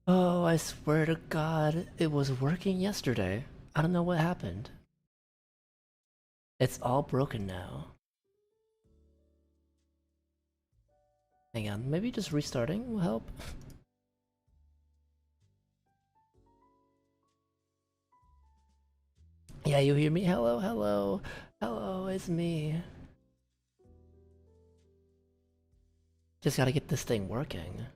Oh, I swear to God, it was working yesterday. I don't know what happened. It's all broken now. Hang on, maybe just restarting will help. Yeah, you hear me? Hello, hello, hello, it's me. Just gotta get this thing working.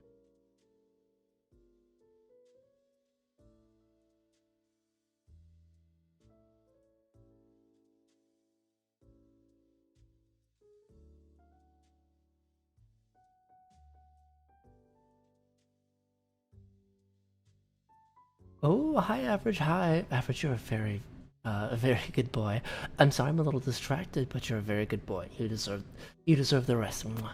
Oh, hi, Average. Hi, Average. You're a very good boy. I'm sorry, I'm a little distracted, but you're a very good boy. You deserve the rest. Mwah.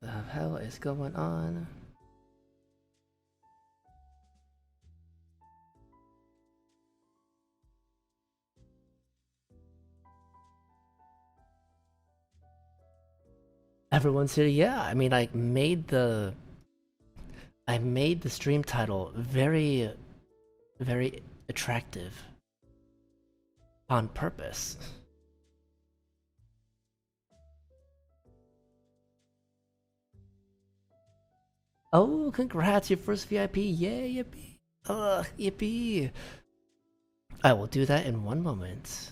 The hell is going on? Everyone's here. Yeah, I mean, I made the stream title very, very attractive on purpose. Oh, congrats, your first VIP. Yay, yippee. Yippee. I will do that in one moment.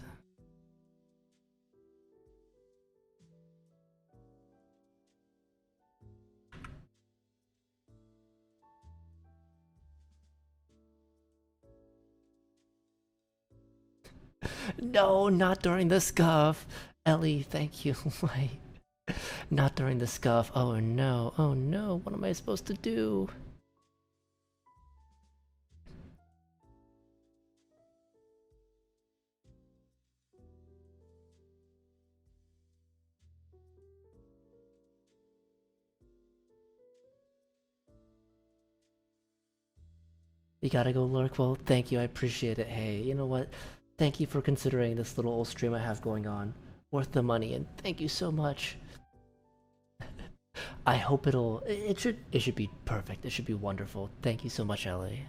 No, not during the scuff. Ellie, thank you. Wait. Not during the scuff. Oh no, oh no, what am I supposed to do? You gotta go lurk. Well, thank you, I appreciate it. Hey, you know what? Thank you for considering this little old stream I have going on. Worth the money, and thank you so much. I hope it should be perfect. It should be wonderful. Thank you so much, Ellie.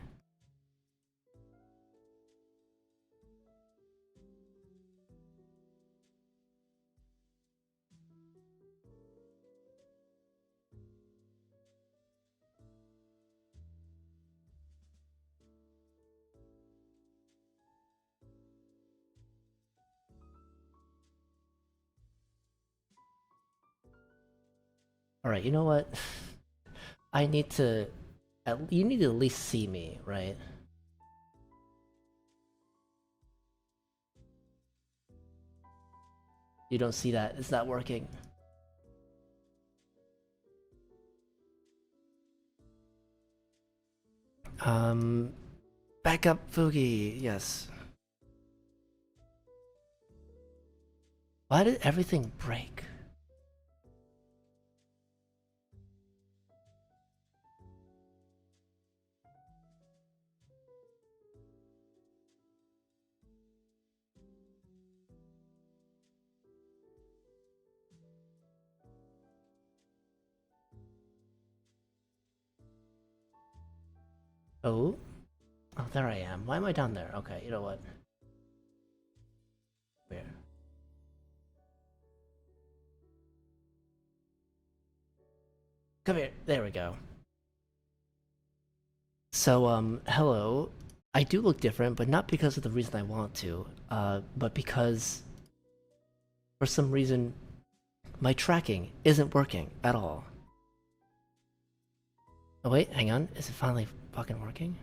Alright, you know what? I need to... You need to at least see me, right? You don't see that? It's not working. Um... Back up, Fugi. Yes. Why did everything break? Oh? Oh, there I am. Why am I down there? Okay, you know what? Where? Come here. There we go. So, hello. I do look different, but not because of the reason I want to, but because for some reason my tracking isn't working at all. Oh wait, hang on. Is it finally fucking working?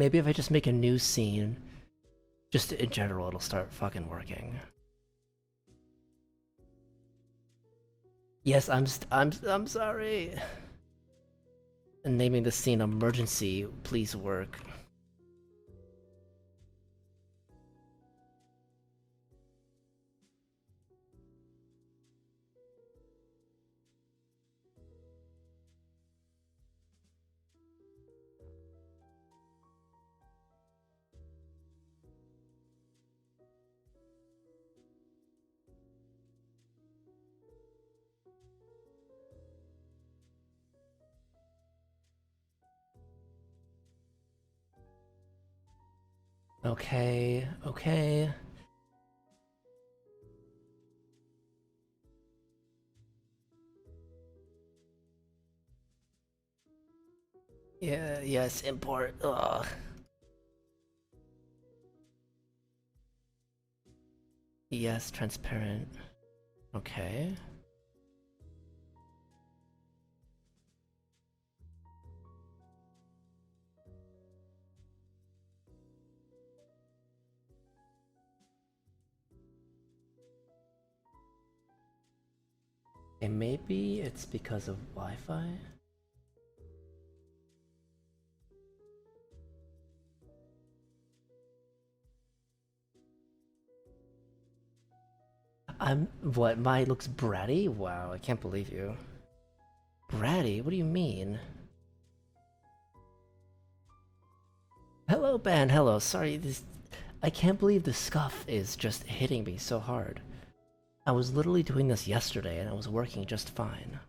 Maybe if I just make a new scene, just in general, it'll start fucking working. Yes, I'm sorry. And naming the scene emergency, please work. Okay, okay. Yeah, yes, import. Ugh. Yes, transparent. Okay. And maybe it's because of Wi-Fi? What, mine looks bratty? Wow, I can't believe you. Bratty? What do you mean? Hello, Ben, hello. Sorry, I can't believe the scuff is just hitting me so hard. I was literally doing this yesterday and it was working just fine.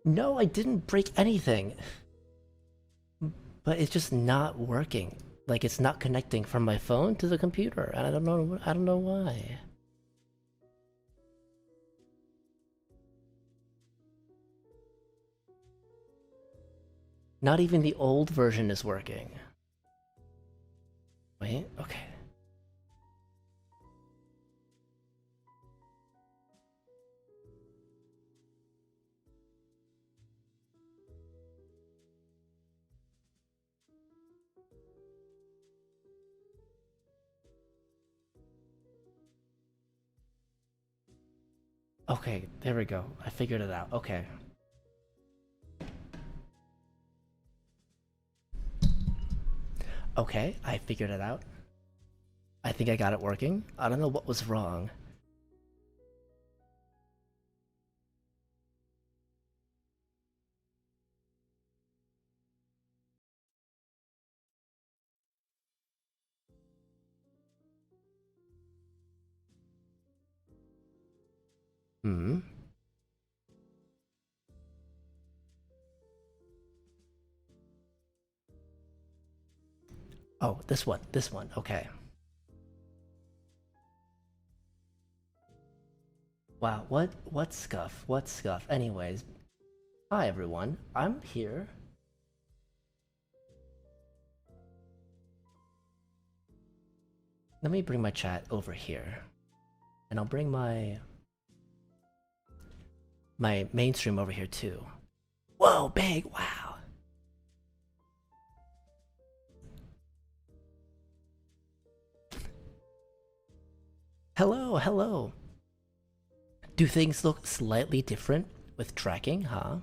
No, I didn't break anything. But it's just not working. Like it's not connecting from my phone to the computer, and I don't know why. Not even the old version is working. Wait, okay. Okay, there we go. I figured it out. Okay. Okay, I figured it out. I think I got it working. I don't know what was wrong. Hmm. Oh, this one. This one. Okay. Wow, what scuff? What scuff? Anyways, hi everyone. I'm here. Let me bring my chat over here. And I'll bring my mainstream over here too. Whoa, big, wow. Hello, hello. Do things look slightly different with tracking, huh?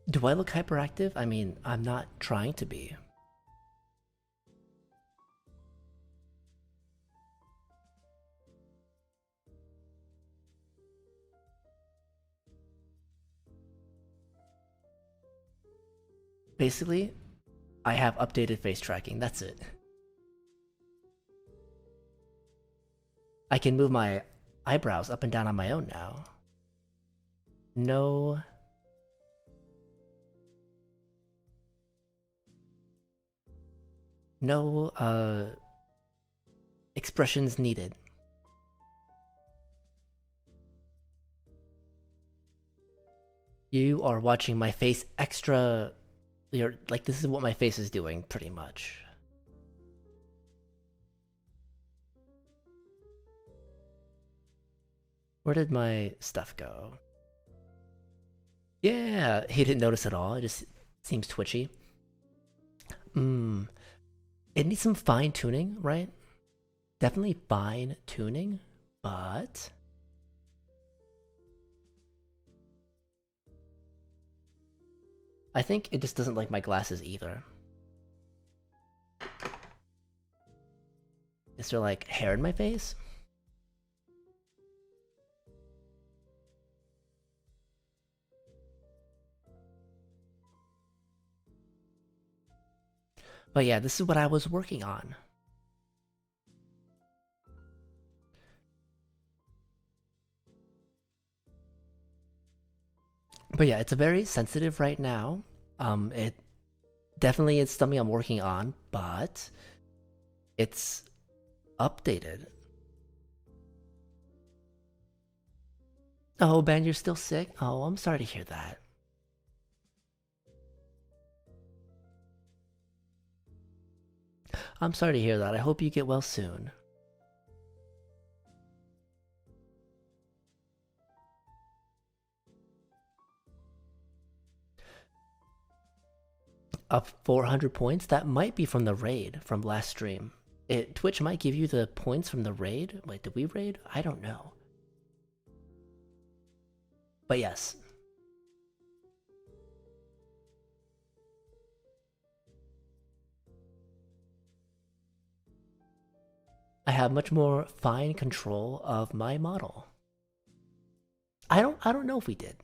Do I look hyperactive? I mean, I'm not trying to be. Basically, I have updated face tracking, that's it. I can move my eyebrows up and down on my own now. No. No, expressions needed. You are watching my face extra. You're like, this is what my face is doing, pretty much. Where did my stuff go? Yeah, he didn't notice at all. It just seems twitchy. It needs some fine tuning, right? Definitely fine tuning, but I think it just doesn't like my glasses either. Is there like hair in my face? But yeah, this is what I was working on. But yeah, it's a very sensitive right now. It definitely is something I'm working on, but it's updated. Oh, Ben, you're still sick? Oh, I'm sorry to hear that. I'm sorry to hear that. I hope you get well soon. Up 400 points? That might be from the raid from last stream. Twitch might give you the points from the raid. Wait, did we raid? I don't know. But yes. I have much more fine control of my model. I don't know if we did.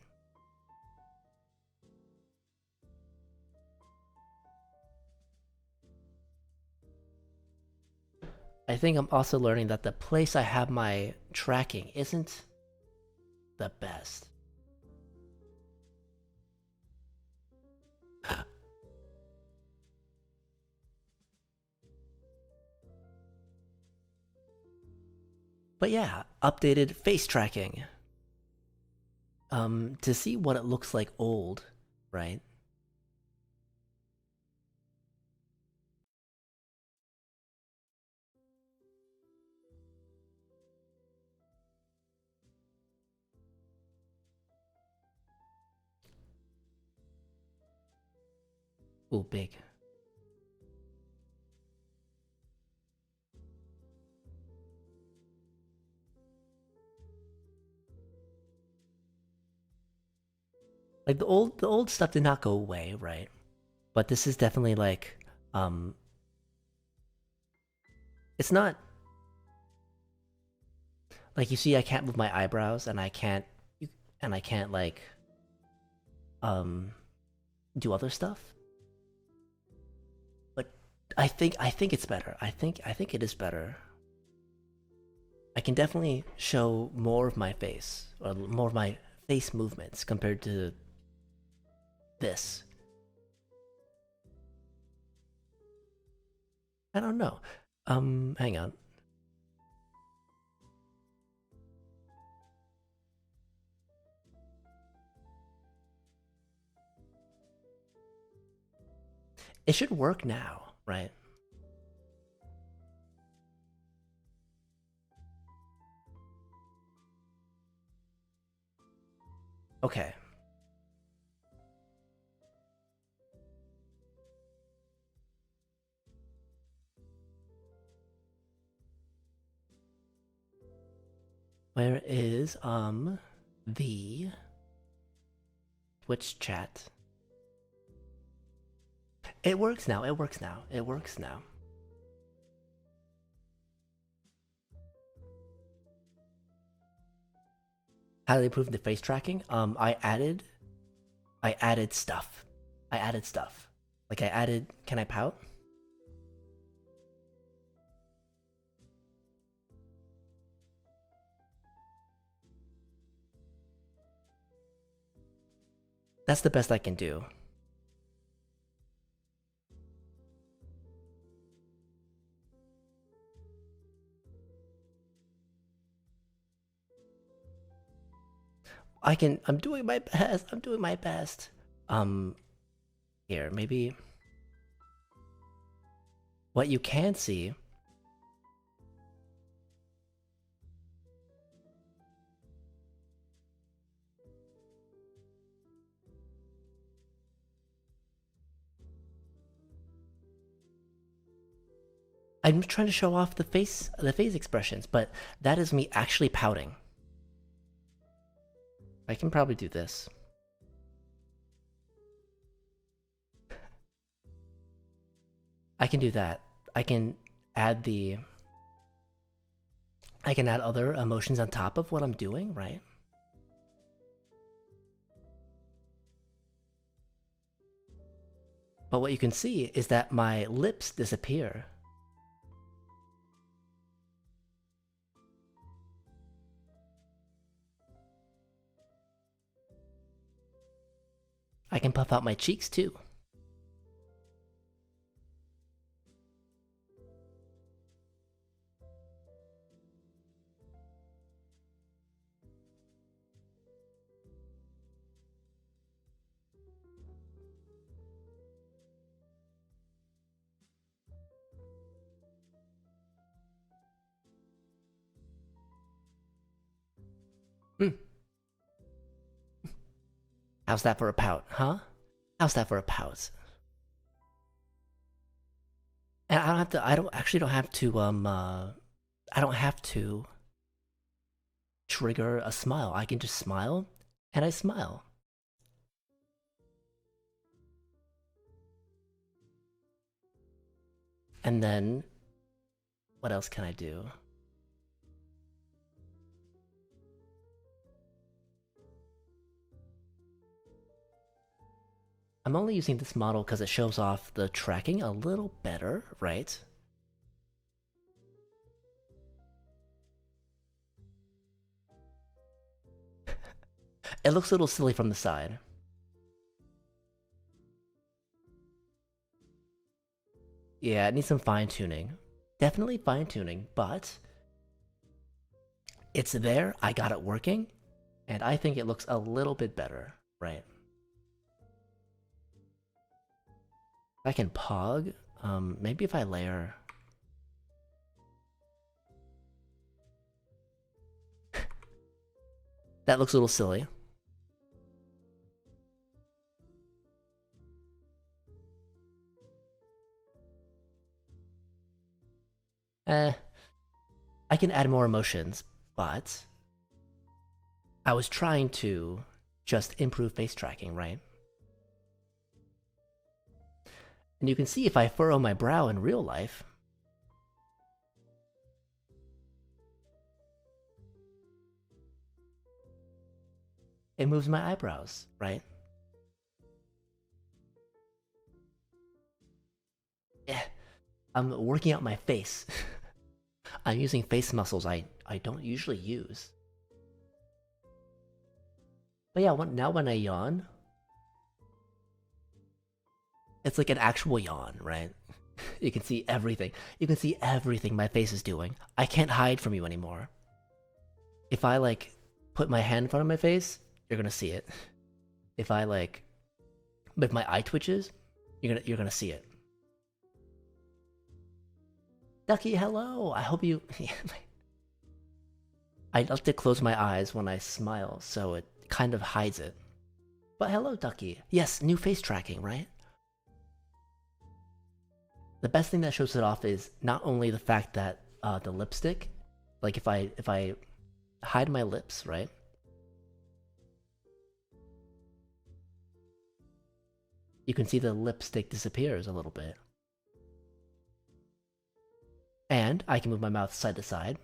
I think I'm also learning that the place I have my tracking isn't the best. But yeah, updated face tracking. To see what it looks like old, right? Ooh, big. Like the old stuff did not go away, right? But this is definitely like, um, it's not like you see. I can't move my eyebrows, and I can't like, um, do other stuff. But I think it's better. I think it is better. I can definitely show more of my face or more of my face movements compared to this. I don't know. Hang on. It should work now, right? Okay. Where is the Twitch chat? It works now. It works now. It works now. How do they improve the face tracking? I added stuff. I added stuff. Like I added. Can I pout? That's the best I can do. I'm doing my best. I'm doing my best. Um, Here, maybe what you can see. I'm trying to show off the face expressions, but that is me actually pouting. I can probably do this. I can do that. I can add the I can add other emotions on top of what I'm doing, right? But what you can see is that my lips disappear. I can puff out my cheeks too. Hmm. How's that for a pout, huh? How's that for a pout? And I don't have to. I don't actually don't have to. I don't have to trigger a smile. I can just smile, and I smile. And then, what else can I do? I'm only using this model because it shows off the tracking a little better, right? It looks a little silly from the side. Yeah, it needs some fine-tuning. Definitely fine-tuning, but it's there, I got it working, and I think it looks a little bit better, right? I can pog, maybe if I layer... That looks a little silly. Eh, I can add more emotions, but I was trying to just improve face tracking, right? And you can see if I furrow my brow in real life, it moves my eyebrows, right? Eh, I'm working out my face. I'm using face muscles I don't usually use. But yeah, now when I yawn, it's like an actual yawn, right? You can see everything. You can see everything my face is doing. I can't hide from you anymore. If I like put my hand in front of my face, you're gonna see it. If I like, if my eye twitches, you're gonna see it. Ducky, hello. I hope you. I like to close my eyes when I smile, so it kind of hides it. But hello, Ducky. Yes, new face tracking, right? The best thing that shows it off is not only the fact that the lipstick, like if I hide my lips, right? You can see the lipstick disappears a little bit. And I can move my mouth side to side.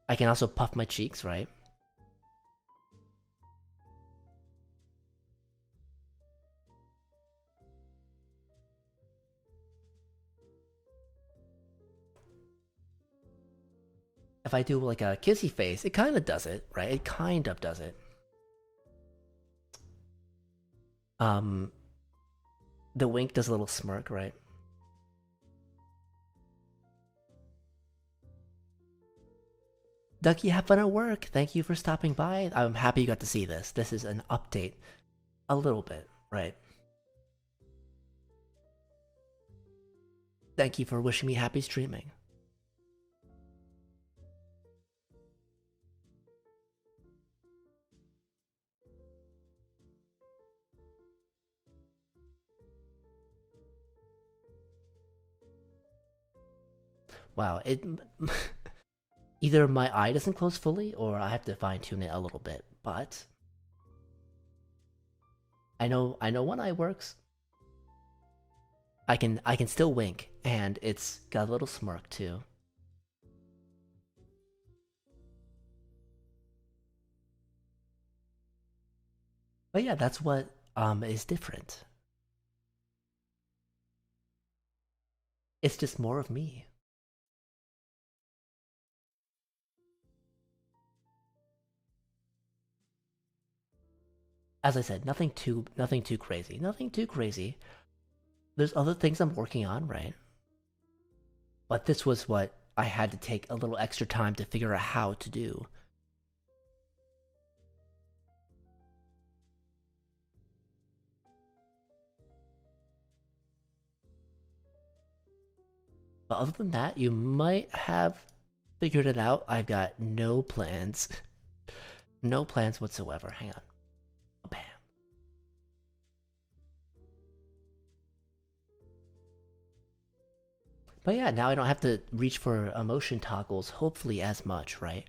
I can also puff my cheeks, right? if I do like a kissy face, it kind of does it, right? It kind of does it. Um, the wink does a little smirk, right? Ducky, have fun at work. Thank you for stopping by. I'm happy you got to see this. This is an update. A little bit, right? Thank you for wishing me happy streaming. Wow, it either my eye doesn't close fully or I have to fine tune it a little bit, but I know one eye works. I can still wink, and it's got a little smirk too. But yeah, that's what is different. It's just more of me. As I said, nothing too crazy. Nothing too crazy. There's other things I'm working on, right? But this was what I had to take a little extra time to figure out how to do. But other than that, you might have figured it out. I've got no plans. No plans whatsoever. Hang on. Bam. But yeah, now I don't have to reach for emotion toggles, hopefully as much, right?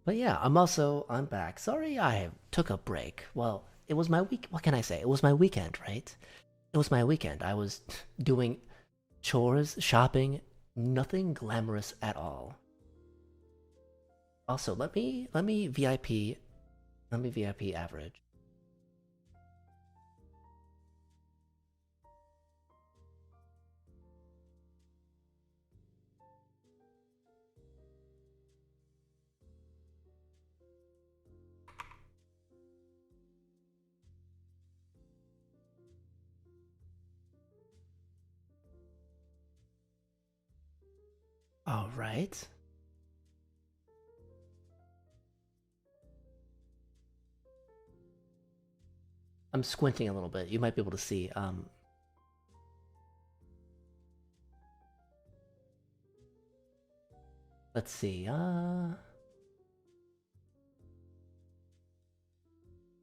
But yeah, I'm back. Sorry I took a break. Well, it was my week. What can I say? It was my weekend, right? It was my weekend. I was doing chores, shopping, nothing glamorous at all. Also, let me VIP, let me VIP average. All right. I'm squinting a little bit. You might be able to see. Let's see.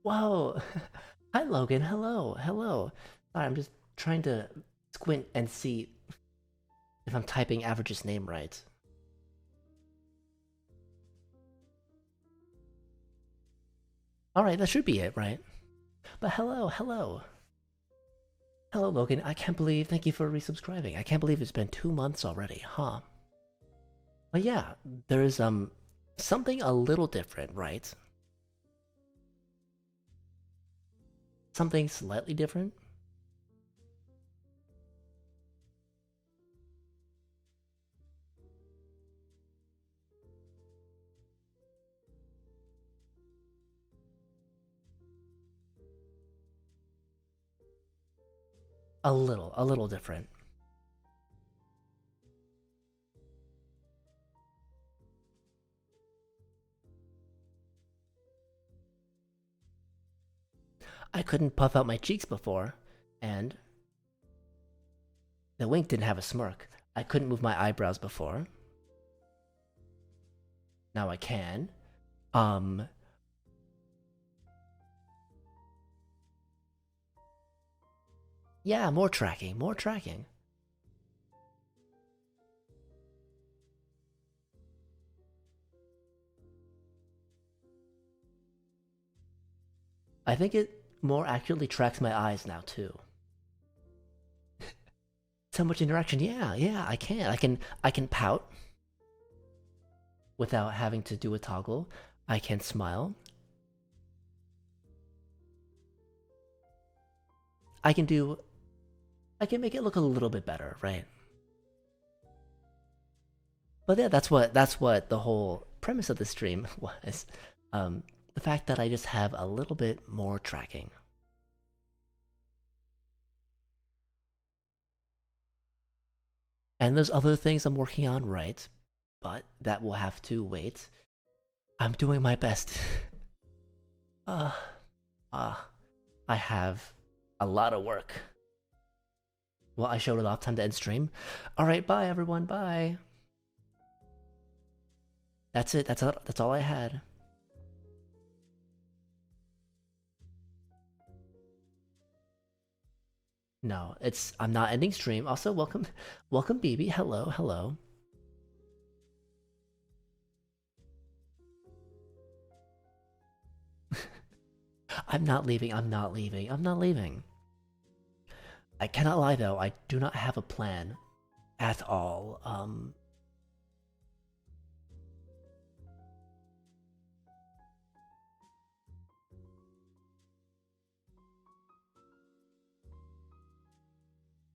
Whoa. Hi, Logan. Hello. Hello. Sorry, I'm just trying to squint and see if I'm typing Average's name right. All right, that should be it, right? But hello, hello. Hello, Logan. I can't believe. Thank you for resubscribing. I can't believe it's been 2 months already, huh? But yeah, there's something a little different, right? Something slightly different. A little different. I couldn't puff out my cheeks before, and the wink didn't have a smirk. I couldn't move my eyebrows before. Now I can. Um, yeah, more tracking, more tracking. I think it more accurately tracks my eyes now too. So much interaction. Yeah, yeah, I can. I can pout without having to do a toggle. I can smile. I can do. I can make it look a little bit better, right? But yeah, that's what the whole premise of the stream was. The fact that I just have a little bit more tracking. And there's other things I'm working on, right? But that will have to wait. I'm doing my best. uh, uh, I have a lot of work. Well, I showed it off. Time to end stream. Alright, bye everyone, bye. That's it, that's all I had. No, I'm not ending stream. Also, welcome BB. Hello. I'm not leaving. I cannot lie though, I do not have a plan at all.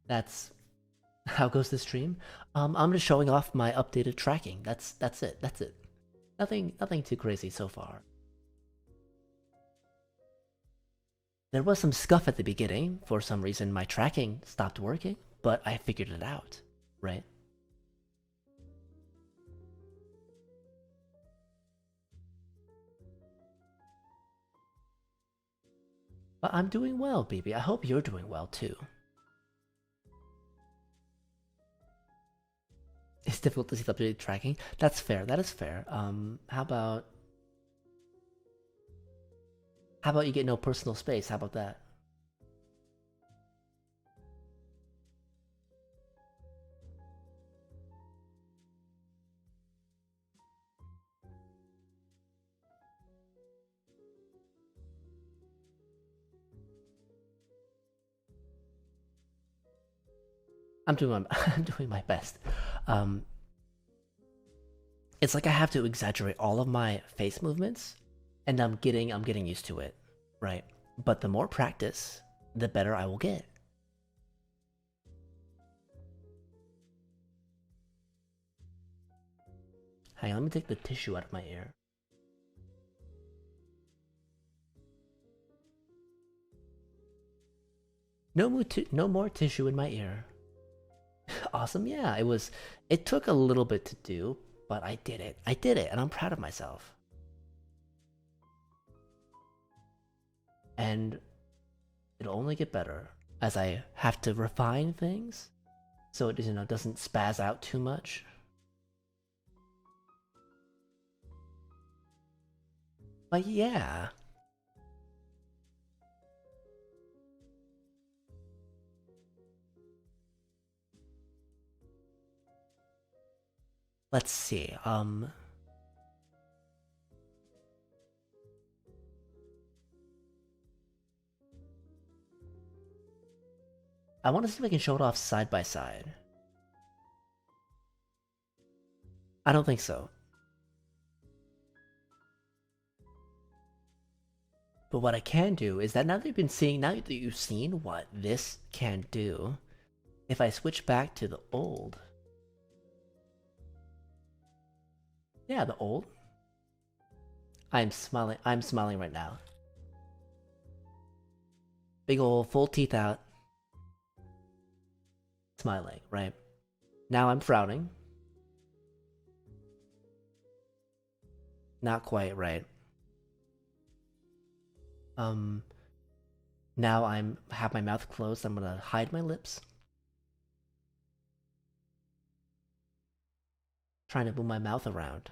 That's how goes the stream. I'm just showing off my updated tracking. That's it. Nothing too crazy so far. There was some scuff at the beginning. For some reason, my tracking stopped working, but I figured it out, right? But I'm doing well, BB. I hope you're doing well too. It's difficult to see the updated tracking. That's fair. That is fair. How about you get no personal space? How about that? I'm doing I'm doing my best. Um, it's like I have to exaggerate all of my face movements, and I'm getting used to it, right? But the more practice, the better I will get. Hang on, let me take the tissue out of my ear. No more tissue in my ear. Awesome, yeah. It took a little bit to do, but I did it. And I'm proud of myself. And it'll only get better as I have to refine things so it doesn't spaz out too much. But yeah. Let's see. I want to see if I can show it off side by side. I don't think so. But what I can do is that now that you've seen what this can do, if I switch back to the old. Yeah, the old. I'm smiling right now. Big ol' full teeth out. Smiling, right? Now I'm frowning. Not quite right. Now I'm have my mouth closed. I'm gonna hide my lips. Trying to move my mouth around.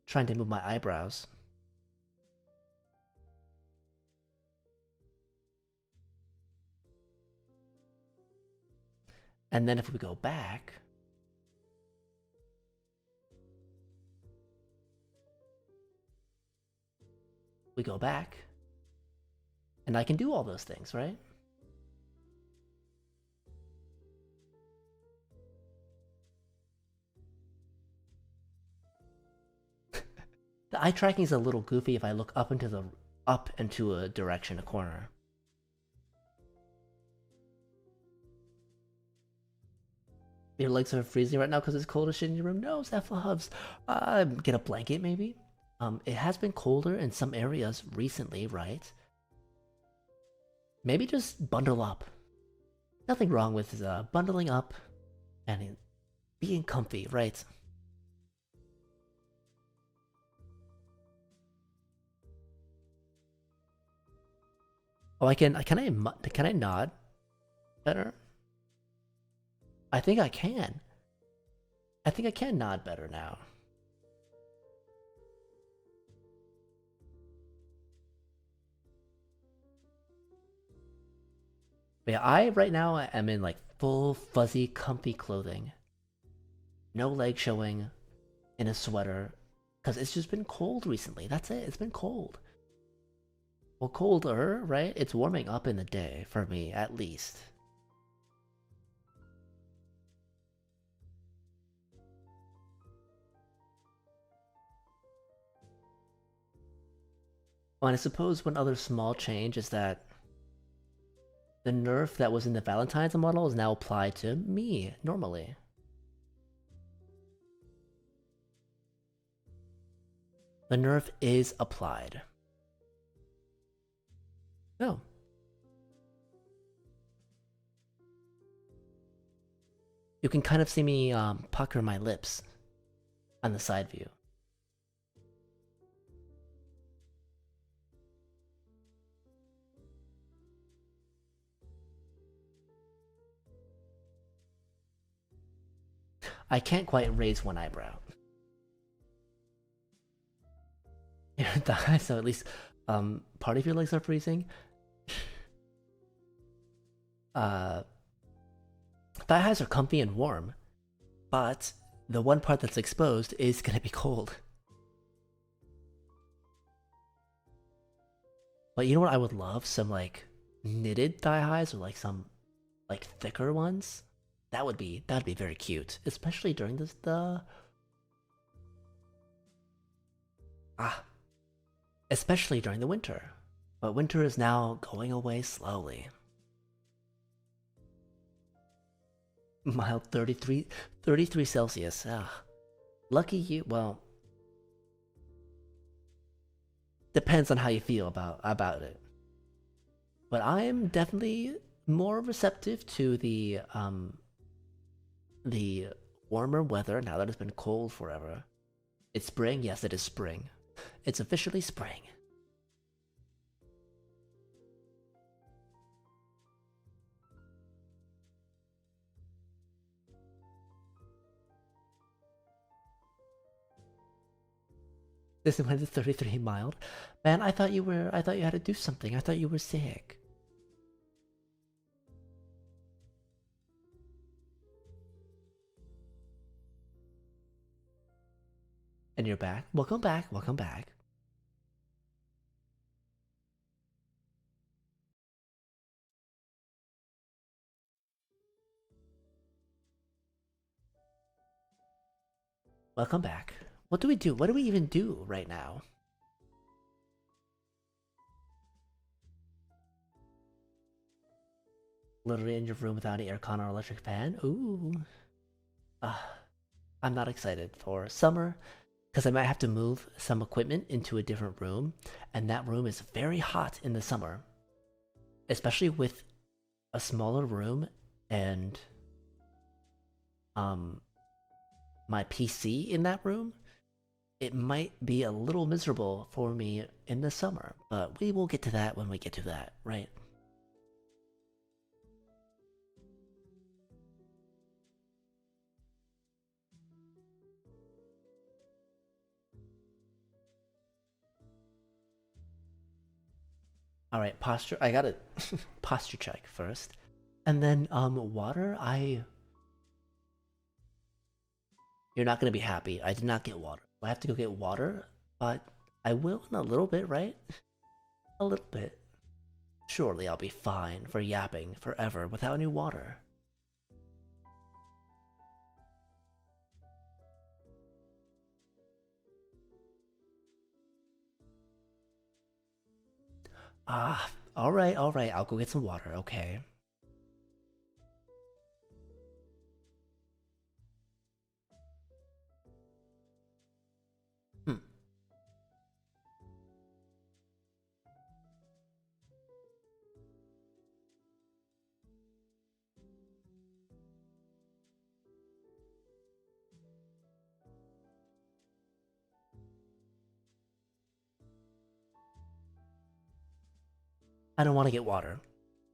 Trying to move my eyebrows. And then if we go back, and I can do all those things, right? The eye tracking is a little goofy if I look up into the up into a direction, a corner. Your legs are freezing right now because it's cold as shit in your room. No, Cephalops. Get a blanket maybe. It has been colder in some areas recently, right? Maybe just bundle up. Nothing wrong with bundling up and being comfy, right? Oh, can I nod better? I think I can. I think I can nod better now. But yeah, I right now am in like full fuzzy comfy clothing. No leg showing, in a sweater. Because it's just been cold recently. That's it. It's been cold. Well, colder, right? It's warming up in the day, for me, at least. Well, and I suppose one other small change is that the nerf that was in the Valentine's model is now applied to me, normally. The nerf is applied. No. You can kind of see me pucker my lips on the side view. I can't quite raise one eyebrow. So at least part of your legs are freezing. Uh, Thigh highs are comfy and warm, but the one part that's exposed is gonna be cold. But you know what I would love? Some like knitted thigh highs or like some like thicker ones. That'd be very cute, especially during the ah, especially during the winter. But winter is now going away slowly. Mild 33 Celsius. Ah, lucky you. Well, depends on how you feel about it. But I'm definitely more receptive to the warmer weather now that it's been cold forever. It's spring? Yes, it is spring. It's officially spring. This is when it's 33 mild. Man, I thought you had to do something. I thought you were sick. And you're back. Welcome back. Welcome back. Welcome back. What do we do? What do we even do right now? Literally in your room without any aircon or electric fan? Ooh. Uh, I'm not excited for summer because I might have to move some equipment into a different room, and that room is very hot in the summer, especially with a smaller room and um my PC in that room. It might be a little miserable for me in the summer, but we will get to that when we get to that, right? All right, posture. I gotta posture check first, and then water. You're not gonna be happy. I did not get water. I have to go get water, but I will in a little bit, right? A little bit. Surely I'll be fine for yapping forever without any water. Ah, all right. I'll go get some water. Okay. Hmm. I don't want to get water,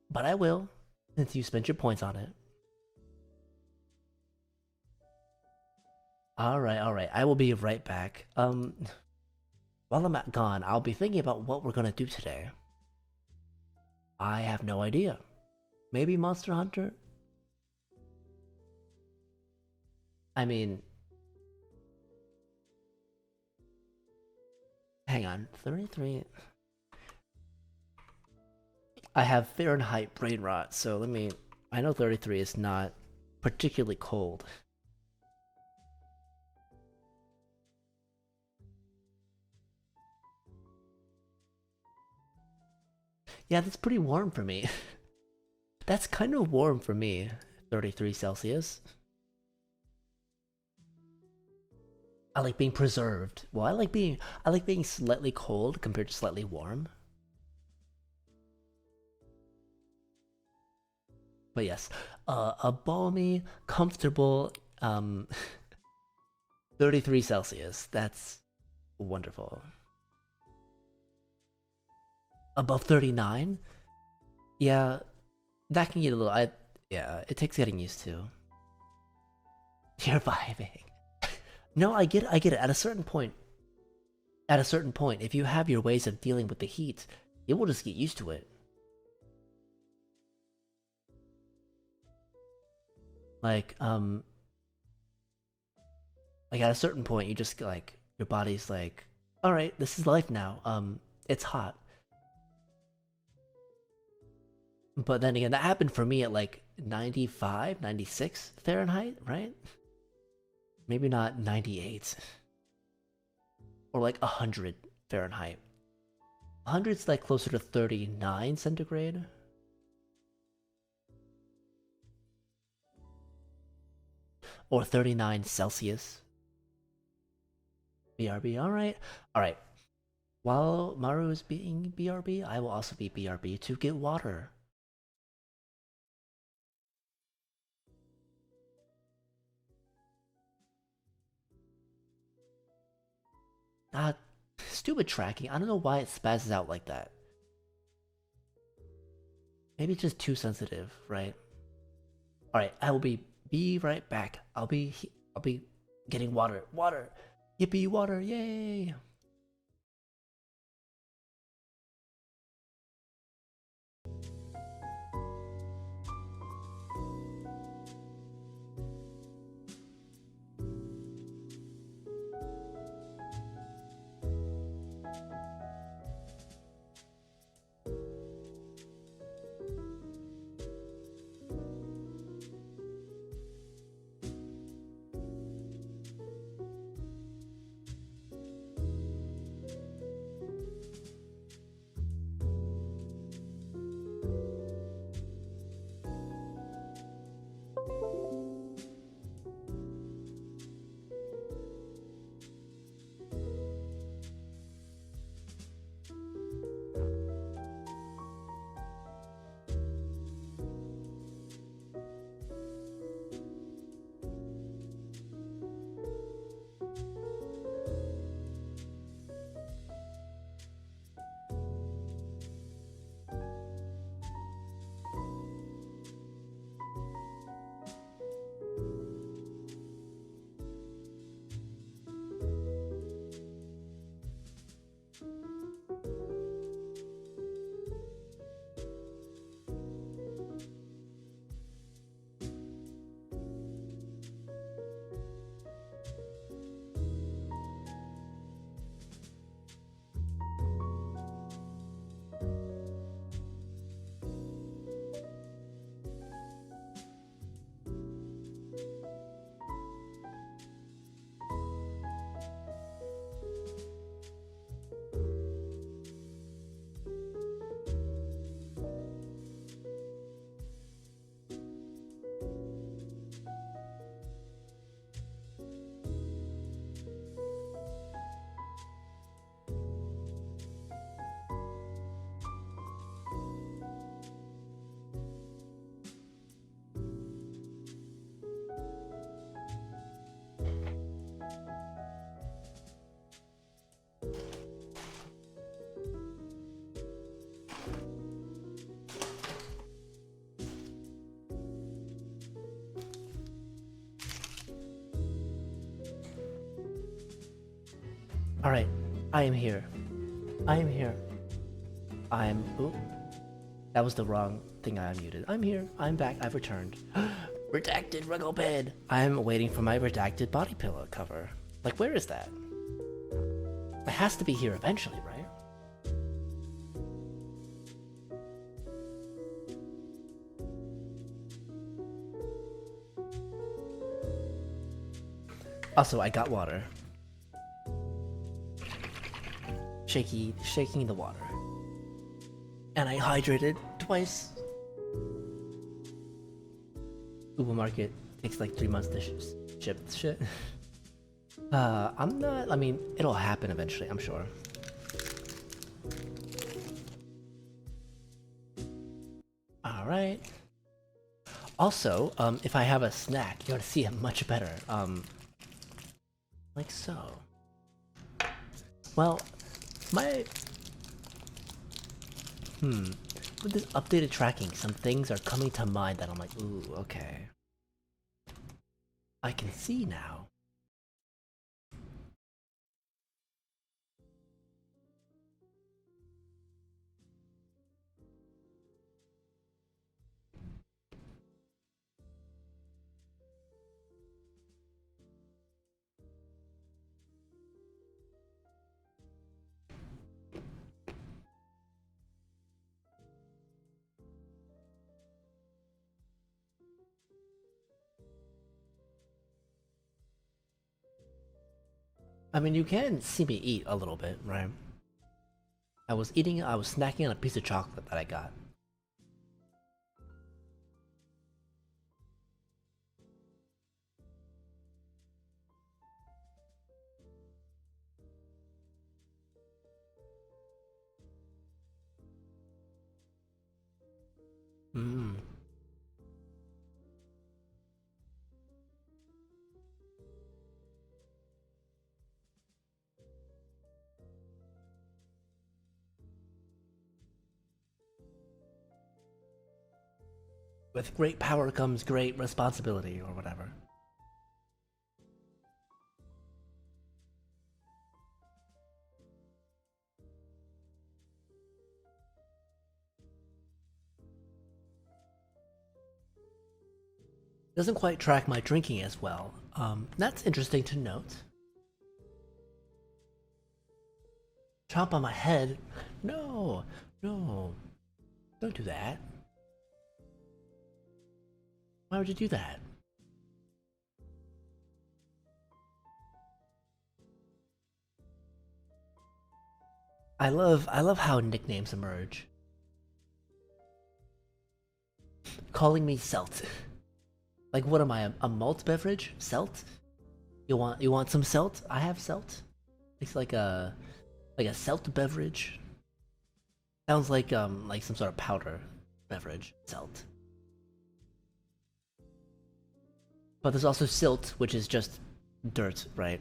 but I will, since you spent your points on it. All right. I will be right back. While I'm gone, I'll be thinking about what we're gonna do today. I have no idea. Maybe Monster Hunter? I mean, hang on. 33. I have Fahrenheit brain rot, so let me. I know 33 is not particularly cold. Yeah, that's pretty warm for me. That's kind of warm for me. 33 Celsius. I like being preserved. Well, I like being slightly cold compared to slightly warm. But yes, a balmy, comfortable 33 Celsius. That's wonderful. Above 39? Yeah, that can get a little. Yeah, it takes getting used to. You're vibing. No, I get it. At a certain point, if you have your ways of dealing with the heat, you will just get used to it. Like, like at a certain point, you just like your body's like, all right, this is life now. It's hot. But then again, that happened for me at like 95, 96 Fahrenheit, right? Maybe not 98 or like 100 Fahrenheit. 100's like closer to 39 centigrade. Or 39 Celsius. BRB, alright. Alright. While Maru is being BRB, I will also be BRB to get water. Ah, stupid tracking. I don't know why it spazzes out like that. Maybe it's just too sensitive, right? Alright, I will be right back. I'll be getting water. Water! Yippee water, yay! Alright, I am here. I am here. I'm. Ooh, that was the wrong thing I unmuted. I'm here. I'm back. I've returned. Redacted Ruggle Bed! I'm waiting for my redacted body pillow cover. Like, where is that? It has to be here eventually, right? Also, I got water. Shaking the water. And I hydrated twice. Uber Market takes like 3 months to ship shit. I'm not. I mean, it'll happen eventually, I'm sure. All right. Also, if I have a snack, you're gonna see it much better. Like so. Well, my with this updated tracking, some things are coming to mind that I'm like, ooh, okay. I can see now. I mean, you can see me eat a little bit, right? I was snacking on a piece of chocolate that I got. Mmm. With great power comes great responsibility, or whatever. Doesn't quite track my drinking as well. That's interesting to note. Chomp on my head? No, no, don't do that. Why would you do that? I love how nicknames emerge. Calling me Selt. Like, what am I, a malt beverage? Selt? You want some Selt? I have Selt. It's like a Selt beverage. Sounds like some sort of powder beverage. Selt. But there's also silt, which is just dirt, right?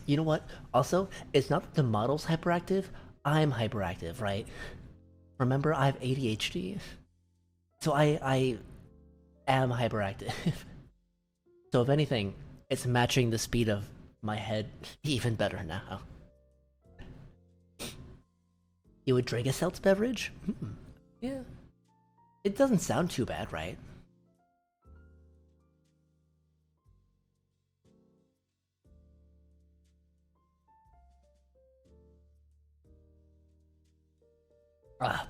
You know what? Also, it's not that the model's hyperactive, I'm hyperactive, right? Remember, I have ADHD? So I am hyperactive. So if anything, it's matching the speed of my head even better now. You would drink a seltz beverage? Hmm. Yeah. It doesn't sound too bad, right?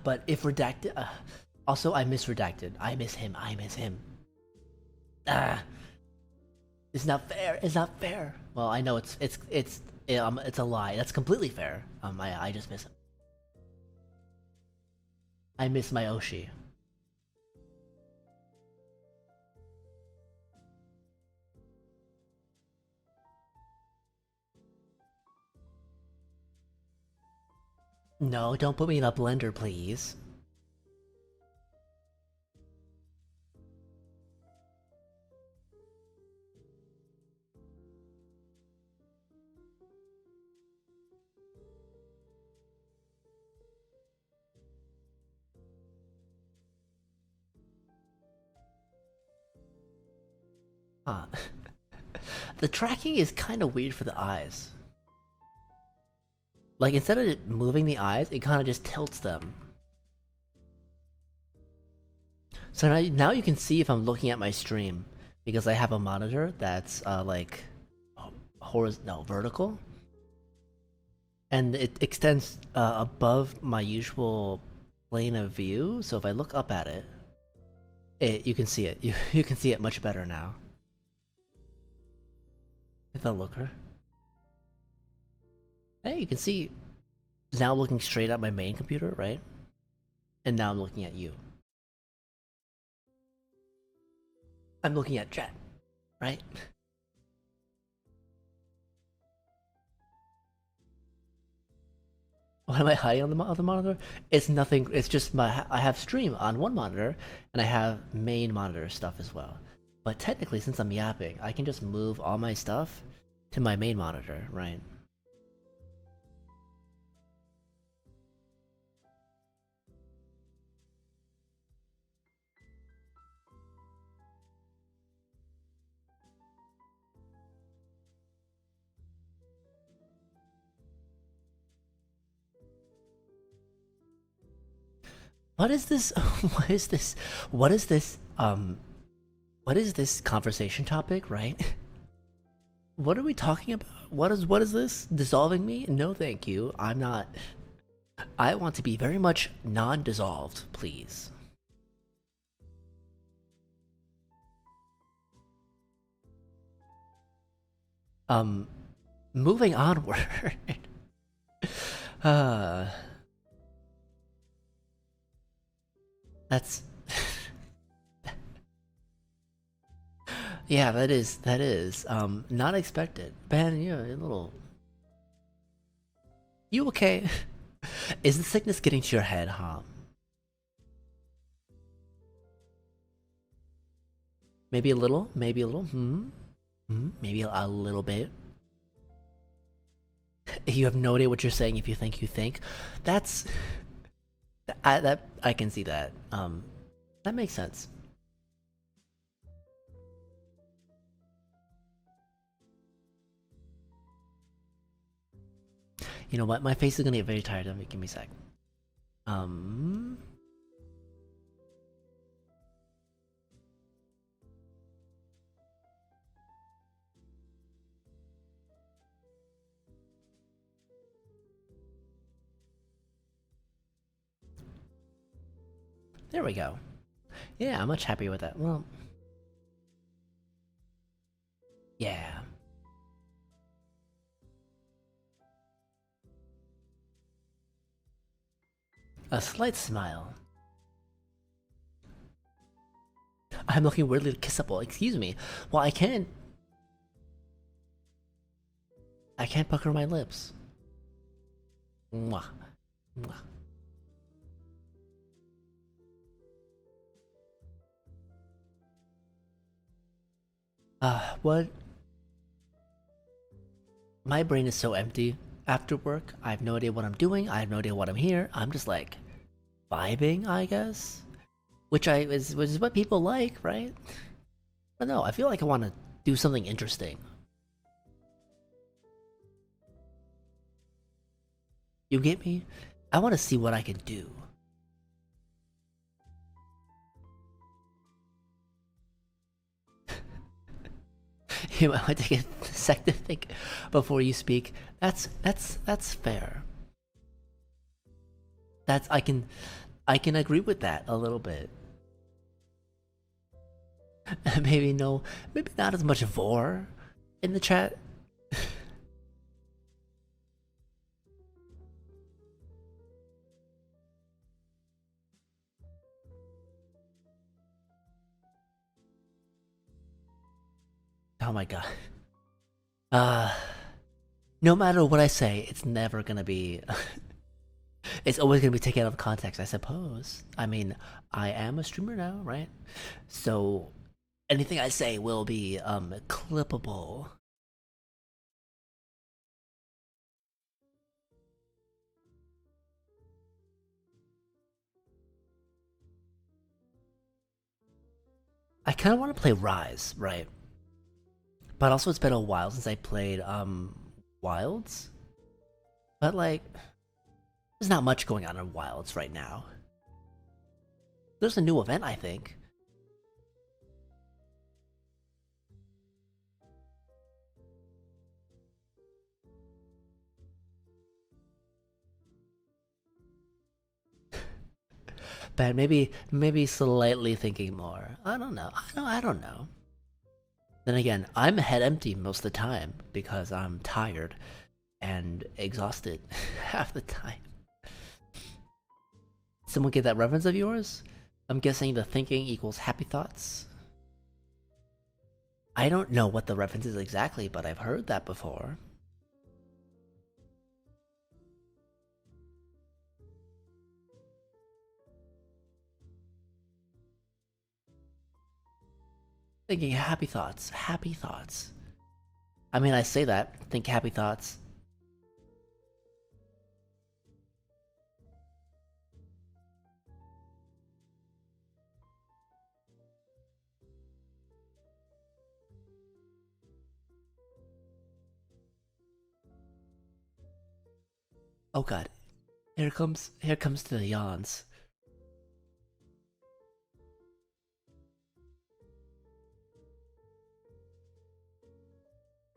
But if redacted... also, I miss redacted. I miss him. I miss him. Ah, it's not fair. It's not fair. Well, I know it's a lie. That's completely fair. I just miss him. I miss my Oshi. No, don't put me in a blender, please. Huh. The tracking is kind of weird for the eyes. Like, instead of it moving the eyes, it kind of just tilts them. So now you can see if I'm looking at my stream, because I have a monitor that's like horizontal, no, vertical, and it extends above my usual plane of view. So if I look up at it, you can see it. You can see it much better now. Hit the looker. Hey, you can see now looking straight at my main computer, right? And now I'm looking at you. I'm looking at chat, right? What am I hiding on the other monitor? It's nothing. It's just I have stream on one monitor, and I have main monitor stuff as well. But technically, since I'm yapping, I can just move all my stuff to my main monitor, right? What is this? What is this? What is this? What is this conversation topic, right? What are we talking about? What is this? Dissolving me? No, thank you. I'm not. I want to be very much non-dissolved, please. Um, moving onward. uh, that's yeah, that is not expected. Ben, you're a little. You okay? Is the sickness getting to your head, huh? Maybe a little. Maybe a little. Maybe a little bit. You have no idea what you're saying if you think you think. That's I can see that. That makes sense. You know what? My face is gonna get very tired of me. Give me a sec. Um. There we go. Yeah, I'm much happier with that. Well, yeah. A slight smile. I'm looking weirdly kissable. Excuse me. Well, I can't. I can't pucker my lips. Mwah. Mwah. What? My brain is so empty after work. I have no idea what I'm doing. I have no idea what I'm here. I'm just like vibing, I guess, which is what people like, right? But no, I feel like I want to do something interesting. You get me? I want to see what I can do. You might want to take a sec to think before you speak. That's fair. That's I can agree with that a little bit. Maybe no, maybe not as much vor in the chat. Oh my god. Uh, no matter what I say, it's never gonna be. It's always gonna be taken out of context, I suppose. I mean, I am a streamer now, right? So anything I say will be clippable. I kind of want to play Rise, right? But also, it's been a while since I played Wilds. But like, there's not much going on in Wilds right now. There's a new event, I think. But maybe slightly thinking more. I don't know. I don't know. Then again, I'm head empty most of the time because I'm tired and exhausted half the time. Someone get that reference of yours? I'm guessing the thinking equals happy thoughts. I don't know what the reference is exactly, but I've heard that before. Thinking happy thoughts, happy thoughts. I mean, I say that, think happy thoughts. Oh god, here comes the yawns.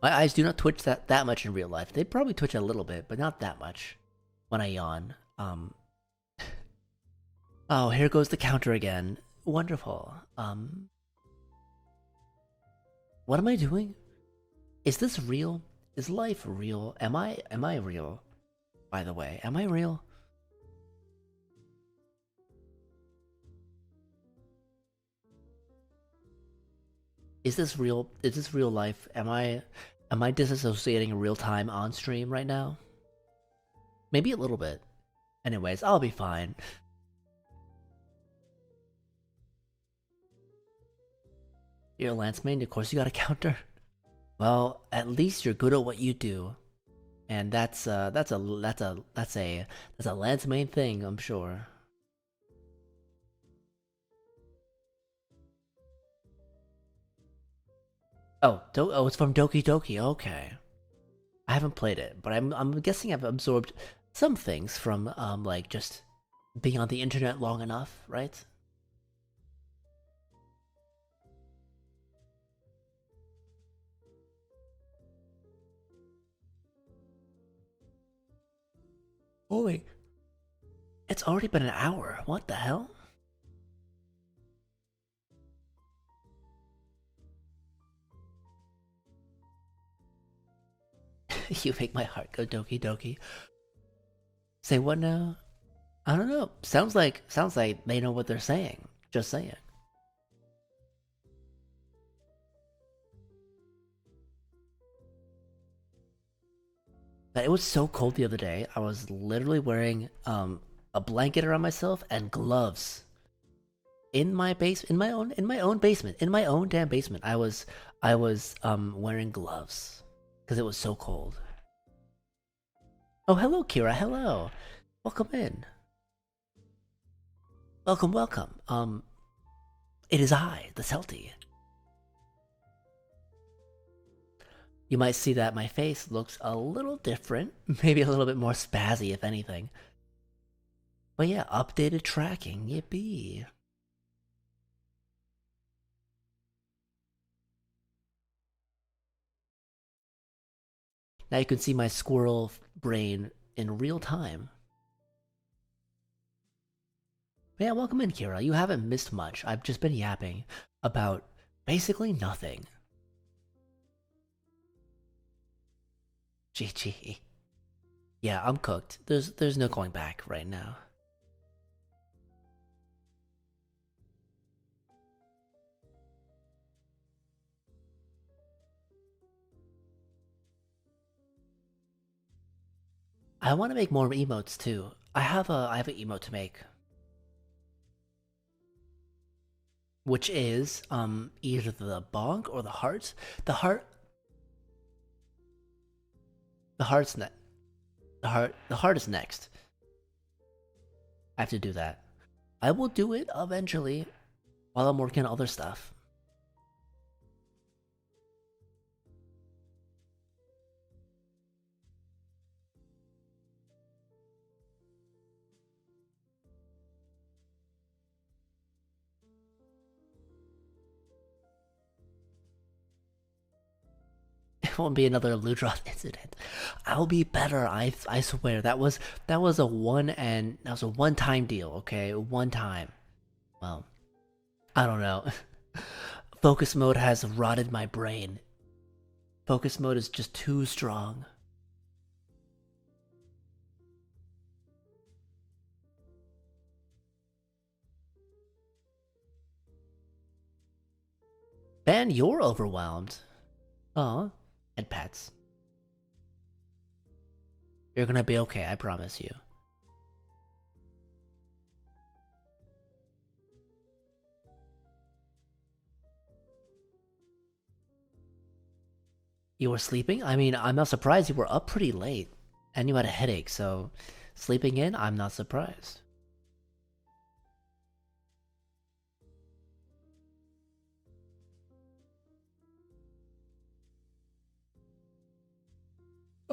My eyes do not twitch that much in real life. They probably twitch a little bit, but not that much when I yawn. Oh, here goes the counter again. Wonderful. What am I doing? Is this real? Is life real? Am I real? By the way, am I real? Is this real? Is this real life? Am I disassociating real time on stream right now? Maybe a little bit. Anyways, I'll be fine. You're a lance main, of course you got a counter. Well, at least you're good at what you do. And that's a lance main thing, I'm sure. Oh, it's from Doki Doki. Okay, I haven't played it, but I'm guessing I've absorbed some things from like just being on the internet long enough, right? Holy, it's already been an hour. What the hell? You make my heart go Doki Doki. Say what now? I don't know. Sounds like they know what they're saying. Just saying. But it was so cold the other day. I was literally wearing a blanket around myself and gloves in my base in my own basement in my own damn basement. I was wearing gloves because it was so cold. Oh, hello, Kira. Hello. Welcome in. Welcome, welcome. It is I, the Celty. You might see that my face looks a little different, maybe a little bit more spazzy, if anything. But yeah, updated tracking, yippee. Now you can see my squirrel brain in real time. But yeah, welcome in, Kira. You haven't missed much. I've just been yapping about basically nothing. GG. Yeah, I'm cooked. There's no going back right now. I want to make more emotes too. I have an emote to make, which is either the bonk or the heart. The heart the heart's ne the heart is next. I have to do that. I will do it eventually while I'm working on other stuff. won't be another Ludroth incident. I'll be better. I swear. That was a one time deal. Okay, one time. Well, I don't know. Focus mode has rotted my brain. Focus mode is just too strong. Ben, you're overwhelmed. Oh, and pets. You're gonna be okay, I promise you. You were sleeping? I mean, I'm not surprised you were up pretty late. And you had a headache, so sleeping in, I'm not surprised.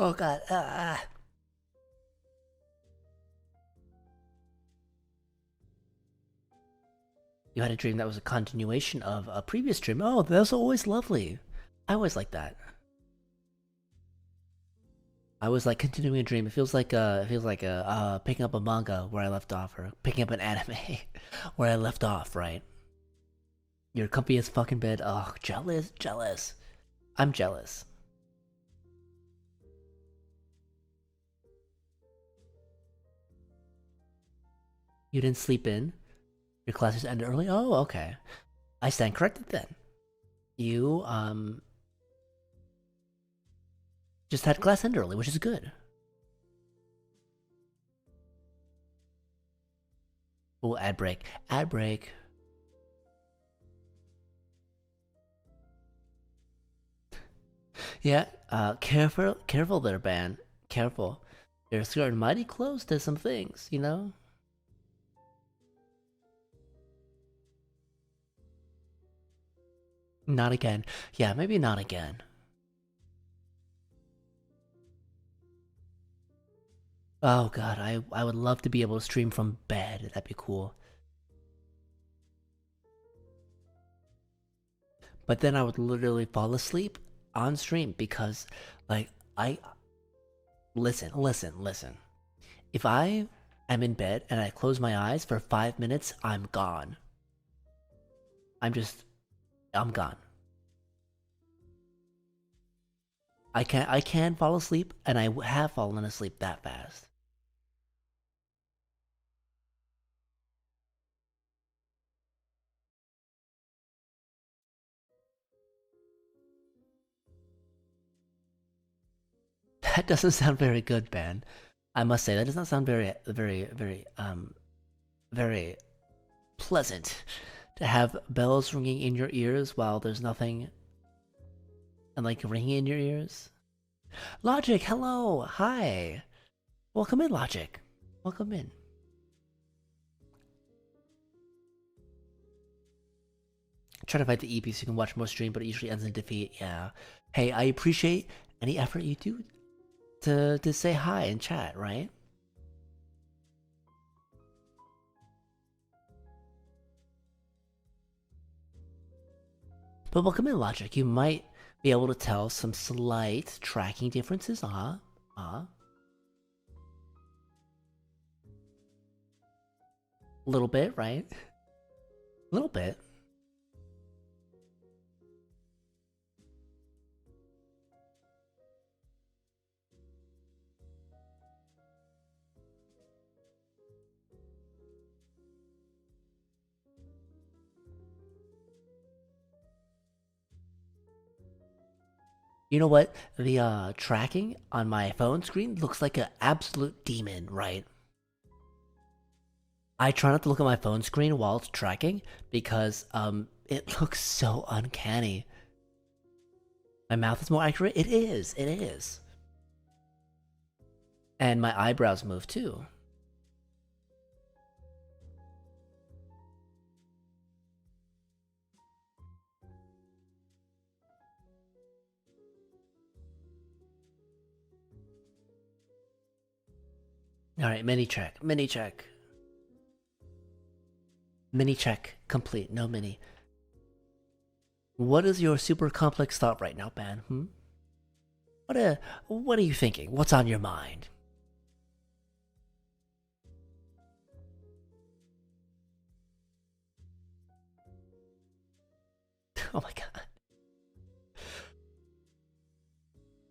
Oh god, You had a dream that was a continuation of a previous dream. Oh, that's always lovely. I always like that. I was like continuing a dream. It feels like picking up a manga where I left off, or picking up an anime where I left off. Right? Your comfy as fucking bed. Oh, jealous, jealous. I'm jealous. You didn't sleep in. Your classes ended early. Oh, okay. I stand corrected then. You just had class end early, which is good. Oh, ad break. Ad break. Yeah, careful there, Ban. Careful. You're skirting mighty close to some things, you know? Not again. Yeah, maybe not again. Oh god, I would love to be able to stream from bed. That'd be cool. But then I would literally fall asleep on stream because, like, I listen. If I am in bed and I close my eyes for 5 minutes, I'm gone. I'm gone. I can fall asleep, and I have fallen asleep that fast. That doesn't sound very good, Ben. I must say that does not sound very pleasant to have bells ringing in your ears while there's nothing and like ringing in your ears. Logic, hello, hi, welcome in, Logic, welcome in. Try to fight the EP so you can watch more stream, but it usually ends in defeat. Yeah. Hey, I appreciate any effort you do to say hi in chat, right? But welcome in, Logic. You might be able to tell some slight tracking differences. A little bit, right? A little bit. You know what? The tracking on my phone screen looks like an absolute demon, right? I try not to look at my phone screen while it's tracking because it looks so uncanny. My mouth is more accurate. It is. It is. And my eyebrows move too. All right, mini check. Mini check. Mini check complete. No mini. What is your super complex thought right now, Ben? Hmm? what are you thinking? What's on your mind? Oh my god.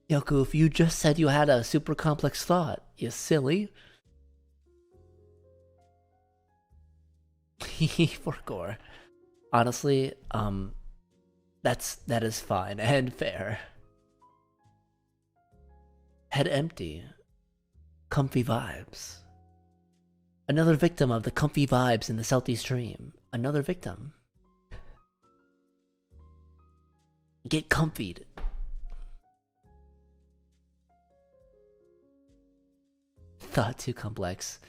Yoku, if you just said you had a super complex thought, you silly. For gore. Honestly, that is fine and fair. Head empty. Comfy vibes. Another victim of the comfy vibes in the Southeast Stream. Another victim. Get comfied. Thought too complex.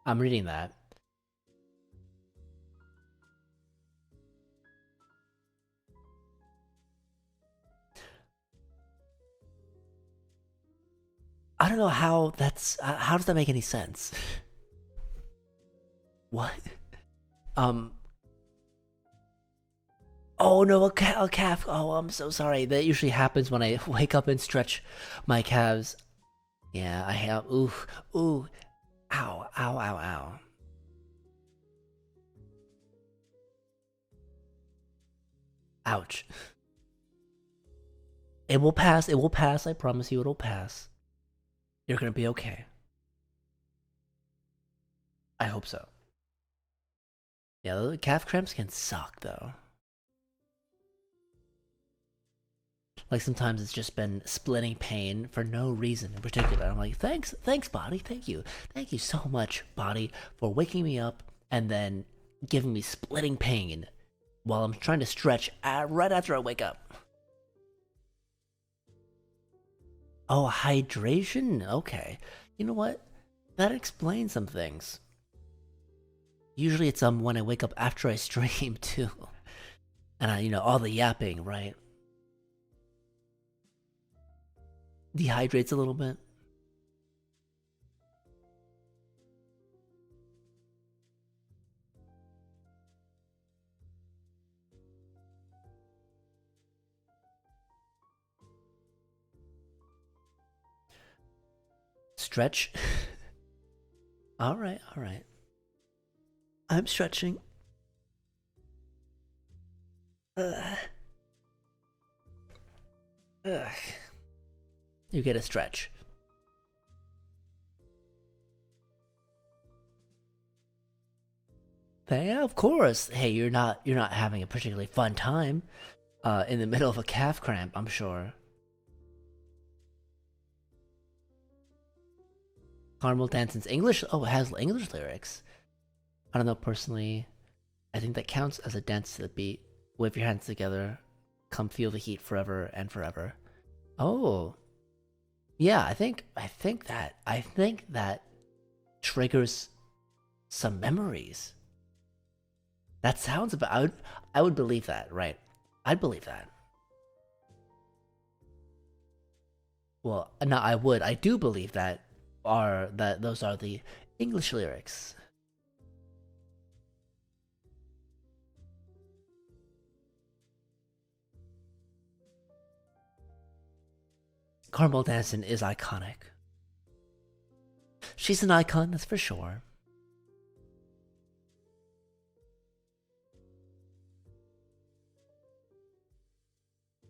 I'm reading that. I don't know how that's. How does that make any sense? What? Um. Oh no, a calf. Oh, I'm so sorry. That usually happens when I wake up and stretch my calves. Yeah, I have. Ooh, ooh. Ow, ow, ow, ow. Ouch. It will pass. It will pass. I promise you, it'll pass. You're gonna be okay. I hope so. Yeah, the calf cramps can suck though. Like sometimes it's just been splitting pain for no reason in particular. I'm like, thanks, body, thank you so much, body, for waking me up and then giving me splitting pain while I'm trying to stretch right after I wake up. Oh, hydration? Okay. You know what? That explains some things. Usually it's when I wake up after I stream too. And all the yapping, right? Dehydrates a little bit. Stretch. Alright, alright. I'm stretching. Ugh. Ugh. You get a stretch. Yeah, of course. Hey, you're not having a particularly fun time in the middle of a calf cramp, I'm sure. Carmel Danson's English. Oh, it has English lyrics. I don't know personally. I think that counts as a dance to the beat. Wave your hands together. Come feel the heat forever and forever. Oh, yeah. I think that triggers some memories. That sounds about. I would believe that, right? I'd believe that. Well, no, I would. I do believe that those are the English lyrics. Carmel Danson is iconic. She's an icon, that's for sure.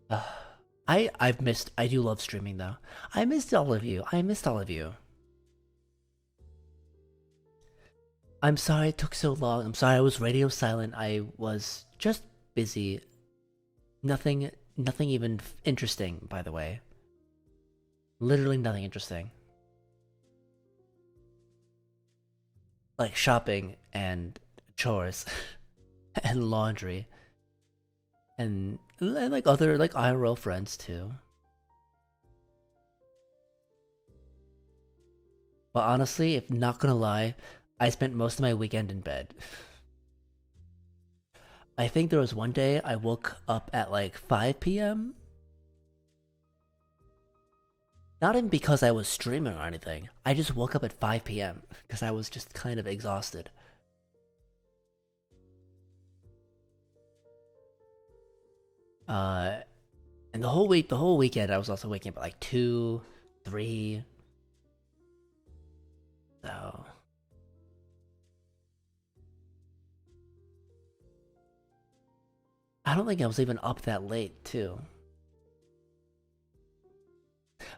Uh, I've missed. I do love streaming though. I missed all of you. I missed all of you. I'm sorry it took so long. I'm sorry I was radio silent. I was just busy. Nothing even interesting, by the way. Literally nothing interesting. Like shopping and chores and laundry and like other like IRL friends too. But honestly, if not gonna lie, I spent most of my weekend in bed. I think there was one day I woke up at like 5 p.m. Not even because I was streaming or anything. I just woke up at 5 p.m. because I was just kind of exhausted. Uh, and the whole weekend, I was also waking up at like 2, 3. So I don't think I was even up that late, too.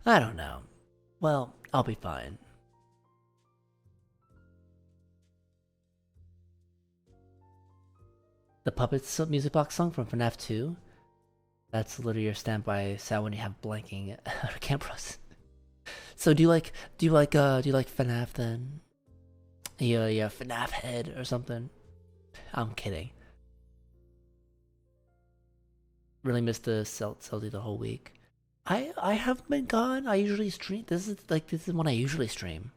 I don't know. Well, I'll be fine. The Puppets music box song from FNAF 2. That's literally your standby sound when you have blanking cameras. So do you like FNAF then? You FNAF head or something? I'm kidding. Really missed the Celty the whole week. I haven't been gone. I usually stream. This is when I usually stream.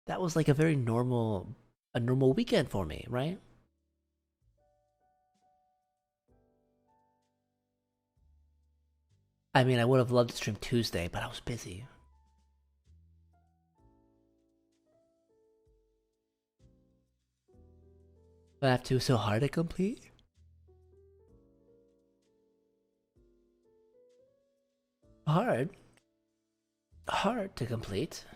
That was like a normal weekend for me, right? I mean, I would have loved to stream Tuesday, but I was busy. FNAF 2 so hard to complete. Hard, hard to complete.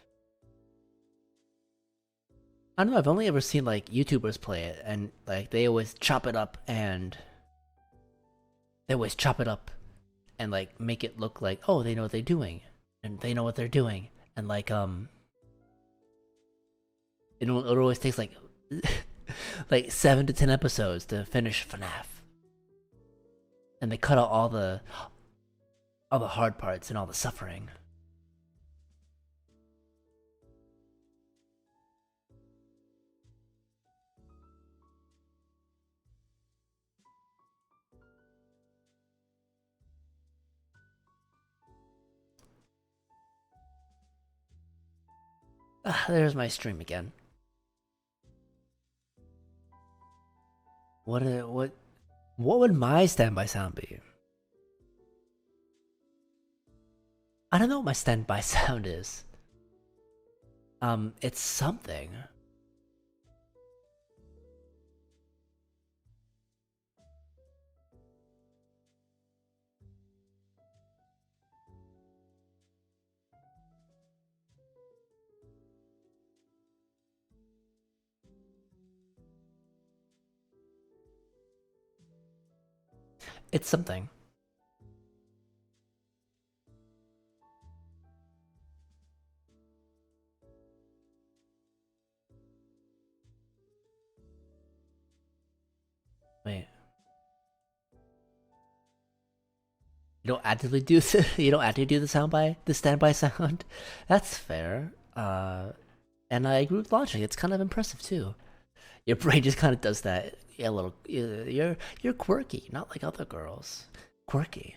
I don't know. I've only ever seen like YouTubers play it, and like they always chop it up and like make it look like, oh, they know what they're doing, and they know what they're doing, and like it always takes like like 7 to 10 episodes to finish FNAF, and they cut out all the hard parts and all the suffering. There's my stream again. What would my standby sound be? I don't know what my standby sound is. It's something. It's something. Wait. You don't actively do you don't actively do the standby sound. That's fair. And I agree with launching. It's kind of impressive too. Your brain just kind of does that. Yeah, a little. You're quirky, not like other girls. Quirky.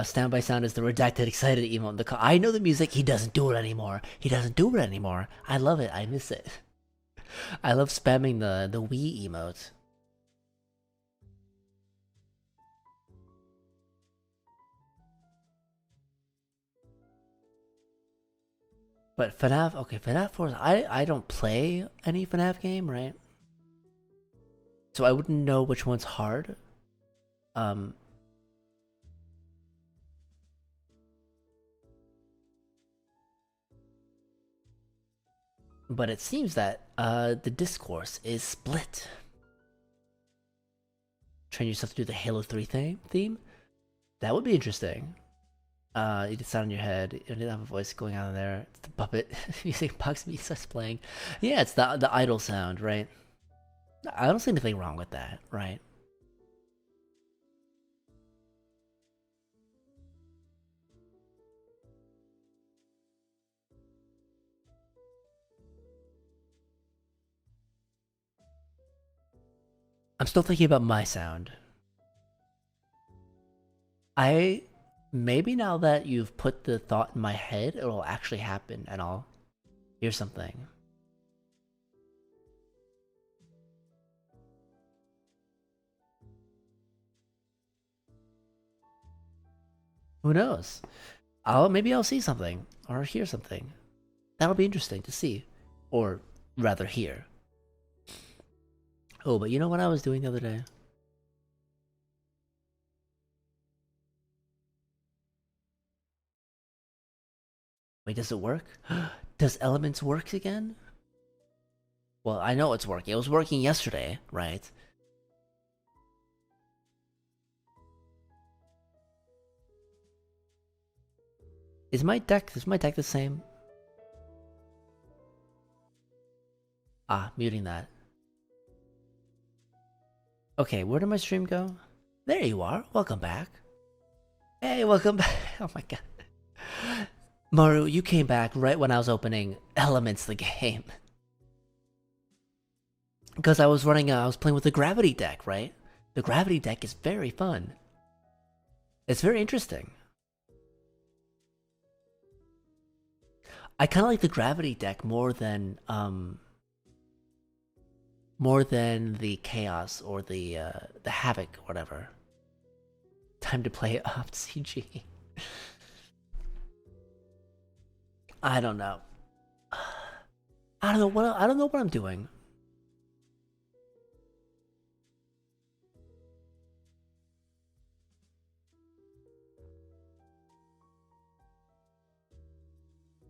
Standby sound is the redacted excited emote in the car. I know the music. He doesn't do it anymore. He doesn't do it anymore. I love it. I miss it. I love spamming the Wii emote. But FNAF, okay, FNAF 4, I don't play any FNAF game, right? So I wouldn't know which one's hard. Um, but it seems that the discourse is split. Train yourself to do the Halo 3 theme? That would be interesting. You just sound in your head. You don't have a voice going on there. It's the puppet music box me starts playing. Yeah, it's the idle sound, right? I don't see anything wrong with that, right? I'm still thinking about my sound. I maybe now that you've put the thought in my head, it'll actually happen, and I'll hear something. Who knows? Maybe I'll see something or hear something. That'll be interesting to see, or rather hear. Oh, but you know what I was doing the other day? Wait, does it work? Does Elements work again? Well, I know it's working. It was working yesterday, right? Is my deck the same? Ah, muting that. Okay, where did my stream go? There you are. Welcome back. Hey, welcome back. Oh my god. Maru, you came back right when I was opening Elements the game. Because I was playing with the Gravity deck, right? The Gravity deck is very fun. It's very interesting. I kind of like the Gravity deck more than the Chaos or the Havoc or whatever. Time to play Opt CG. I don't know. I don't know what I'm doing.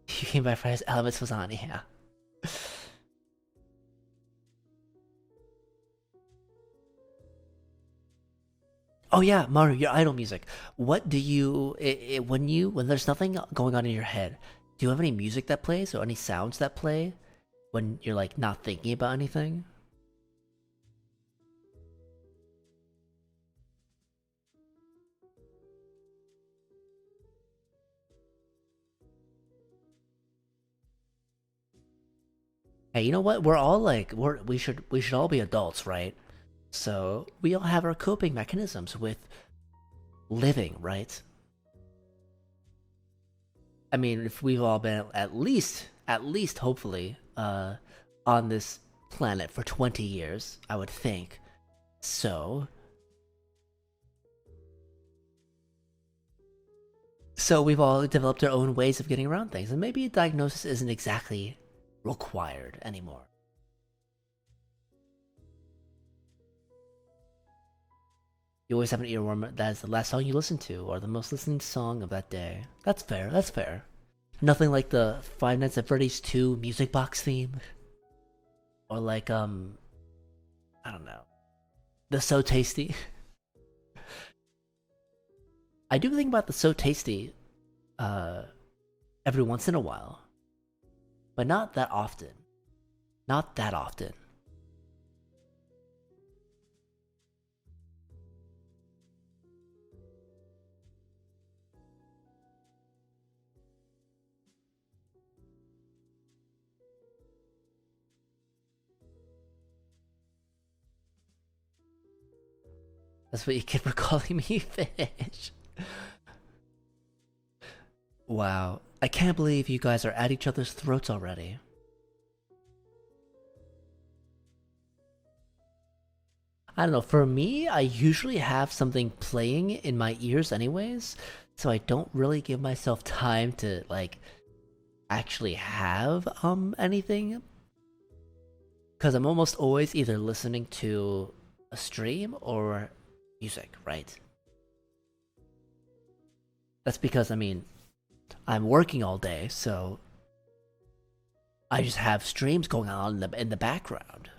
You came by Friday's Elements was on, yeah. Oh yeah, Maru, your idle music. What do you when there's nothing going on in your head? Do you have any music that plays or any sounds that play when you're like not thinking about anything? Hey, you know what? We're all like we should all be adults, right? So we all have our coping mechanisms with living, right? I mean, if we've all been at least hopefully, on this planet for 20 years, I would think. So we've all developed our own ways of getting around things, and maybe a diagnosis isn't exactly required anymore. You always have an earworm that is the last song you listen to, or the most listened song of that day. That's fair, that's fair. Nothing like the Five Nights at Freddy's 2 music box theme. Or like, I don't know. The So Tasty. I do think about the So Tasty, uh, every once in a while. But not that often. Not that often. That's what you get for calling me fish. Wow. I can't believe you guys are at each other's throats already. I don't know, for me, I usually have something playing in my ears anyways, so I don't really give myself time to, like, actually have, anything. Because I'm almost always either listening to a stream or music, right? That's because, I mean, I'm working all day, so I just have streams going on in the background.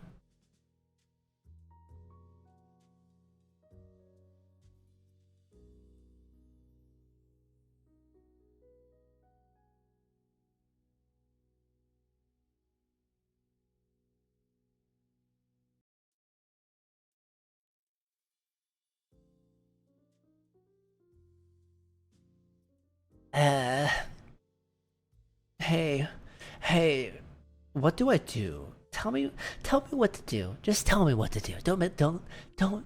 Uh, hey, hey, what do I do? Tell me what to do. Just tell me what to do. Don't.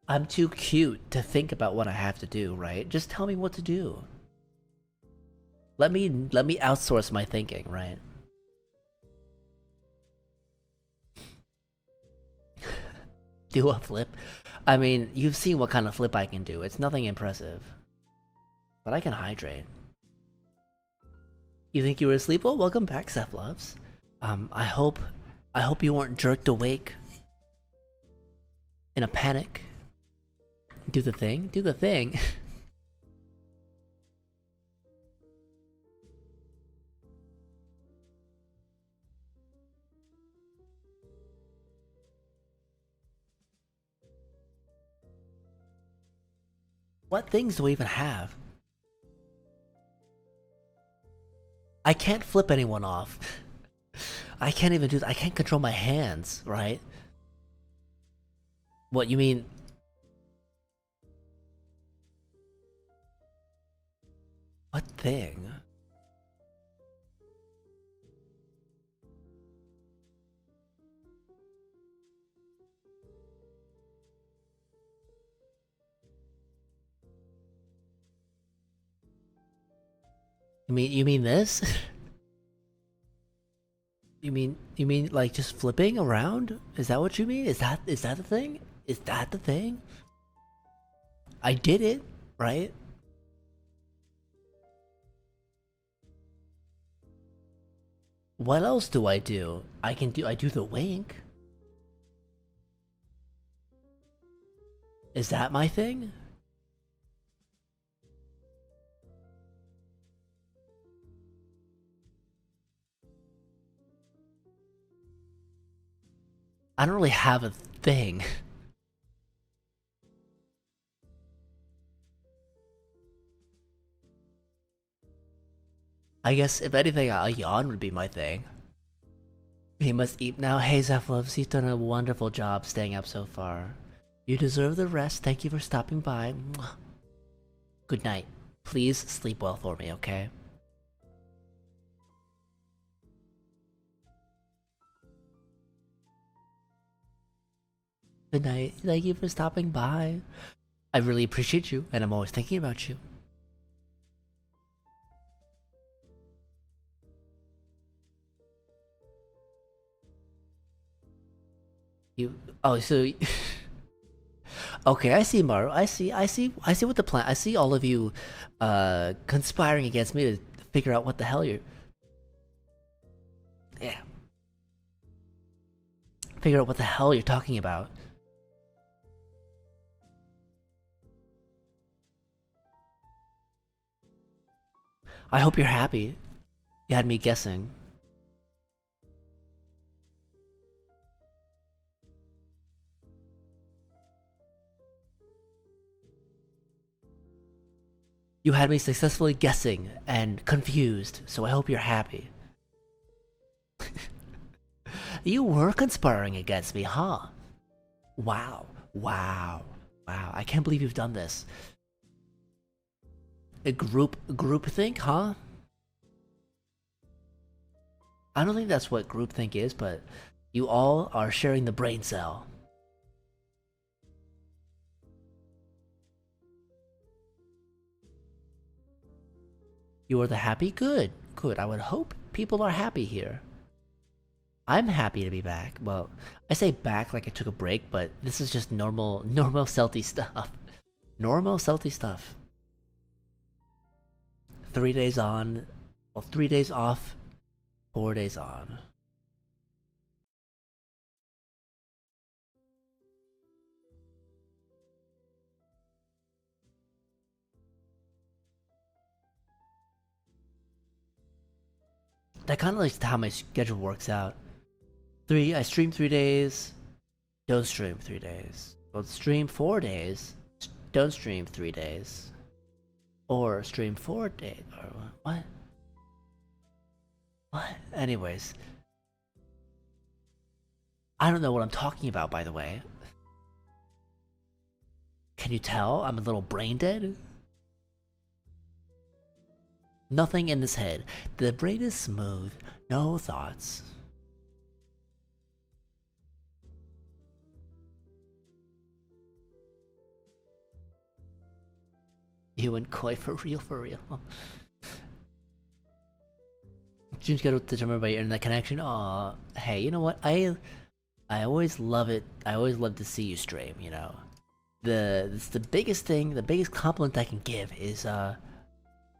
I'm too cute to think about what I have to do, right? Just tell me what to do. Let me outsource my thinking, right? Do a flip. I mean, you've seen what kind of flip I can do. It's nothing impressive. But I can hydrate. You think you were asleep? Well, welcome back, Seth Loves. I hope you weren't jerked awake in a panic. Do the thing. Do the thing. What things do we even have? I can't flip anyone off. I can't even do that. I can't control my hands, right? What, you mean... What thing? You mean this? you mean like just flipping around? Is that what you mean? Is that the thing? Is that the thing? I did it, right? What else do? I do the wink. Is that my thing? I don't really have a thing. I guess if anything, a yawn would be my thing. He must eat now. Hey Zephylos, you've done a wonderful job staying up so far. You deserve the rest. Thank you for stopping by. Mwah. Good night. Please sleep well for me, okay? Good night. Thank you for stopping by. I really appreciate you, and I'm always thinking about you. Oh, so okay, I see, Maru. I see what the plan. I see all of you, conspiring against me to figure out what the hell you're. Yeah. Figure out what the hell you're talking about. I hope you're happy. You had me guessing. You had me successfully guessing and confused, so I hope you're happy. You were conspiring against me, huh? Wow. Wow. Wow. I can't believe you've done this. A groupthink, huh? I don't think that's what groupthink is, but you all are sharing the brain cell. You are the happy? Good. Good. I would hope people are happy here. I'm happy to be back. Well, I say back like I took a break, but this is just normal Celty stuff. Normal Celty stuff. 3 days on, well, 3 days off, 4 days on. That kind of like how my schedule works out. I stream 3 days, don't stream 3 days. Well, stream 4 days, don't stream 3 days. Or stream 4 days, or what? What? Anyways. I don't know what I'm talking about, by the way. Can you tell I'm a little brain dead? Nothing in this head. The brain is smooth, no thoughts. You and Koi for real, for real. Stream schedule determined by your internet connection. Aw, hey, you know what? I always love it. I always love to see you stream. You know, it's the biggest thing, the biggest compliment I can give is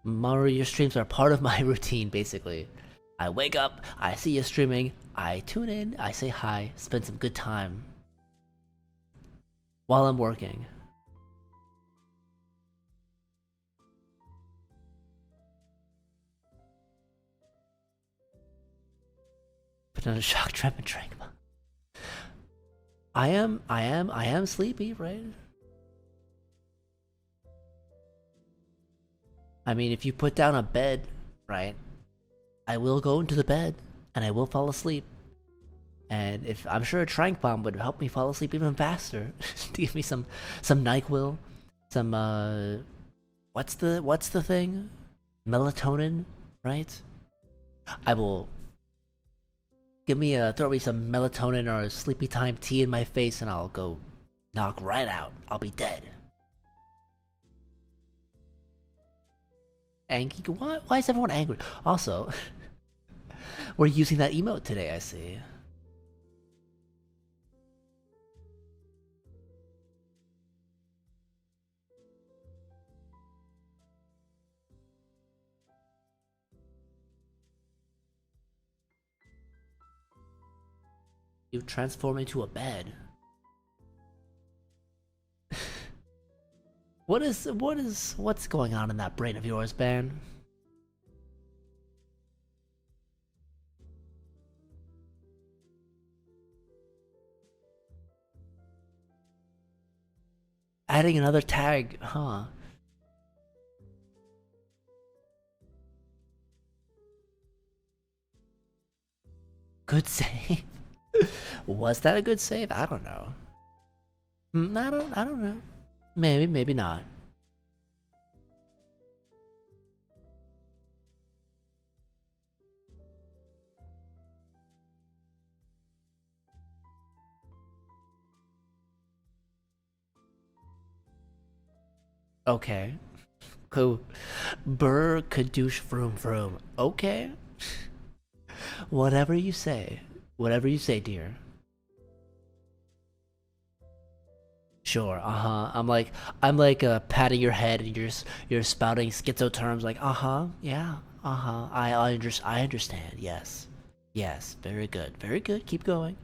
Mario, your streams are part of my routine, basically. I wake up, I see you streaming, I tune in, I say hi, spend some good time while I'm working. Put on a shock trap and drink. I am sleepy, right? I mean, if you put down a bed, right, I will go into the bed and I will fall asleep. And if I'm sure a trank bomb would help me fall asleep even faster, to give me some NyQuil, some what's the thing? Melatonin, right? I will throw me some melatonin or a sleepy time tea in my face and I'll go knock right out. I'll be dead. Angry? What? Why is everyone angry? Also, we're using that emote today, I see. You transform into a bed. What's going on in that brain of yours, Ben? Adding another tag, huh? Good save? Was that a good save? I don't know. I don't know. Maybe, maybe not. Okay. Cool. Burr kadoosh vroom vroom. Okay. Whatever you say. Whatever you say, dear. Sure, uh-huh. I'm like patting your head and you're spouting schizo terms like uh-huh, yeah, uh-huh. I understand, yes. Yes, very good. Very good. Keep going.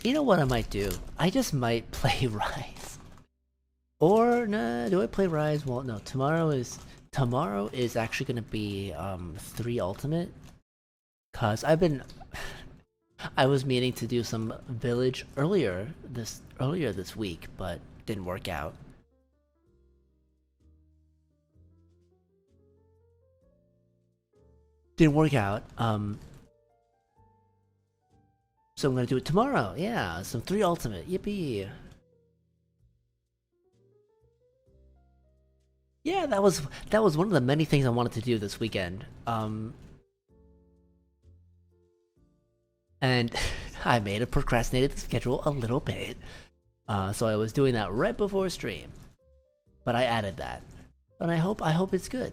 You know what I might do? I just might play Rise. Or nah, do I play Rise? Well, no, tomorrow is actually gonna be 3 Ultimate. Cause I was meaning to do some Village earlier this week, but didn't work out. Didn't work out. So I'm gonna do it tomorrow. Yeah, some 3 Ultimate. Yippee! Yeah, that was one of the many things I wanted to do this weekend. And I made a procrastinated schedule a little bit. So I was doing that right before stream. But I added that. And I hope it's good.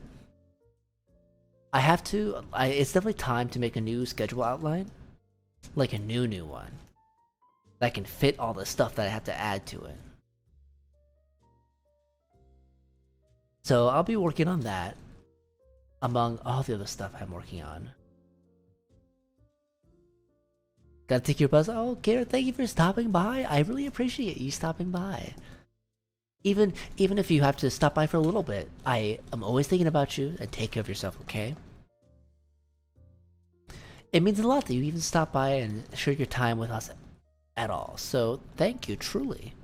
I have to it's definitely time to make a new schedule outline. Like a new one. That can fit all the stuff that I have to add to it. So I'll be working on that among all the other stuff I'm working on. Gotta take your buzz. Oh, Garrett, thank you for stopping by. I really appreciate you stopping by. Even if you have to stop by for a little bit, I am always thinking about you and take care of yourself, okay? It means a lot that you even stop by and share your time with us at all. So thank you, truly.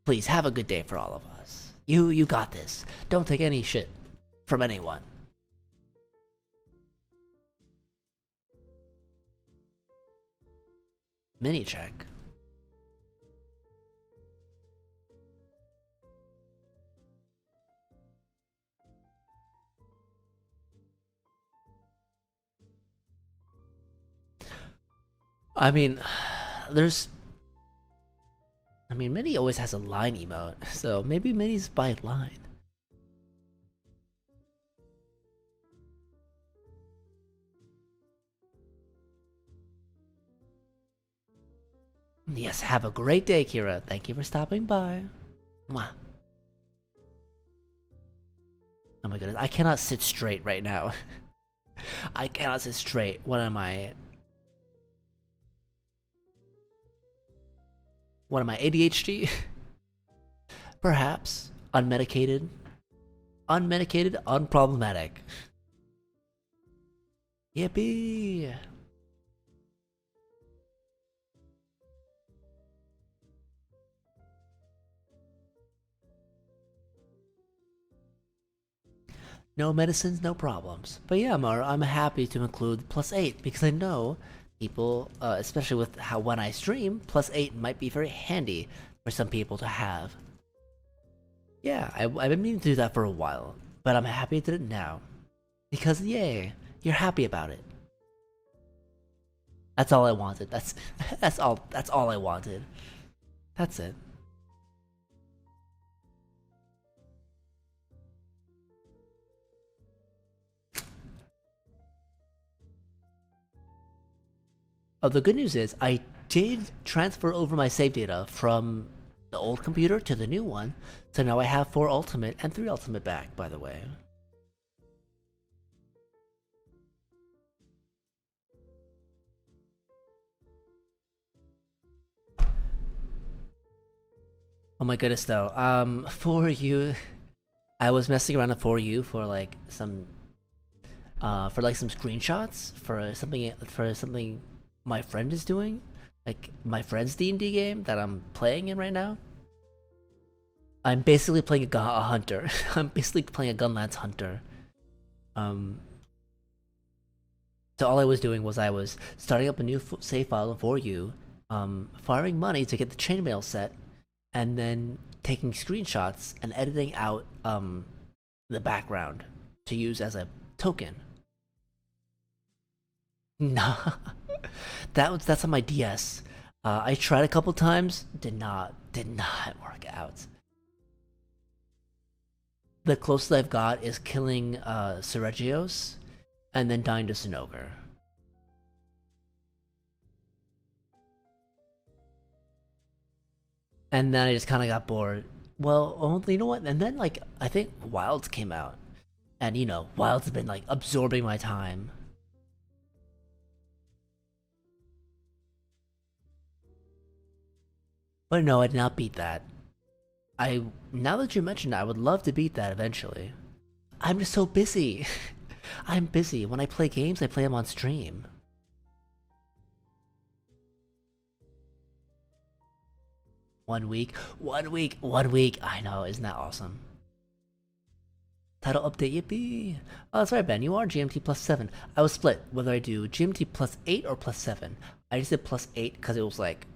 Please have a good day for all of us. You got this. Don't take any shit from anyone. Mini check. I mean, there's... I mean, Mini always has a line emote, so maybe Mini's by line. Yes, have a great day, Kira. Thank you for stopping by. Mwah. Oh my goodness, I cannot sit straight right now. I cannot sit straight. What am I? What am I, ADHD? Perhaps. Unmedicated. Unmedicated, unproblematic. Yippee! No medicines, no problems. But yeah, Mar, I'm happy to include +8 because I know people, especially with how when I stream, +8 might be very handy for some people to have. Yeah, I've been meaning to do that for a while, but I'm happy I did it now. Because yay, you're happy about it. That's all I wanted. That's all I wanted. That's it. Oh, the good news is I did transfer over my save data from the old computer to the new one, so now I have 4 ultimate and 3 ultimate back, by the way. Oh my goodness though, for you, I was messing around with for you for like some screenshots for something my friend is doing, like my friend's D&D game that I'm playing in right now. I'm basically playing a hunter. I'm basically playing a Gunlance hunter. Um, so all I was doing was I was starting up a new save file for you, firing money to get the chainmail set, and then taking screenshots and editing out the background to use as a token. No, that's on my DS. I tried a couple times, did not work out. The closest I've got is killing Seregios and then dying to Sinogar. And then I just kind of got bored. Well, you know what? And then like I think Wilds came out, and you know Wilds has been like absorbing my time. But no, I did not beat that. I Now that you mentioned it, I would love to beat that eventually. I'm just so busy. I'm busy. When I play games, I play them on stream. One week. I know, isn't that awesome? Title update, yippee! Oh, that's right, Ben. You are GMT +7. I was split whether I do GMT +8 or +7. I just did +8 because it was like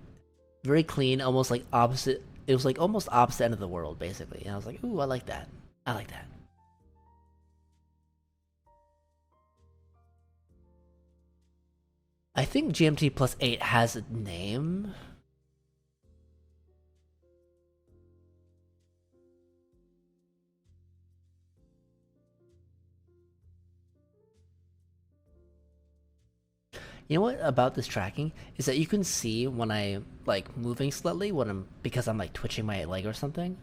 very clean, almost like opposite. It was like almost opposite end of the world, basically. And I was like, ooh, I like that. I like that. I think GMT +8 has a name. You know what about this tracking is that you can see when I like moving slightly when because I'm like twitching my leg or something.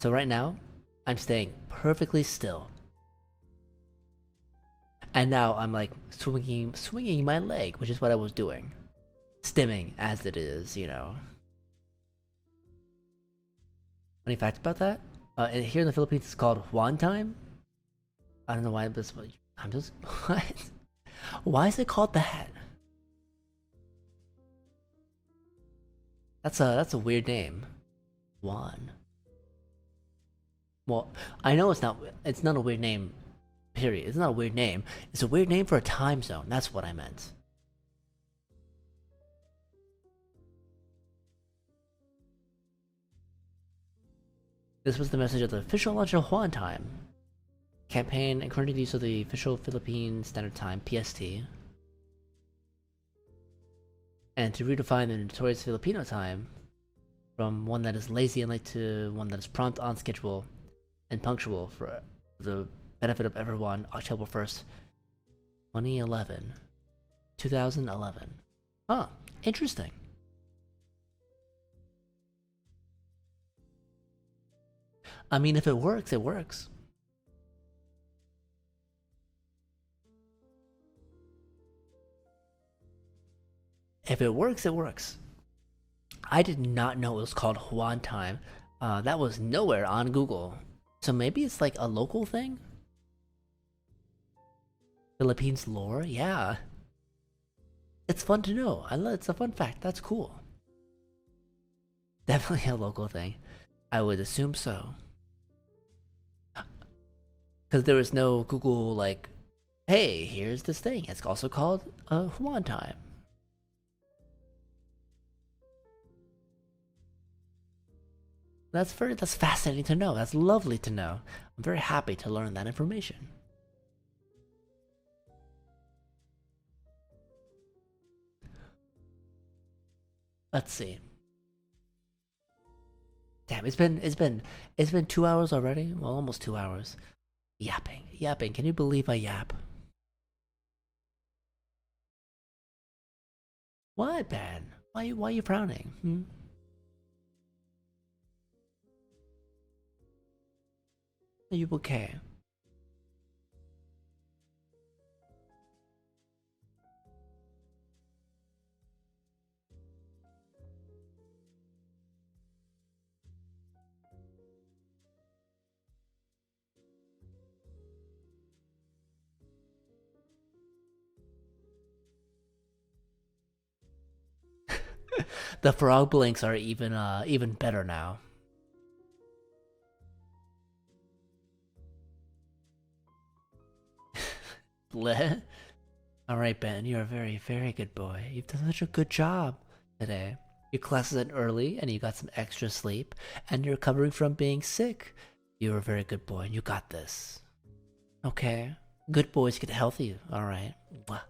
So right now, I'm staying perfectly still. And now I'm like swinging my leg, which is what I was doing. Stimming as it is, you know. Any fact about that? And here in the Philippines, it's called Juan time. I don't know why this. I'm just what? Why is it called that? That's a weird name. Juan. Well, I know it's not a weird name. Period. It's not a weird name. It's a weird name for a time zone. That's what I meant. This was the message of the official launch of Juan time. Campaign according to use of the official Philippine Standard Time (PST), and to redefine the notorious Filipino time from one that is lazy and late to one that is prompt, on schedule, and punctual for the benefit of everyone. October 1st, 2011. Huh. Interesting. I mean, if it works, it works. If it works, it works. I did not know it was called Huan time. That was nowhere on Google. So maybe it's like a local thing? Philippines lore? Yeah. It's fun to know. It's a fun fact. That's cool. Definitely a local thing. I would assume so. Because there was no Google, like, hey, here's this thing. It's also called Huan time. That's fascinating to know. That's lovely to know. I'm very happy to learn that information. Let's see. Damn, it's been 2 hours already. Well, almost 2 hours. Yapping. Can you believe I yap? What, Ben? Why are you frowning? Hmm? Are you okay? The frog blinks are even better now. Bleh. All right, Ben, you're a very good boy. You've done such a good job today. Your class is early, and you got some extra sleep, and you're recovering from being sick. You're a very good boy, and you got this. Okay. Good boys get healthy. All right. Mwah.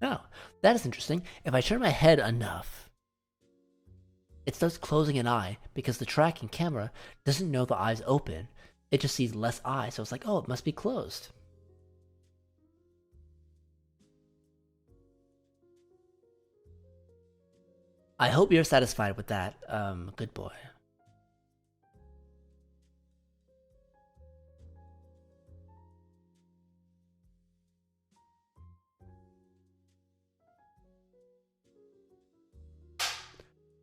Oh, that is interesting. If I turn my head enough, it starts closing an eye because the tracking camera doesn't know the eye's open. It just sees less eyes, so it's like, oh, it must be closed. I hope you're satisfied with that, good boy.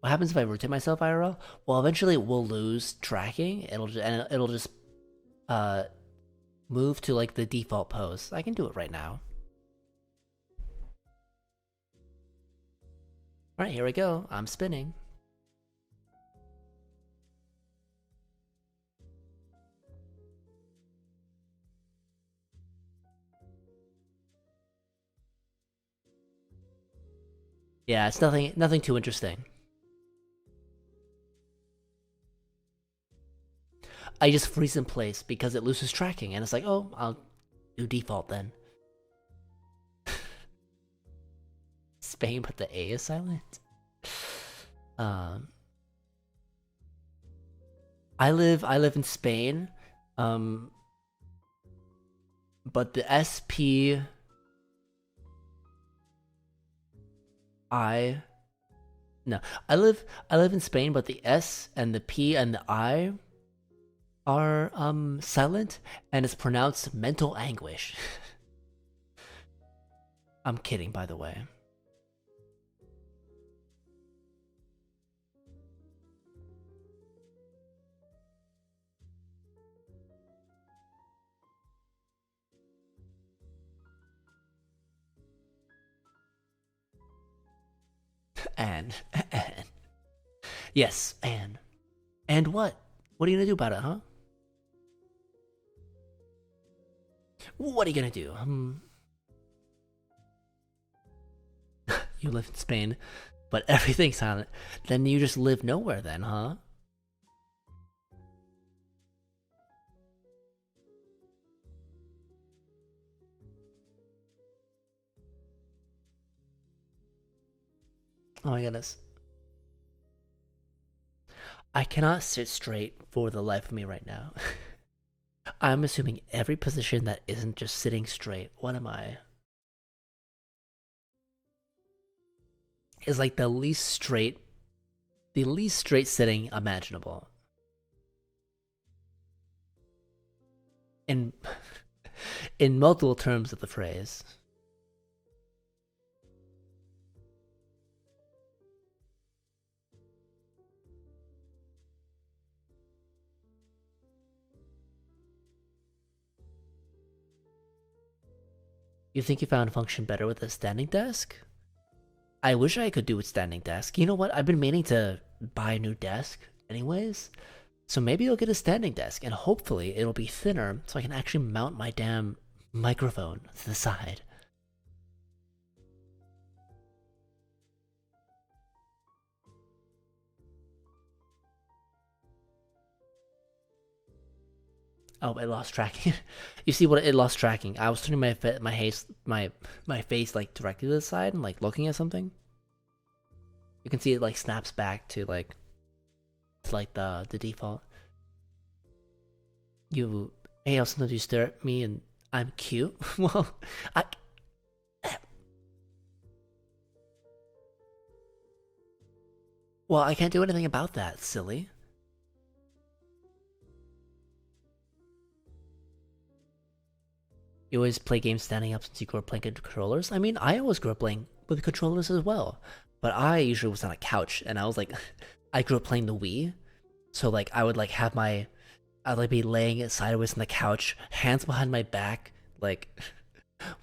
What happens if I rotate myself IRL? Well, eventually we'll lose tracking. It'll just uh move to like the default pose. I can do it right now. All right, here we go. I'm spinning. Yeah, it's nothing too interesting. I just freeze in place because it loses tracking, and it's like, oh, I'll do default then. Spain, but the A is silent. Um, I live in Spain, um, but the I no, I live in Spain, but the S and the P and the I are silent, and it's pronounced mental anguish. I'm kidding, by the way. And yes, and what? What are you gonna do about it, huh? What are you gonna do? You live in Spain, but everything's silent. Then you just live nowhere, then, huh? Oh my goodness. I cannot sit straight for the life of me right now. I'm assuming every position that isn't just sitting straight. What am I? Is like the least straight sitting imaginable. In in multiple terms of the phrase. You think you found a function better with a standing desk? I wish I could do a standing desk. You know what? I've been meaning to buy a new desk anyways. So maybe I'll get a standing desk and hopefully it'll be thinner so I can actually mount my damn microphone to the side. Oh, it lost tracking. You see what it lost tracking? I was turning my face like directly to the side and like looking at something. You can see it like snaps back to like the default. You hey, sometimes you stare at me and I'm cute. Well, I I can't do anything about that, silly. You always play games standing up since you grew up playing controllers? I mean, I always grew up playing with controllers as well. But I usually was on a couch, and I was like, I grew up playing the Wii. So, like, I would, like, I'd, like, be laying it sideways on the couch, hands behind my back, like,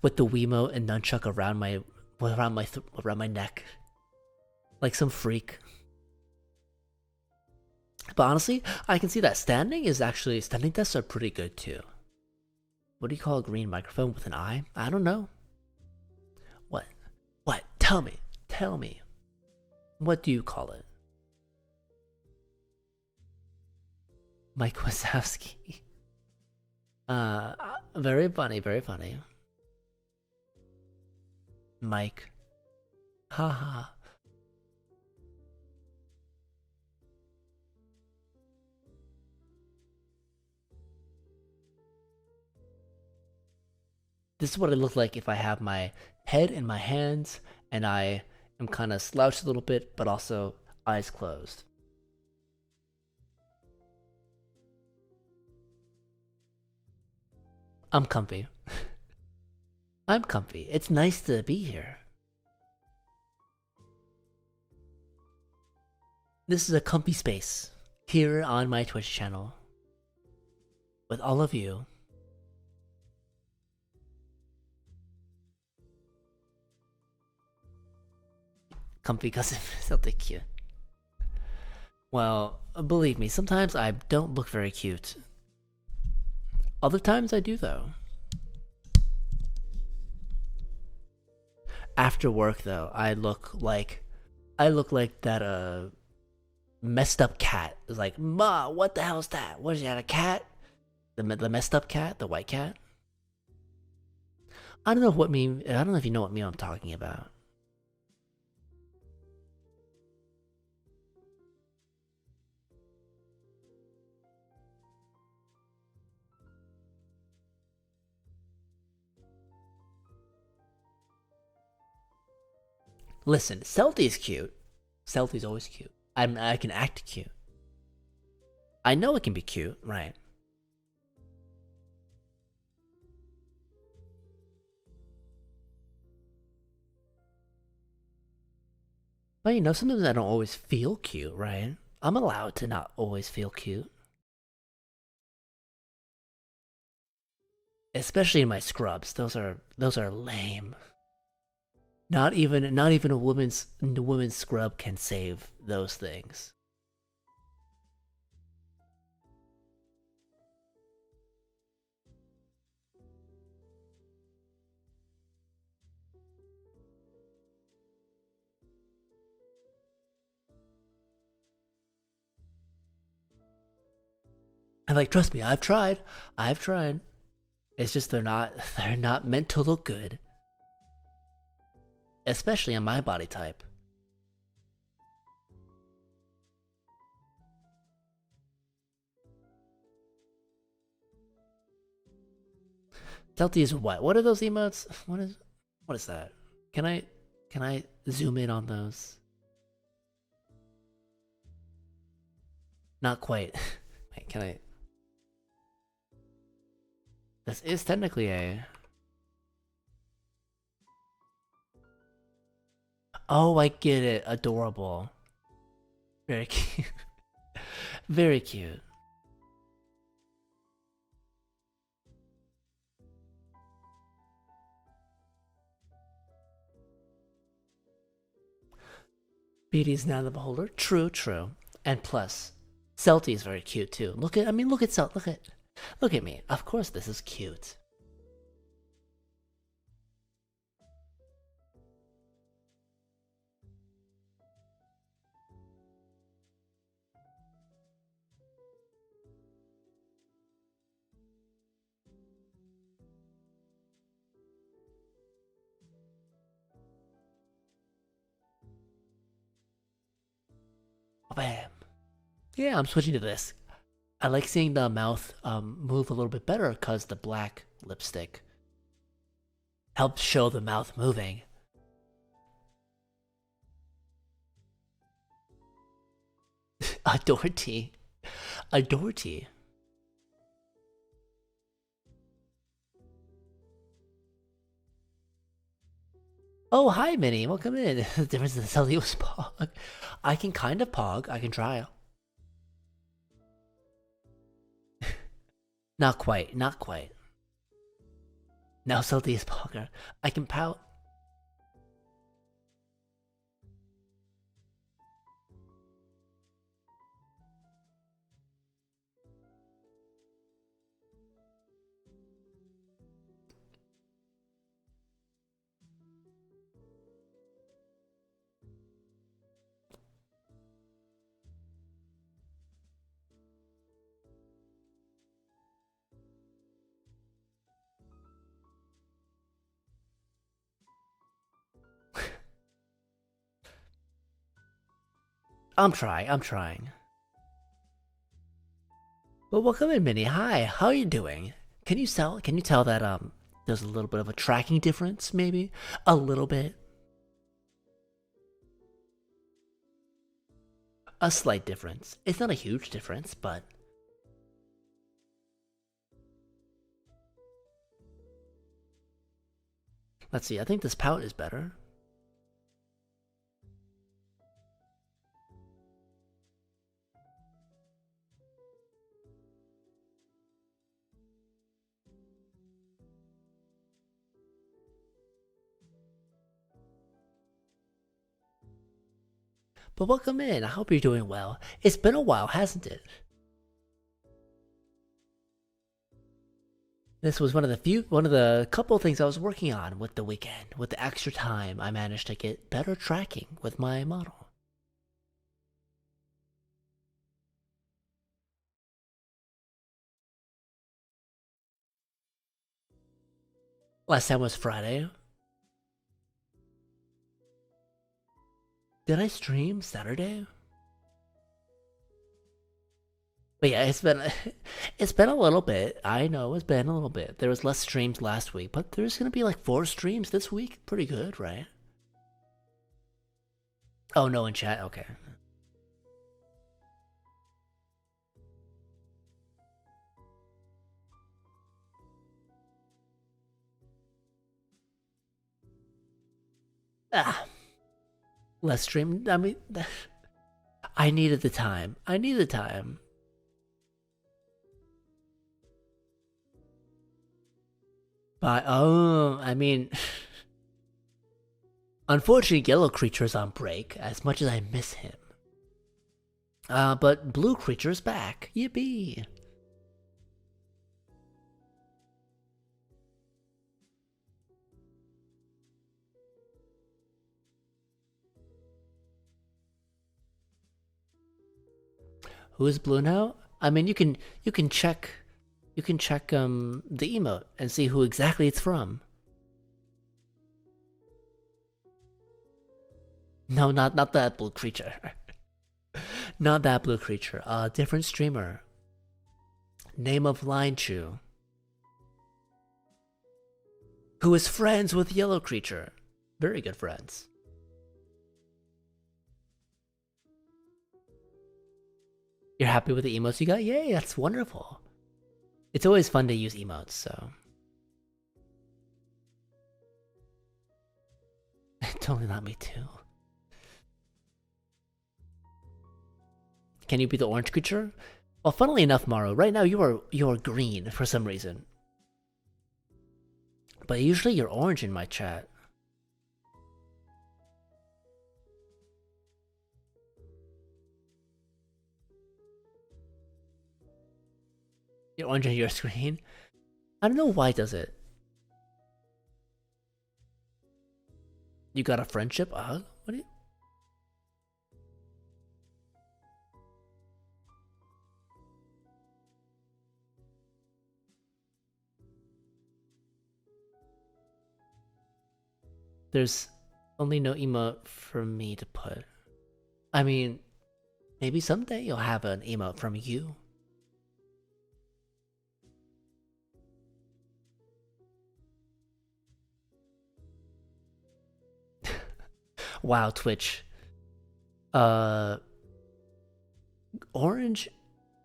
with the Wiimote and nunchuck around my neck. Like some freak. But honestly, I can see that standing desks are pretty good too. What do you call a green microphone with an eye? I don't know. What? What? Tell me. Tell me. What do you call it? Mike Wazowski. Very funny, very funny. Mike. Haha. This is what it looks like if I have my head in my hands and I am kind of slouched a little bit, but also eyes closed. I'm comfy. I'm comfy. It's nice to be here. This is a comfy space here on my Twitch channel with all of you. Comfy because it's something cute. Well, believe me, sometimes I don't look very cute. Other times I do, though. After work, though, I look like that messed up cat. It's like, Ma, what the hell's that? What is that? A cat? The messed up cat, the white cat. I don't know what meme. I don't know if you know what meme I'm talking about. Listen, Celty's cute. Celty's always cute. I can act cute. I know it can be cute, right? But you know, sometimes I don't always feel cute, right? I'm allowed to not always feel cute. Especially in my scrubs. Those are lame. Not even a woman's scrub can save those things. And like, trust me, I've tried. I've tried. It's just they're not meant to look good. Especially on my body type. Salty is what? What are those emotes? What is that? Can I zoom in on those? Not quite. Wait, can I? This is technically a. Oh, I get it. Adorable. Very cute. Very cute. Beauty is now the beholder. True, true. And plus, Celty is very cute too. Look at, I mean, look at Celt. Look at me. Of course, this is cute. Bam. Yeah, I'm switching to this. I like seeing the mouth move a little bit better because the black lipstick helps show the mouth moving. Adorty. Adorty. Oh, hi, Minnie. Welcome in. The difference in the Celty was Pog. I can kind of Pog. I can try. Not quite. Not quite. Now Celty is Pogger. I can pout. I'm trying. I'm trying. Well, welcome in, Minnie. Hi. How are you doing? Can you tell? Can you tell that there's a little bit of a tracking difference, maybe a little bit, a slight difference. It's not a huge difference, but let's see. I think this pout is better. But welcome in. I hope you're doing well. It's been a while, hasn't it? This was one of the couple things I was working on with the weekend. With the extra time, I managed to get better tracking with my model. Last time was Friday. Did I stream Saturday? But yeah, it's been a little bit. I know it's been a little bit. There was less streams last week, but there's gonna be like 4 streams this week. Pretty good, right? Oh, no in chat. Okay. Ah, less stream. I mean, I needed the time. I needed the time. But I mean, unfortunately, Yellow Creature is on break. As much as I miss him, but Blue Creature is back. Yippee! Who is Blue now? I mean, you can check the emote and see who exactly it's from. No, not that Blue Creature. Not that Blue Creature. Different streamer. Name of Line Chew. who is friends with Yellow Creature. Very good friends. You're happy with the emotes you got? Yay, that's wonderful. It's always fun to use emotes, so. Totally not me too. Can you be the orange creature? Well, funnily enough, Maru, right now you are green for some reason. But usually you're orange in my chat. You're orange on your screen? I don't know why it does it. You got a friendship? What do you... There's only no emote for me to put. I mean, maybe someday you'll have an emote from you. Wow, Twitch. Orange,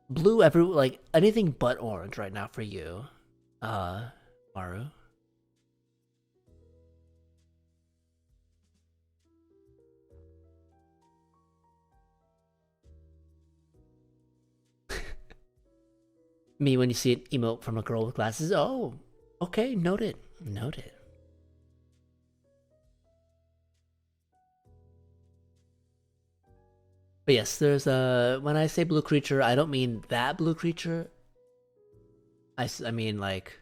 blue, like anything but orange right now for you, Maru. Me when you see an emote from a girl with glasses. Oh, okay, noted, noted. But yes, there's when I say blue creature, I don't mean that blue creature. I mean like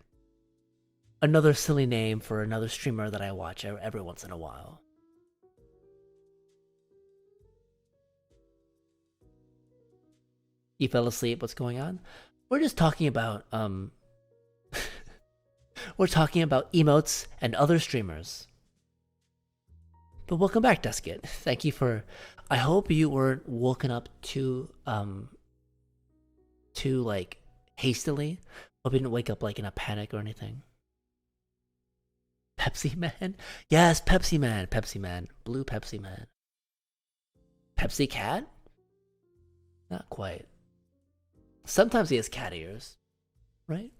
another silly name for another streamer that I watch every once in a while. You fell asleep, what's going on? We're just talking about we're talking about emotes and other streamers. But welcome back, Dusket. Thank you for... I hope you weren't woken up too like, hastily. Hope you didn't wake up, like, in a panic or anything. Pepsi Man? Yes, Pepsi Man. Pepsi Man. Blue Pepsi Man. Pepsi Cat? Not quite. Sometimes he has cat ears, right?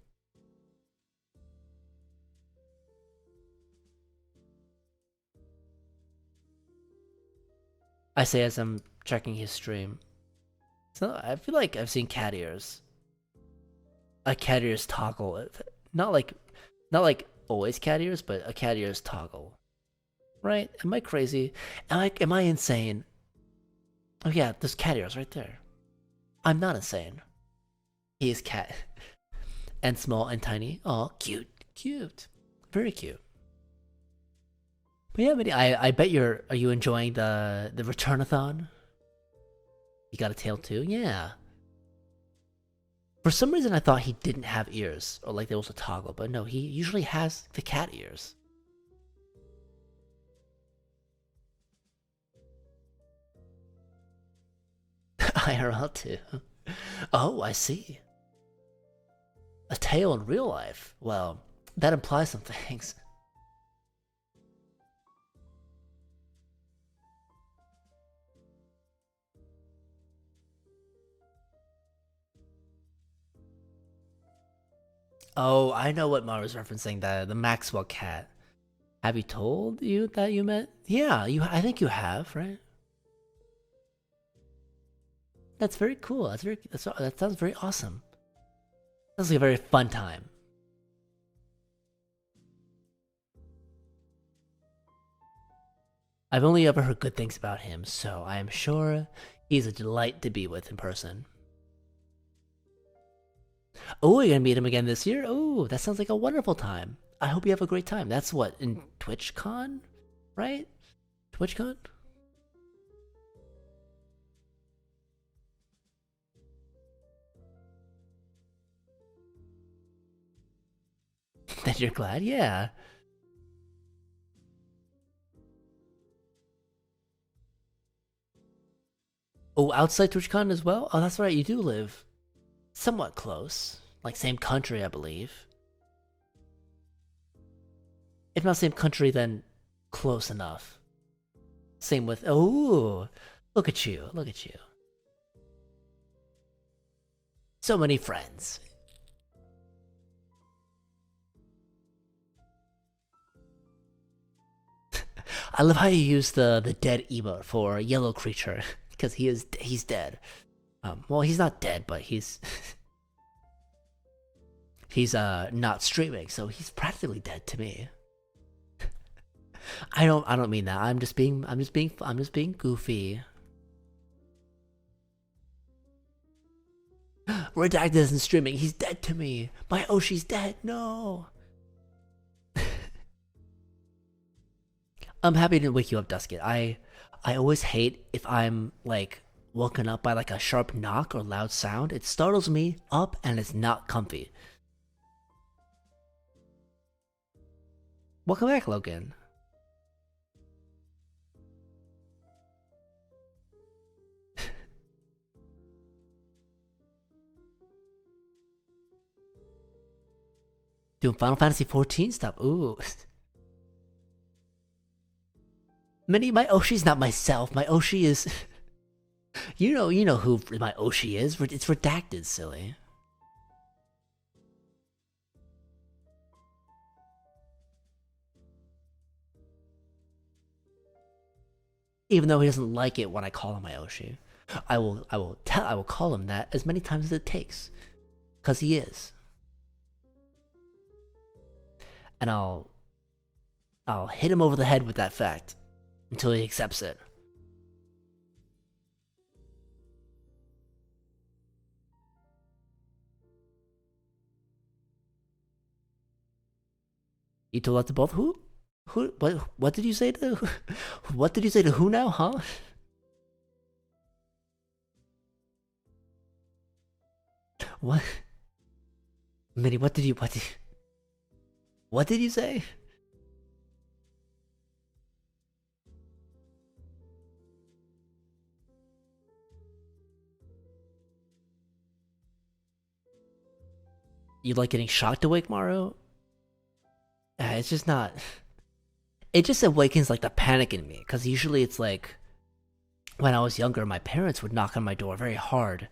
I say as I'm checking his stream. So I feel like I've seen cat ears. A cat ears toggle. Not like always cat ears, but a cat ears toggle. Right? Am I crazy? Am I insane? Oh yeah, there's cat ears right there. I'm not insane. He is cat. And small and tiny. Oh, cute. Cute. Very cute. But yeah, but I bet are you enjoying the returnathon? You got a tail too? Yeah. For some reason I thought he didn't have ears, or like there was a toggle, but no, he usually has the cat ears. IRL too. Oh, I see. A tail in real life. Well, that implies some things. Oh, I know what Maru's referencing, the Maxwell cat. Have you told you that you met? Yeah, I think you have, right? That's very cool. That sounds very awesome. Sounds like a very fun time. I've only ever heard good things about him, so I am sure he's a delight to be with in person. Oh, you're gonna meet him again this year? Oh, that sounds like a wonderful time. I hope you have a great time. That's what, in TwitchCon? Right? TwitchCon? That you're glad? Yeah. Oh, outside TwitchCon as well? Oh, that's right, you do live somewhat close. Like, same country, I believe. If not same country, then close enough. Same with... Oh, look at you. Look at you. So many friends. I love how you use the dead emote for yellow creature. Because he's dead. Well, he's not dead, but he's... he's not streaming, so he's practically dead to me. I don't mean that. I'm just being goofy. Redacted isn't streaming. He's dead to me. My Oshi's dead. No. I'm happy to wake you up, Dusket. I always hate if I'm like woken up by like a sharp knock or loud sound. It startles me up and it's not comfy. Welcome back, Logan. Doing Final Fantasy 14 stuff. Ooh. My Oshi's not myself. My Oshi is... you know who my Oshi is. It's redacted, silly. Even though he doesn't like it when I call him my Oshi. I will call him that as many times as it takes. Cause he is. And I'll hit him over the head with that fact until he accepts it. You told that to both? Who? What did you say to? What did you say to who now? Huh? What? Minnie, what did you say? You like getting shocked awake, Maru? It's just not... It just awakens like the panic in me, because usually it's like... When I was younger, my parents would knock on my door very hard.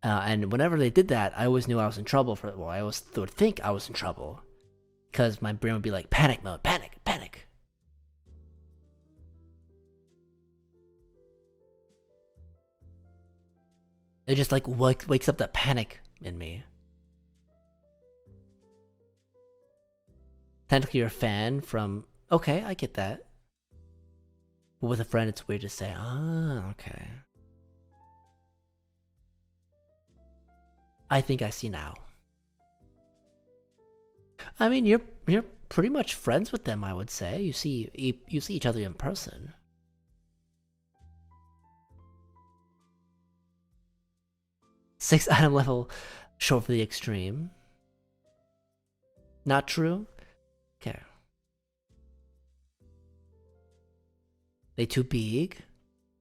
And whenever they did that, I always knew I was in trouble for... Well, I always would think I was in trouble. Because my brain would be like, panic mode, panic, panic. It just like wakes up that panic in me. Technically you're a fan from... Okay, I get that. But with a friend, it's weird to say, ah, okay. I think I see now. I mean, you're pretty much friends with them, I would say. You see each other in person. Six item level short for the extreme. Not true? Okay. They too big?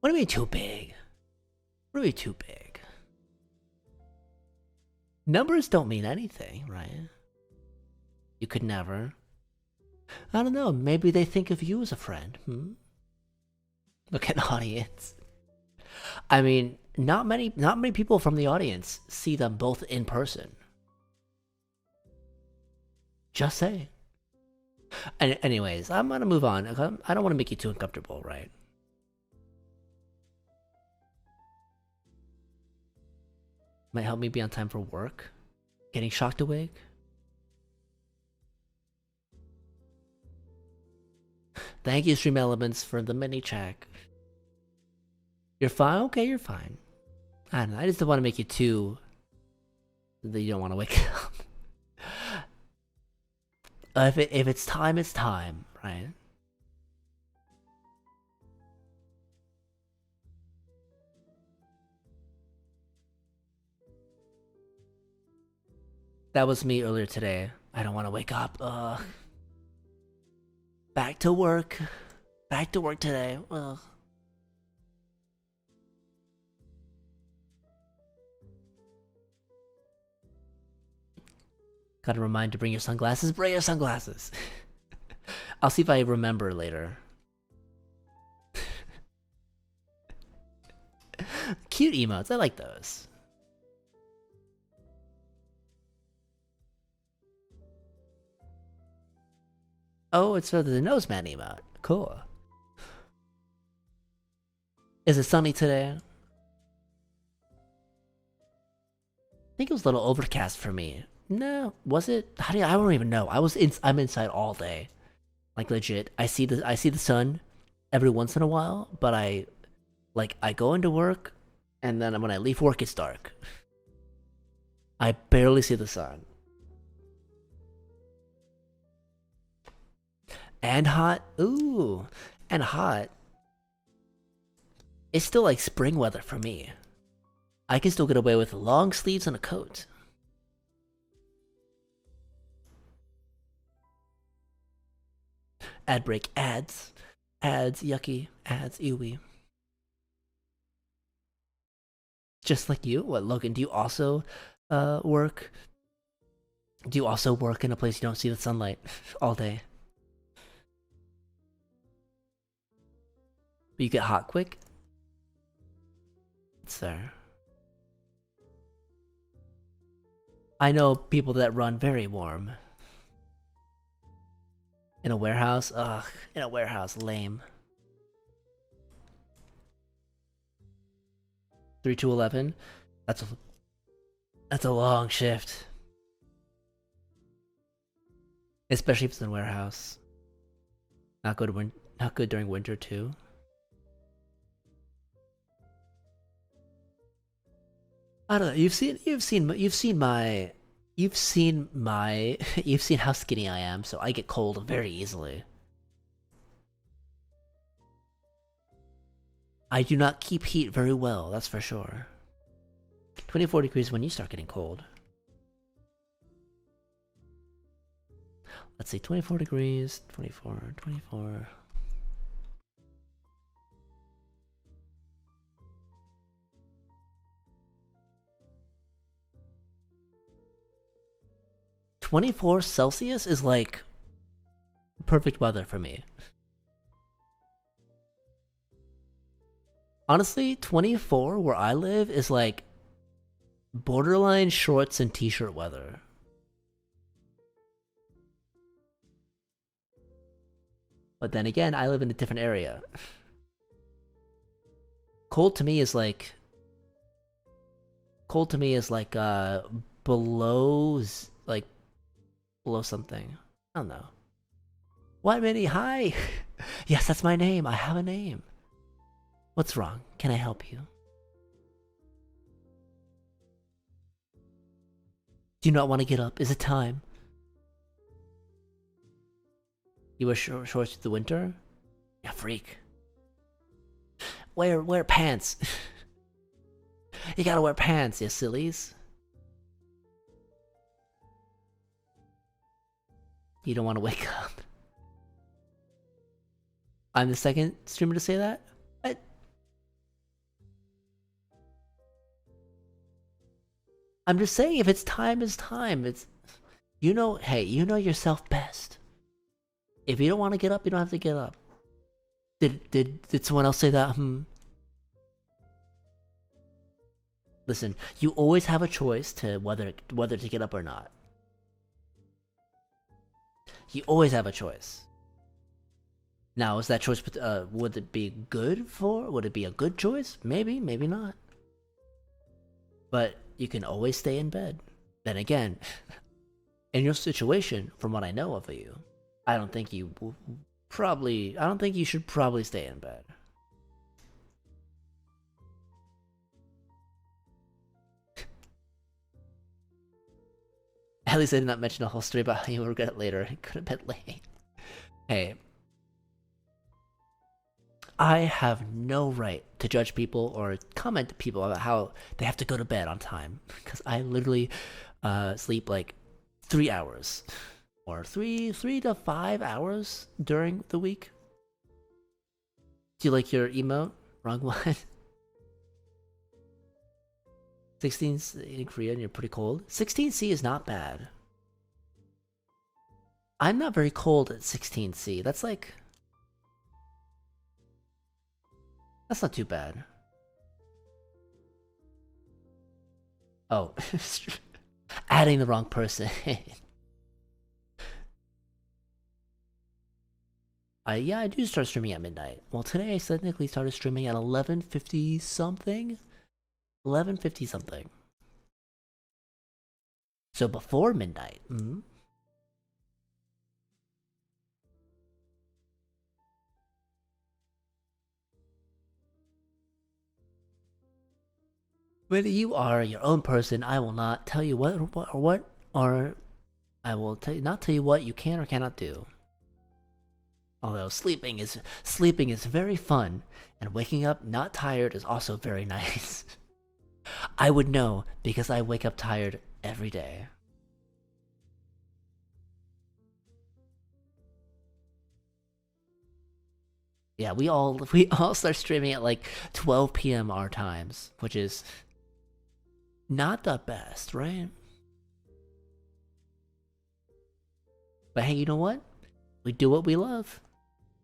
What do you mean too big? What do you mean too big? Numbers don't mean anything, right? You could never. I don't know, maybe they think of you as a friend, hmm? Look at the audience. I mean, not many people from the audience see them both in person. Just say. Anyways, I'm gonna move on. I don't want to make you too uncomfortable, right? Might help me be on time for work. Getting shocked awake. Thank you, Stream Elements, for the mini check. You're fine? Okay, you're fine. I don't know, I just don't want to make you too... that you don't want to wake up. If it's time, right? That was me earlier today. I don't want to wake up. Back to work. Back to work today. Ugh. Gotta remind to bring your sunglasses. Bring your sunglasses. I'll see if I remember later. Cute emotes, I like those. Oh, it's for the Noseman emote. Cool. Is it sunny today? I think it was a little overcast for me. No, was it? How do you, I don't even know. I'm inside all day. Like legit. I see the sun every once in a while, but I go into work and then when I leave work it's dark. I barely see the sun. And hot. Ooh. And hot. It's still like spring weather for me. I can still get away with long sleeves and a coat. Ad break. Ads. Ads. Yucky. Ads. Ewy. Just like you? What, Logan, do you also work? Do you also work in a place you don't see the sunlight all day? But you get hot quick? It's there. I know people that run very warm. In a warehouse? Ugh, in a warehouse, lame. 3 to 11? That's a long shift. Especially if it's in a warehouse. Not good during winter too. I don't know. You've seen how skinny I am, so I get cold very easily. I do not keep heat very well, that's for sure. 24 degrees when you start getting cold. Let's see, 24 degrees, 24, 24. (24°C) is like perfect weather for me. Honestly, 24 where I live is like borderline shorts and t-shirt weather. But then again, I live in a different area. Cold to me is like below below something. I don't know. What, Minnie? Hi! Yes, that's my name. I have a name. What's wrong? Can I help you? Do you not want to get up? Is it time? You wear shorts through the winter? Yeah, freak. Wear pants. You gotta wear pants, you sillies. You don't want to wake up. I'm the second streamer to say that? What? I'm just saying, if it's time, it's time. It's... You know, hey, you know yourself best. If you don't want to get up, you don't have to get up. Did someone else say that? Listen, you always have a choice to whether to get up or not. You always have a choice. Now, is that choice, would it be good for? Would it be a good choice? Maybe, maybe not. But you can always stay in bed. Then again, in your situation, from what I know of you, I don't think you should probably stay in bed. At least I did not mention a whole story about how you will regret it later. It could have been late. Hey. I have no right to judge people or comment to people about how they have to go to bed on time. Because I literally sleep like 3 hours. Or 3 to 5 hours during the week. Do you like your emote? Wrong one. 16 in Korea and you're pretty cold. 16C is not bad. I'm not very cold at 16C. That's like, that's not too bad. Oh, adding the wrong person. Yeah, I do start streaming at midnight. Well, today I technically started streaming at 11:50 something. 11:50 something. So before midnight. But you are your own person. I will not tell you what or I will not tell you what you can or cannot do. Although sleeping is very fun, and waking up not tired is also very nice. I would know because I wake up tired every day. Yeah, we all start streaming at like 12 p.m. our times, which is not the best, right? But hey, you know what? We do what we love,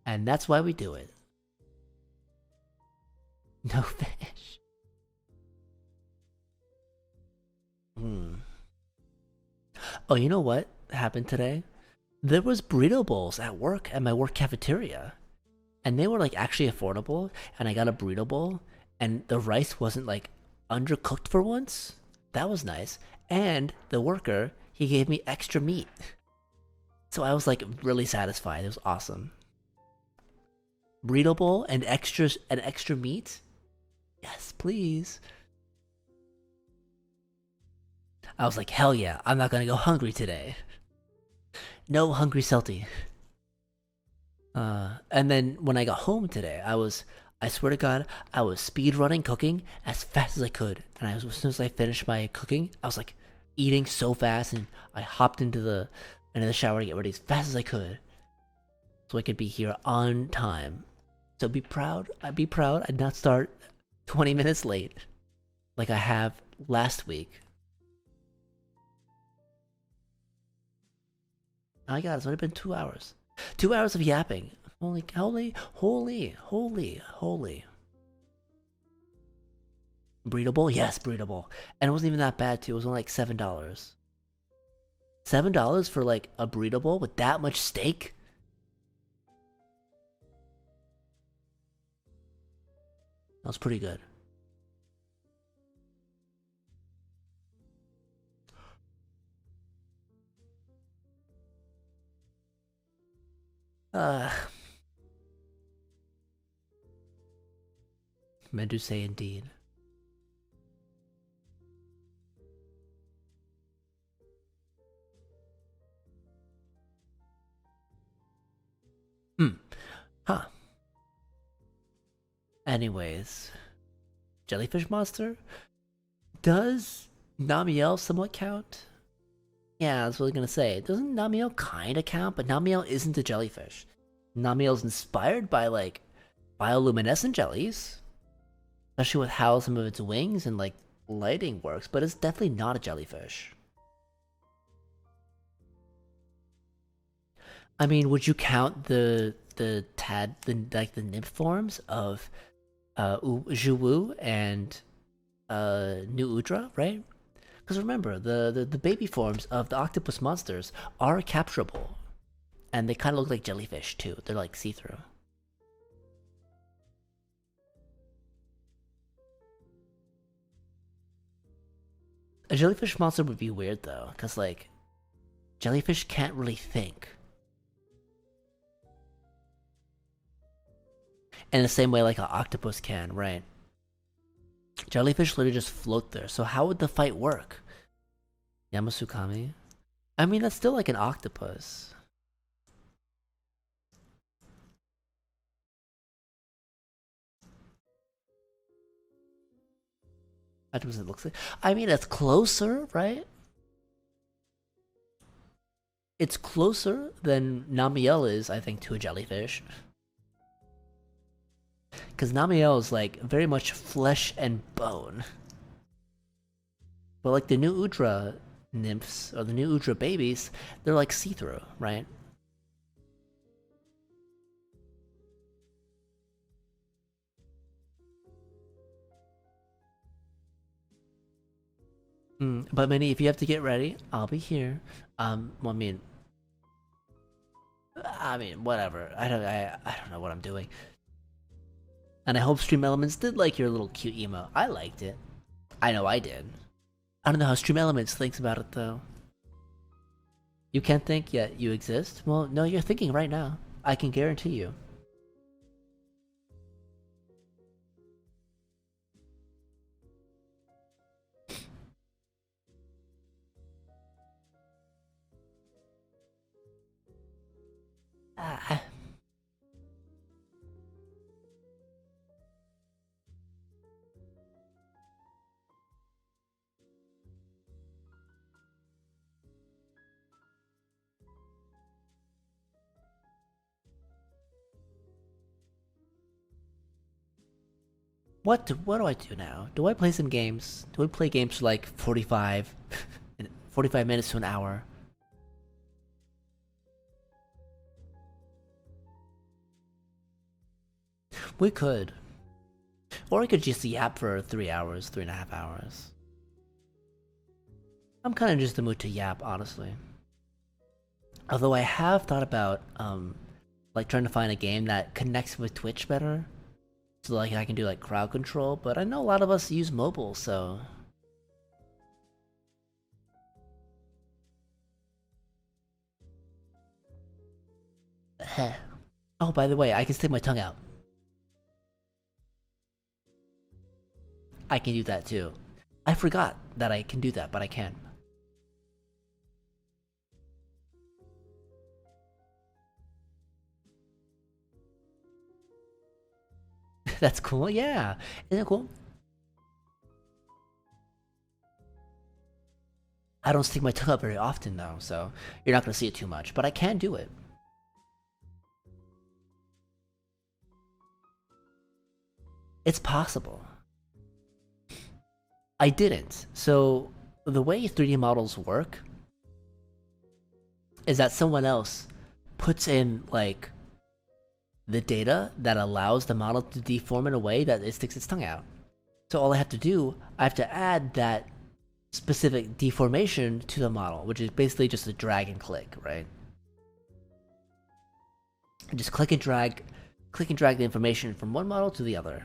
and that's why we do it. No fish. Hmm. Oh, you know what happened today? There was burrito bowls at work at my work cafeteria, and they were like actually affordable. And I got a burrito bowl, and the rice wasn't like undercooked for once. That was nice. And the worker, he gave me extra meat, so I was like really satisfied. It was awesome. Burrito bowl and extra meat. Yes, please. I was like, hell yeah! I'm not gonna go hungry today. No hungry Celty. And then when I got home today, I swear to God, I was speed running cooking as fast as I could. And as soon as I finished my cooking, I was like eating so fast, and I hopped into the shower to get ready as fast as I could, so I could be here on time. So be proud. I'd be proud. I'd not start 20 minutes late like I have last week. Oh my God, it's only been 2 hours. 2 hours of yapping. Holy, holy, holy, holy, holy. Breedable? Yes, breedable. And it wasn't even that bad, too. It was only like $7. $7 for like a breedable with that much steak? That was pretty good. Uh, meant to say indeed. Hmm. Huh. Anyways, jellyfish monster? Does Namiel somewhat count? Yeah, I was really gonna say, doesn't Namiel kinda count? But Namiel isn't a jellyfish. Namiel's inspired by, like, bioluminescent jellies, especially with how some of its wings and, like, lighting works, but it's definitely not a jellyfish. I mean, would you count the nymph forms of Zhuwu and New Udra, right? Because remember, the baby forms of the octopus monsters are capturable, and they kind of look like jellyfish too. They're like see-through. A jellyfish monster would be weird though, because like jellyfish can't really think. In the same way like an octopus can, right? Jellyfish literally just float there. So how would the fight work? Yamasukami? I mean, that's still like an octopus. Octopus it looks like. I mean, it's closer, right? It's closer than Namiel is, I think, to a jellyfish. Because Namiel is like very much flesh and bone. But like the new Udra nymphs or the new Udra babies, they're like see-through, right? But Minnie, if you have to get ready, I'll be here. Well, whatever. I don't know what I'm doing. And I hope Stream Elements did like your little cute emo. I liked it. I know I did. I don't know how Stream Elements thinks about it though. You can't think yet you exist? Well, no, you're thinking right now. I can guarantee you. Ah. What do I do now? Do I play some games? Do I play games for like 45 minutes to an hour? We could. Or I could just yap for 3 hours, 3.5 hours. I'm kind of just in the mood to yap, honestly. Although I have thought about, like trying to find a game that connects with Twitch better. So like I can do like crowd control, but I know a lot of us use mobile, so... Oh, by the way, I can stick my tongue out. I can do that too. I forgot that I can do that, but I can. That's cool, yeah. Isn't it cool? I don't stick my tongue out very often though, so you're not gonna see it too much, but I can do it. It's possible. I didn't. So the way 3D models work is that someone else puts in like the data that allows the model to deform in a way that it sticks its tongue out. So all I have to do, I have to add that specific deformation to the model, which is basically just a drag and click, right? And just click and drag the information from one model to the other.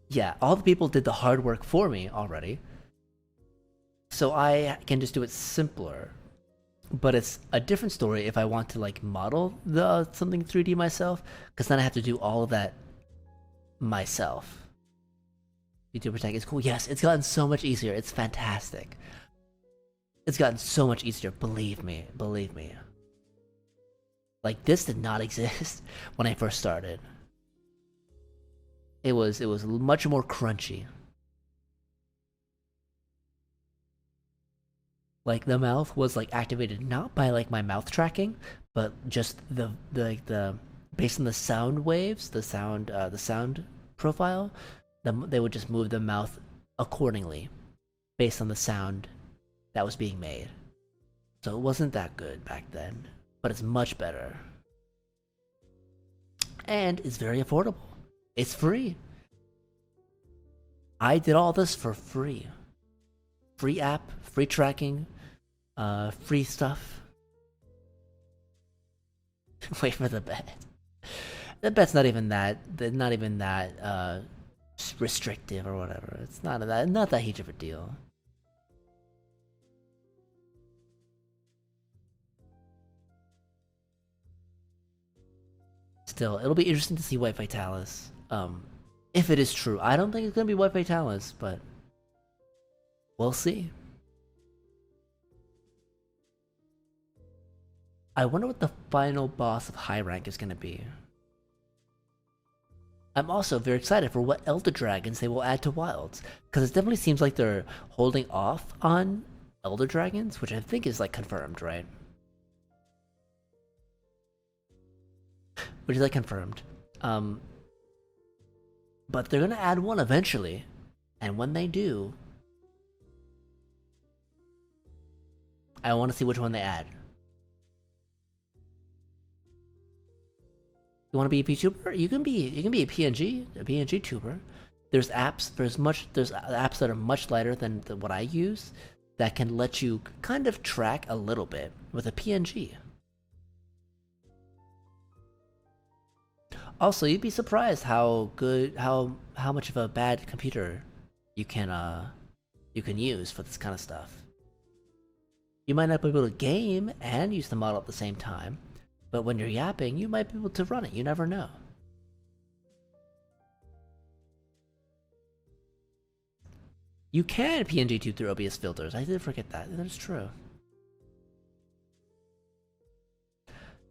Yeah, all the people did the hard work for me already. So I can just do it simpler. But it's a different story if I want to like model the something 3D myself, because then I have to do all of that myself. YouTuber tag is cool. Yes, it's gotten so much easier. It's fantastic. It's gotten so much easier. Believe me. Believe me. Like this did not exist when I first started. It was much more crunchy. Like the mouth was like activated not by like my mouth tracking, but just the based on the sound waves, the sound profile, they would just move the mouth accordingly based on the sound that was being made. So it wasn't that good back then, but it's much better. And it's very affordable. It's free. I did all this for free. Free app, free tracking, free stuff. Wait for the bet. The bet's not even that restrictive or whatever. It's not that huge of a deal. Still, it'll be interesting to see White Vitalis. If it is true. I don't think it's gonna be White Vitalis, but we'll see. I wonder what the final boss of high rank is gonna be. I'm also very excited for what Elder Dragons they will add to Wilds, because it definitely seems like they're holding off on Elder Dragons, which I think is like confirmed, right? Which is like confirmed. But they're gonna add one eventually, and when they do, I want to see which one they add. You want to be a VTuber? You can be a PNG tuber. There's apps. There's apps that are much lighter than what I use that can let you kind of track a little bit with a PNG. Also, you'd be surprised how good how much of a bad computer you can use for this kind of stuff. You might not be able to game and use the model at the same time, but when you're yapping, you might be able to run it. You never know. You can PNG tube through OBS filters. I did forget that. That is true.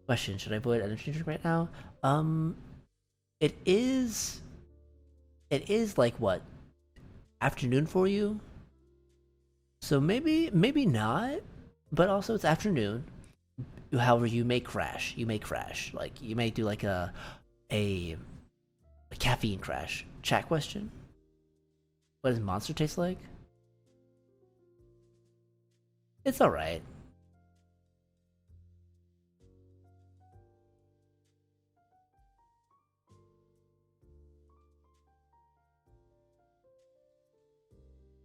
Question: should I avoid energy drink right now? It is. It is like what, afternoon for you? So maybe not. But also it's afternoon. However, you may crash. You may crash. Like you may do like a, a caffeine crash. Chat question: what does Monster taste like? It's all right.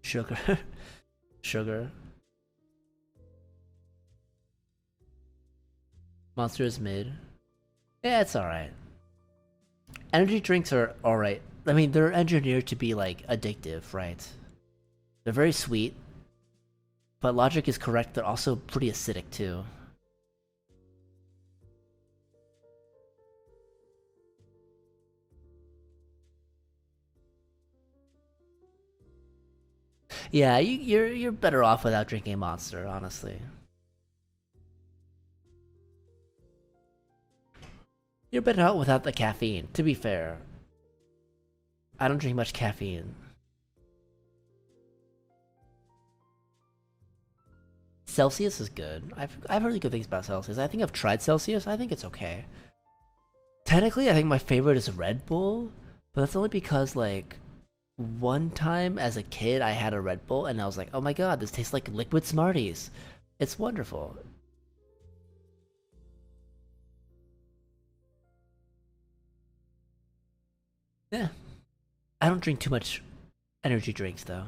Sugar, sugar. Monster is mid. Yeah, it's all right. Energy drinks are all right. I mean, they're engineered to be like addictive, right? They're very sweet, but logic is correct. They're also pretty acidic too. Yeah, you're better off without drinking Monster, honestly. You're better out without the caffeine. To be fair, I don't drink much caffeine. Celsius is good. I've heard good things about Celsius. I think I've tried Celsius. I think it's okay. Technically, I think my favorite is Red Bull, but that's only because like one time as a kid I had a Red Bull and I was like, oh my god, this tastes like liquid Smarties. It's wonderful. Yeah. I don't drink too much energy drinks though.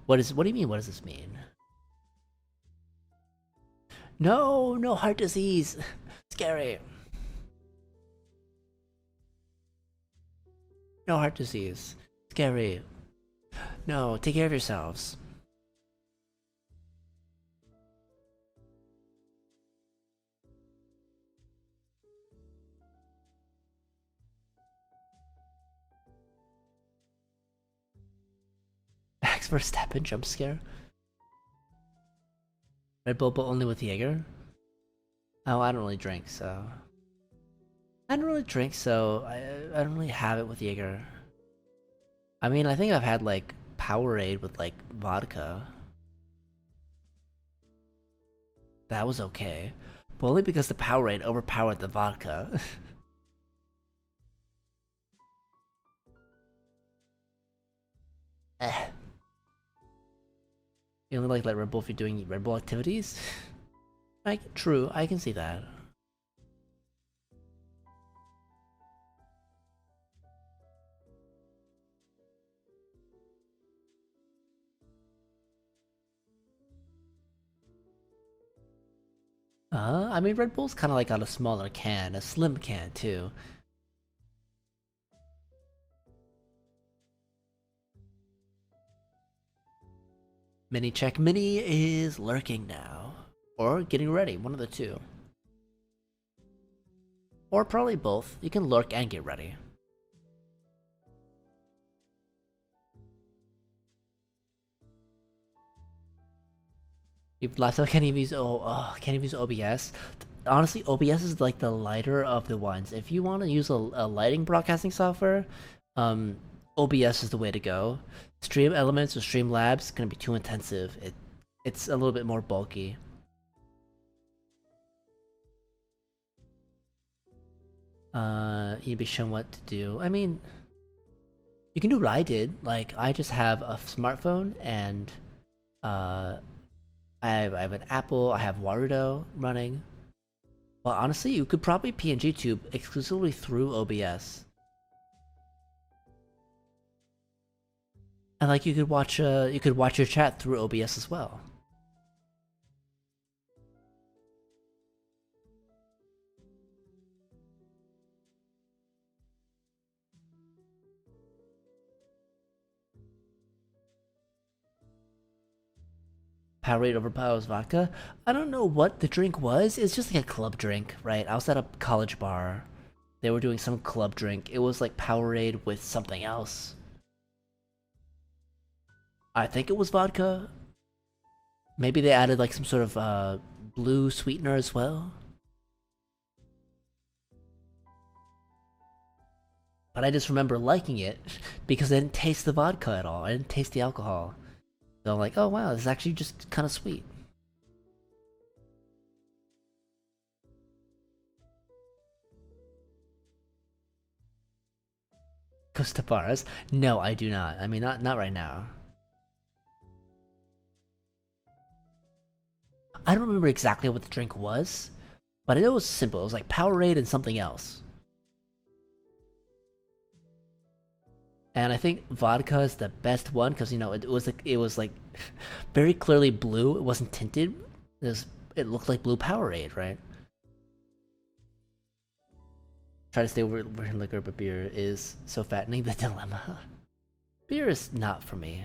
What do you mean? What does this mean? No, no heart disease. Scary. No heart disease. Scary. No, take care of yourselves. Max Verstappen jump scare. Red Bull, but only with Jaeger. Oh, I don't really drink, so I don't really have it with Jaeger. I mean, I think I've had like Powerade with like vodka. That was okay, but only because the Powerade overpowered the vodka. Eh. You only like Red Bull if you're doing Red Bull activities. Like, true, I can see that. I mean, Red Bull's kind of like on a smaller can, a slim can too. Mini check. Mini is lurking now, or getting ready. One of the two, or probably both. You can lurk and get ready. If last time can't even use can't even use OBS. Honestly, OBS is like the lighter of the ones. If you want to use a lighting broadcasting software, um, OBS is the way to go. Stream Elements or Streamlabs is gonna be too intensive. It's a little bit more bulky. You'd be shown what to do. I mean, You can do what I did. Like, I just have a smartphone and uh, I have an Apple, I have Warudo running. Well, honestly, you could probably PNG tube exclusively through OBS. And like you could watch your chat through OBS as well. Powerade overpowers vodka. I don't know what the drink was. It's just like a club drink, right? I was at a college bar. They were doing some club drink. It was like Powerade with something else. I think it was vodka. Maybe they added like some sort of blue sweetener as well. But I just remember liking it because I didn't taste the vodka at all. I didn't taste the alcohol. So I'm like, oh wow, this is actually just kind of sweet. Goes to bars? No, I do not. I mean, not right now. I don't remember exactly what the drink was, but it was simple. It was like Powerade and something else. And I think vodka is the best one because it was like very clearly blue. It wasn't tinted. It looked like blue Powerade, right? Try to stay away from liquor, but beer is so fattening. The dilemma. Beer is not for me.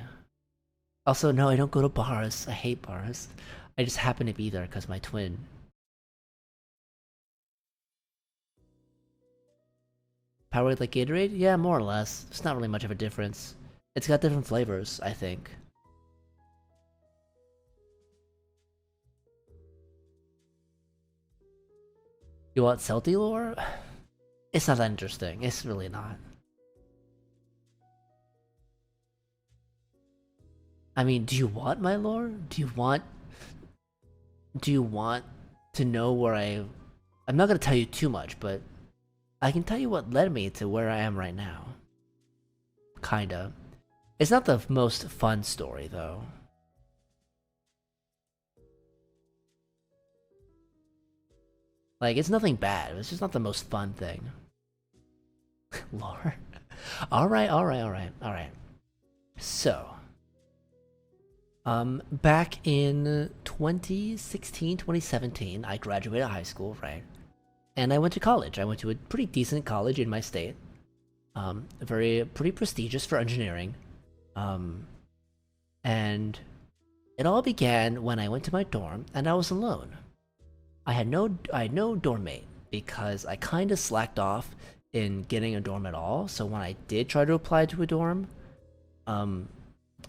Also, no, I don't go to bars. I hate bars. I just happen to be there because my twin. Powerade like Gatorade? Yeah, more or less. It's not really much of a difference. It's got different flavors, I think. You want Celti lore? It's not that interesting. It's really not. I mean, do you want my lore? Do you want to know where I'm not gonna tell you too much, but I can tell you what led me to where I am right now. Kinda. It's not the most fun story, though. Like, it's nothing bad. It's just not the most fun thing. Lore? Alright, alright, alright, alright. So, back in 2016, 2017, I graduated high school, right? And I went to college. I went to a pretty decent college in my state. Pretty prestigious for engineering. Um, and it all began when I went to my dorm and I was alone. I had no dorm mate because I kind of slacked off in getting a dorm at all. So when I did try to apply to a dorm, um,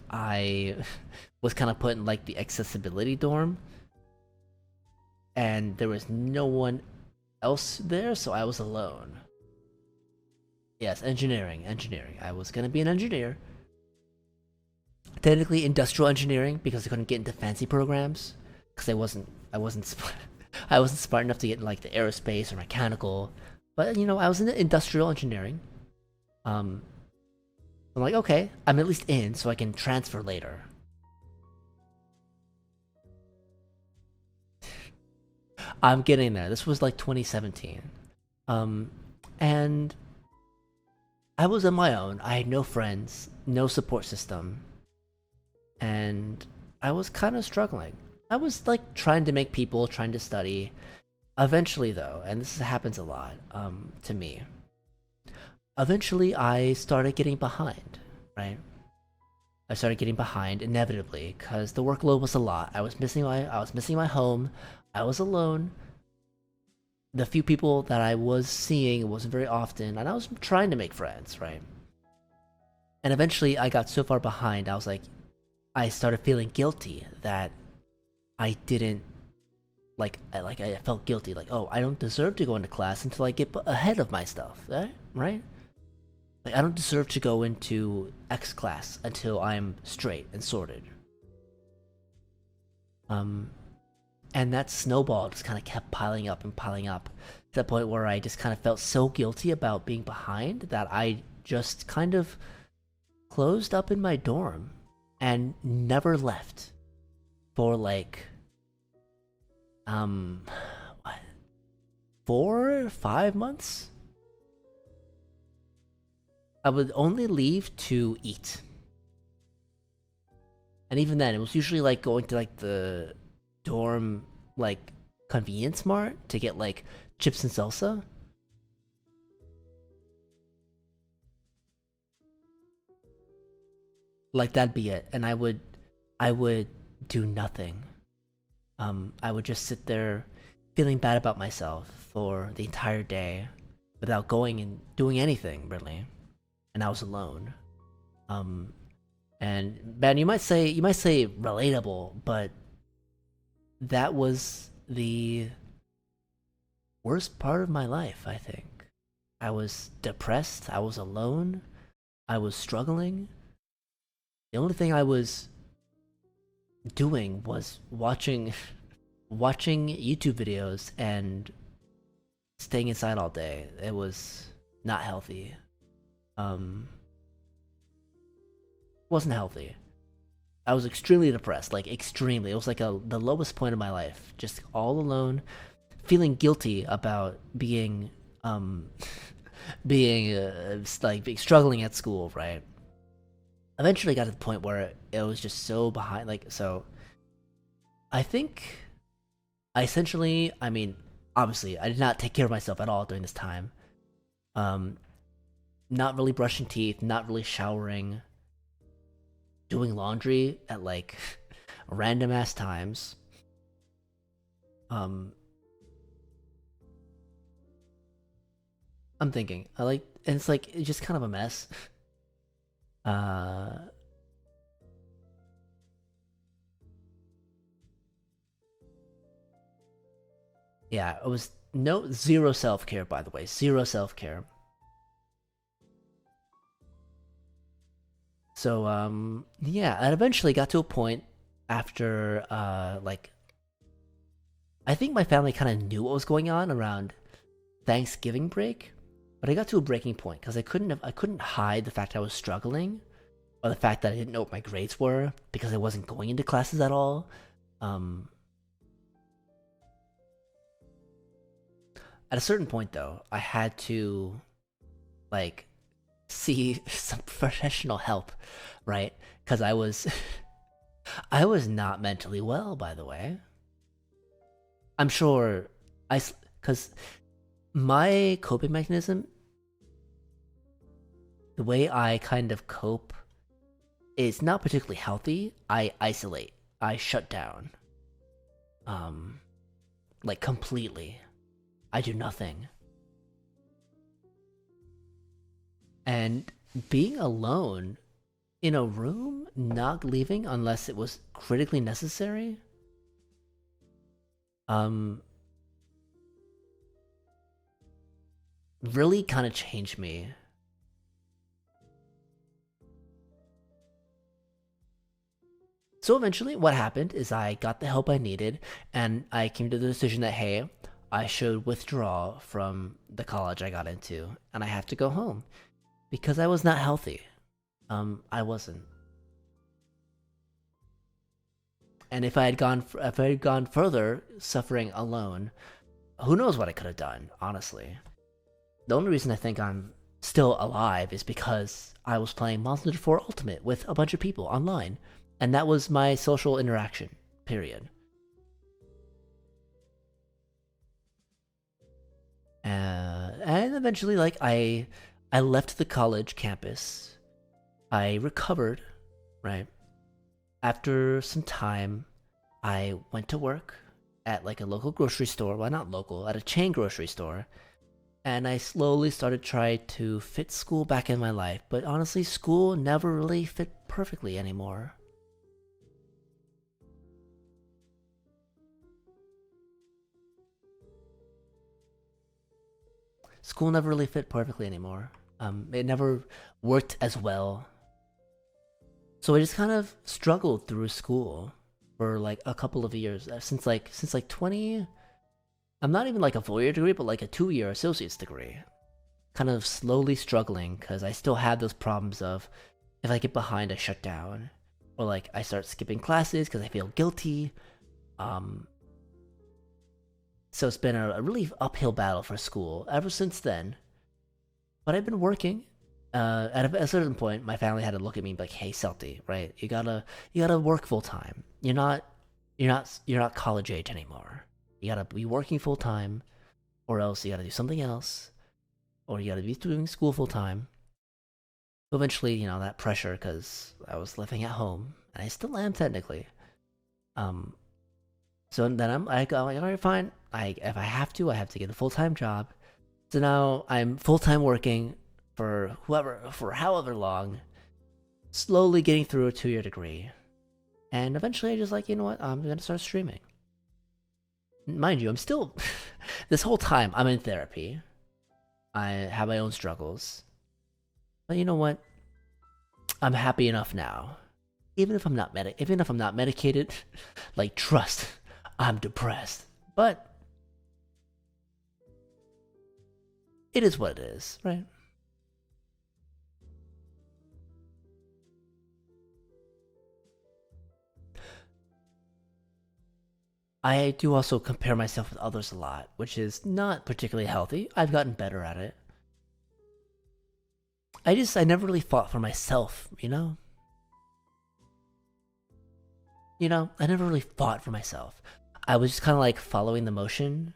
I was kind of put in like the accessibility dorm, and there was no one else there, so I was alone. Yes, engineering. I was gonna be an engineer. Technically industrial engineering because I couldn't get into fancy programs because I wasn't I wasn't smart enough to get in like the aerospace or mechanical. But I was in industrial engineering. Um, I'm like, okay, I'm at least in, so I can transfer later. I'm getting there. This was like 2017. Um, and I was on my own. I had no friends, no support system, and I was kind of struggling. I was like trying to make people, trying to study. Eventually, though, and this happens a lot to me, eventually I started getting behind, right? I started getting behind inevitably because the workload was a lot. I was missing my home. I was alone. The few people that I was seeing wasn't very often, and I was trying to make friends, right? And eventually I got so far behind, I started feeling guilty that I didn't I felt guilty, like, oh, I don't deserve to go into class until I get ahead of my stuff, right? Like, I don't deserve to go into X class until I'm straight and sorted. And that snowball just kind of kept piling up and piling up to the point where I just kind of felt so guilty about being behind that I just kind of closed up in my dorm and never left for like what, 4 or 5 months. I would only leave to eat, and even then, it was usually like going to like the dorm like convenience mart to get like chips and salsa. Like that'd be it, and I would do nothing. I would just sit there feeling bad about myself for the entire day without going and doing anything really, and I was alone. Um, and man, you might say relatable, but that was the worst part of my life, I think. I was depressed, I was alone, I was struggling. The only thing I was doing was watching YouTube videos and staying inside all day. It was not healthy. Um wasn't healthy. I was extremely depressed, like extremely. It was like the lowest point of my life. Just all alone, feeling guilty about being being struggling at school, right? Eventually got to the point where it was just so behind, like, so I think I essentially, I mean, obviously I did not take care of myself at all during this time. Um not really brushing teeth, not really showering, doing laundry at like random ass times. Um I'm thinking, I like, and it's just kind of a mess. Uh yeah, it was no zero self-care, by the way. Zero self-care. So yeah, I eventually got to a point after like I think my family kind of knew what was going on around Thanksgiving break, but I got to a breaking point because I couldn't hide the fact I was struggling or the fact that I didn't know what my grades were because I wasn't going into classes at all. Um at a certain point though, I had to like see some professional help, right? Because I was I was not mentally well, by the way. I'm sure because my coping mechanism, the way I kind of cope, is not particularly healthy. I isolate. I shut down. Um, like completely. I do nothing. And being alone in a room, not leaving unless it was critically necessary, um, really kind of changed me. So eventually, what happened is I got the help I needed, and I came to the decision that, hey, I should withdraw from the college I got into, and I have to go home because I was not healthy. I wasn't. And if I had gone further, suffering alone, who knows what I could have done? Honestly, the only reason I think I'm still alive is because I was playing Monster Hunter 4 Ultimate with a bunch of people online, and that was my social interaction. Period. And eventually, like I left the college campus. I recovered, right? After some time, I went to work at like a local grocery store. Well, not local, at a chain grocery store. And I slowly started trying to fit school back in my life. But honestly, school never really fit perfectly anymore. School never really fit perfectly anymore. It never worked as well. So I just kind of struggled through school for like a couple of years since like 20. I'm not even like a 4 year degree, but like a 2 year associate's degree. Kind of slowly struggling because I still had those problems of If I get behind, I shut down, or like I start skipping classes because I feel guilty. Um, so it's been a really uphill battle for school ever since then. But I've been working. At a certain point, my family had to look at me and be like, "Hey, Celty, right? You gotta work full time. You're not college age anymore. You gotta be working full time, or else you gotta do something else, or you gotta be doing school full time." Eventually, that pressure, because I was living at home, and I still am technically. Um, so then I go like, all right, fine. If I have to, I have to get a full time job. So now I'm full time working for however long, slowly getting through a 2 year degree, and eventually I just like, you know what, I'm gonna start streaming. Mind you, I'm still this whole time I'm in therapy. I have my own struggles, but you know what? I'm happy enough now. Even if I'm not medicated, like trust, I'm depressed. But it is what it is, right? I do also compare myself with others a lot, which is not particularly healthy. I've gotten better at it. I never really fought for myself, you know? I never really fought for myself. I was just kind of like following the motion.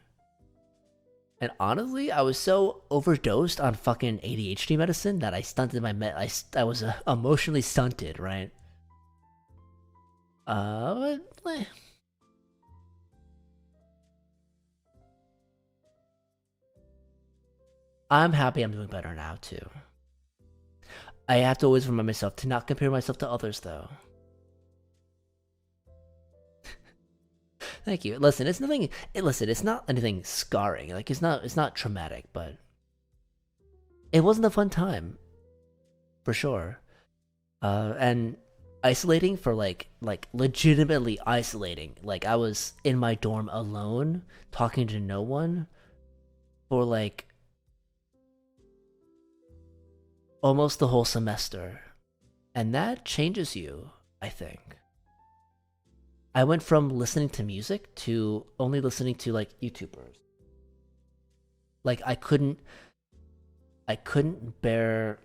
And honestly, I was so overdosed on fucking ADHD medicine that I stunted my I was emotionally stunted, right? But, I'm happy I'm doing better now too. I have to always remind myself to not compare myself to others, though. Thank you. Listen, it's nothing. Listen, it's not anything scarring. Like it's not traumatic, but it wasn't a fun time for sure. And isolating for like legitimately isolating. Like I was in my dorm alone, talking to no one for like almost the whole semester, and that changes you, I think. I went from listening to music to only listening to like YouTubers. Like I couldn't bear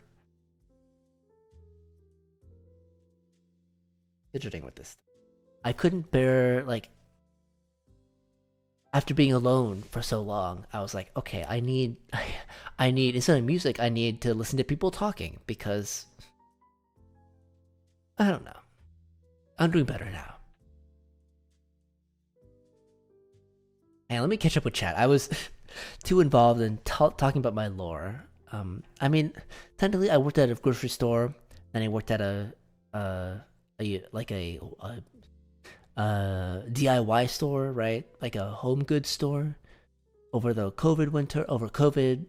fidgeting with this. I couldn't bear like after being alone for so long, I was like, okay, I need instead of music, I need to listen to people talking because I don't know. I'm doing better now. And let me catch up with chat. I was too involved in talking about my lore. I mean, technically, I worked at a grocery store, then I worked at like a DIY store, right? Like a home goods store over COVID,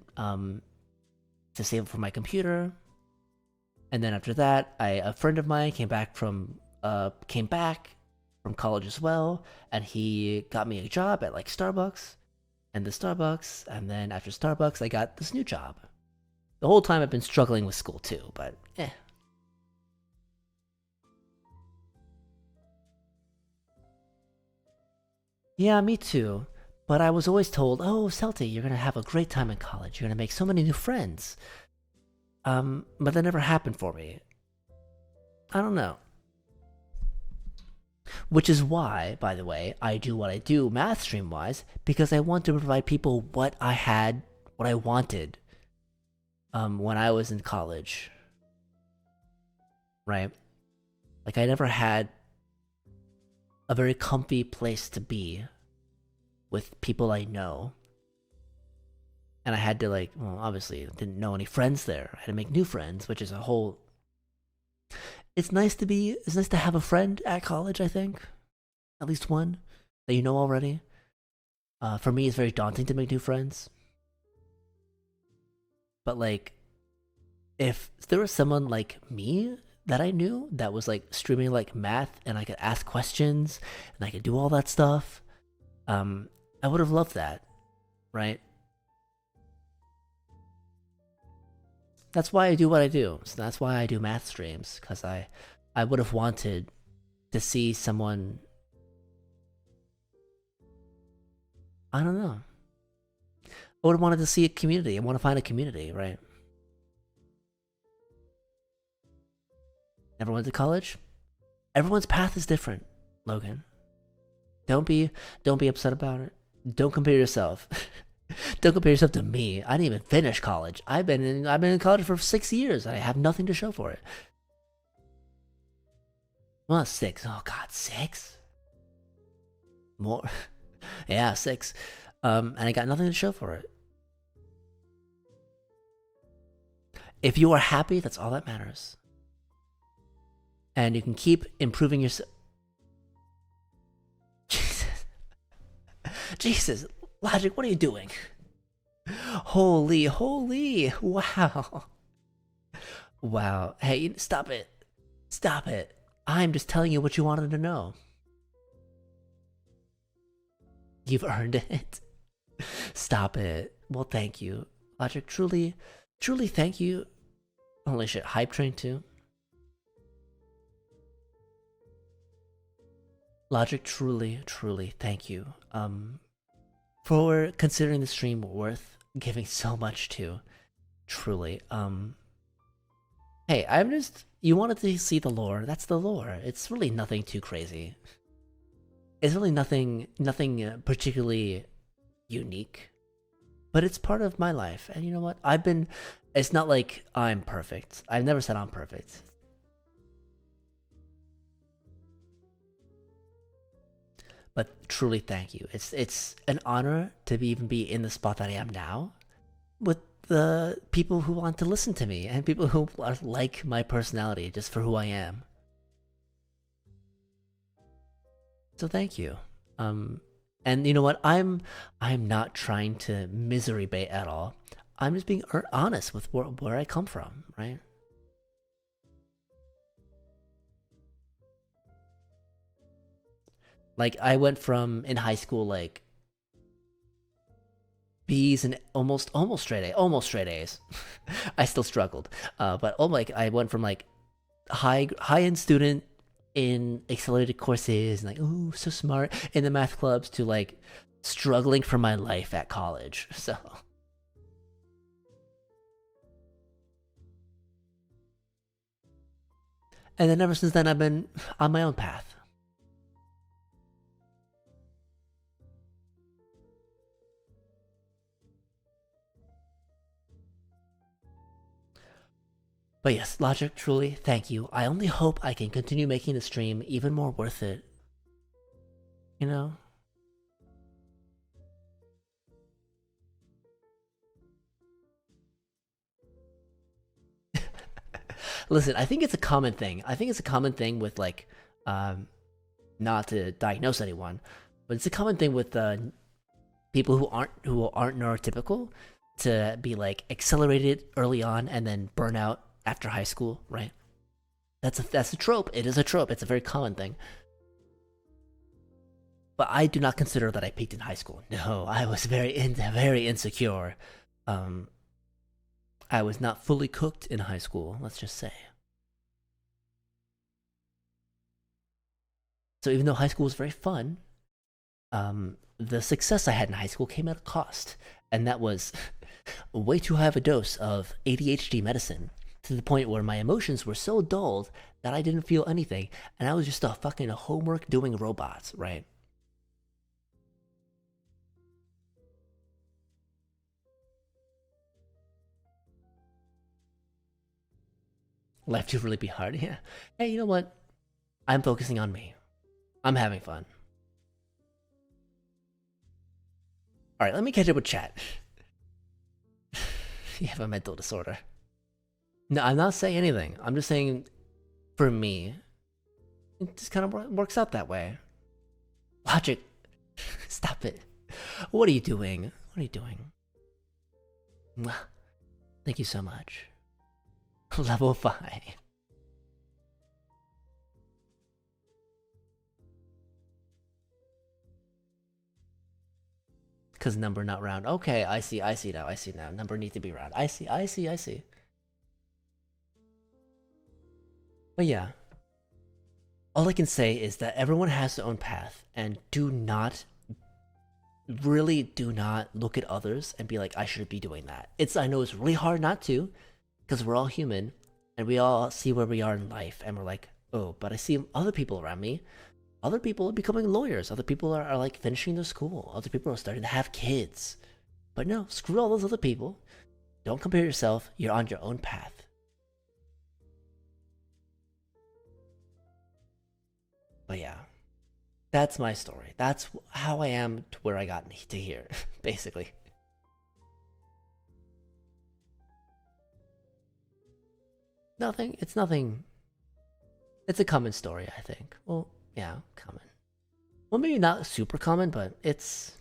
to save for my computer. And then after that, a friend of mine came back from college as well, and he got me a job at like Starbucks, and then after Starbucks, I got this new job. The whole time I've been struggling with school too, but eh. Yeah, me too. But I was always told, "Oh, Celti, you're gonna have a great time in college. You're gonna make so many new friends." But that never happened for me. I don't know. Which is why, by the way, I do what I do math stream wise, because I want to provide people what I wanted when I was in college, right? Like I never had a very comfy place to be with people I know. And I had to like, well, obviously didn't know any friends there. I had to make new friends, which is a whole it's nice to have a friend at college, I think. At least one that you know already. For me it's very daunting to make new friends. But like if there was someone like me that I knew that was like streaming like math and I could ask questions and I could do all that stuff, I would have loved that, right? That's why I do what I do. So that's why I do math streams, because I would have wanted to see someone. I don't know. I would have wanted to see a community. I want to find a community, right? Never went to college. Everyone's path is different, Logan. Don't be upset about it. Don't compare yourself. Don't compare yourself to me. I didn't even finish college. I've been in college for 6 years. I have nothing to show for it. Well, 6. Oh God, 6. More. Yeah, 6. And I got nothing to show for it. If you are happy, that's all that matters. And you can keep improving yourself. Jesus, Logic, what are you doing? Holy, wow. Wow. Hey, stop it. Stop it. I'm just telling you what you wanted to know. You've earned it. Stop it. Well, thank you. Logic, truly thank you. Holy shit, Hype Train too. Logic, truly thank you. For considering the stream worth giving so much to. Truly. Hey, I'm just, you wanted to see the lore. That's the lore. It's really nothing too crazy. It's really nothing particularly unique. But it's part of my life. And you know what? It's not like I'm perfect. I've never said I'm perfect. But truly thank you. It's an honor to even be in the spot that I am now with the people who want to listen to me and people who like my personality just for who I am. So thank you. And you know what? I'm not trying to misery bait at all. I'm just being honest with where I come from, right? Like I went from in high school like B's and almost straight A's. I still struggled, but like I went from like high end student in accelerated courses and like oh so smart in the math clubs to like struggling for my life at college. So and then ever since then I've been on my own path. But yes, Logic, truly, thank you. I only hope I can continue making the stream even more worth it. You know? Listen, I think it's a common thing. I think it's a common thing with like, not to diagnose anyone, but it's a common thing with people who aren't neurotypical to be like accelerated early on and then burn out after high school, right? That's a trope. It is a trope. It's a very common thing. But I do not consider that I peaked in high school. No, I was very insecure. Um, I was not fully cooked in high school. Let's just say. So even though high school was very fun, the success I had in high school came at a cost, and that was way too high of a dose of ADHD medicine to the point where my emotions were so dulled that I didn't feel anything, and I was just a fucking homework doing robot, right? Life to really be hard, yeah. Hey, you know what? I'm focusing on me. I'm having fun. Alright, let me catch up with chat. You have a mental disorder. No, I'm not saying anything. I'm just saying, for me, it just kind of works out that way. Logic, stop it. What are you doing? What are you doing? Thank you so much. Level 5. Because number not round. Okay, I see now. Number needs to be round. I see. But yeah, all I can say is that everyone has their own path, and do not, really do not look at others and be like, I should be doing that. I know it's really hard not to, because we're all human, and we all see where we are in life, and we're like, oh, but I see other people around me. Other people are becoming lawyers. Other people are like finishing their school. Other people are starting to have kids. But no, screw all those other people. Don't compare yourself. You're on your own path. But yeah, that's my story. That's how I am to where I got to here, basically. Nothing. It's nothing. It's a common story, I think. Well, yeah, common. Well, maybe not super common, but it's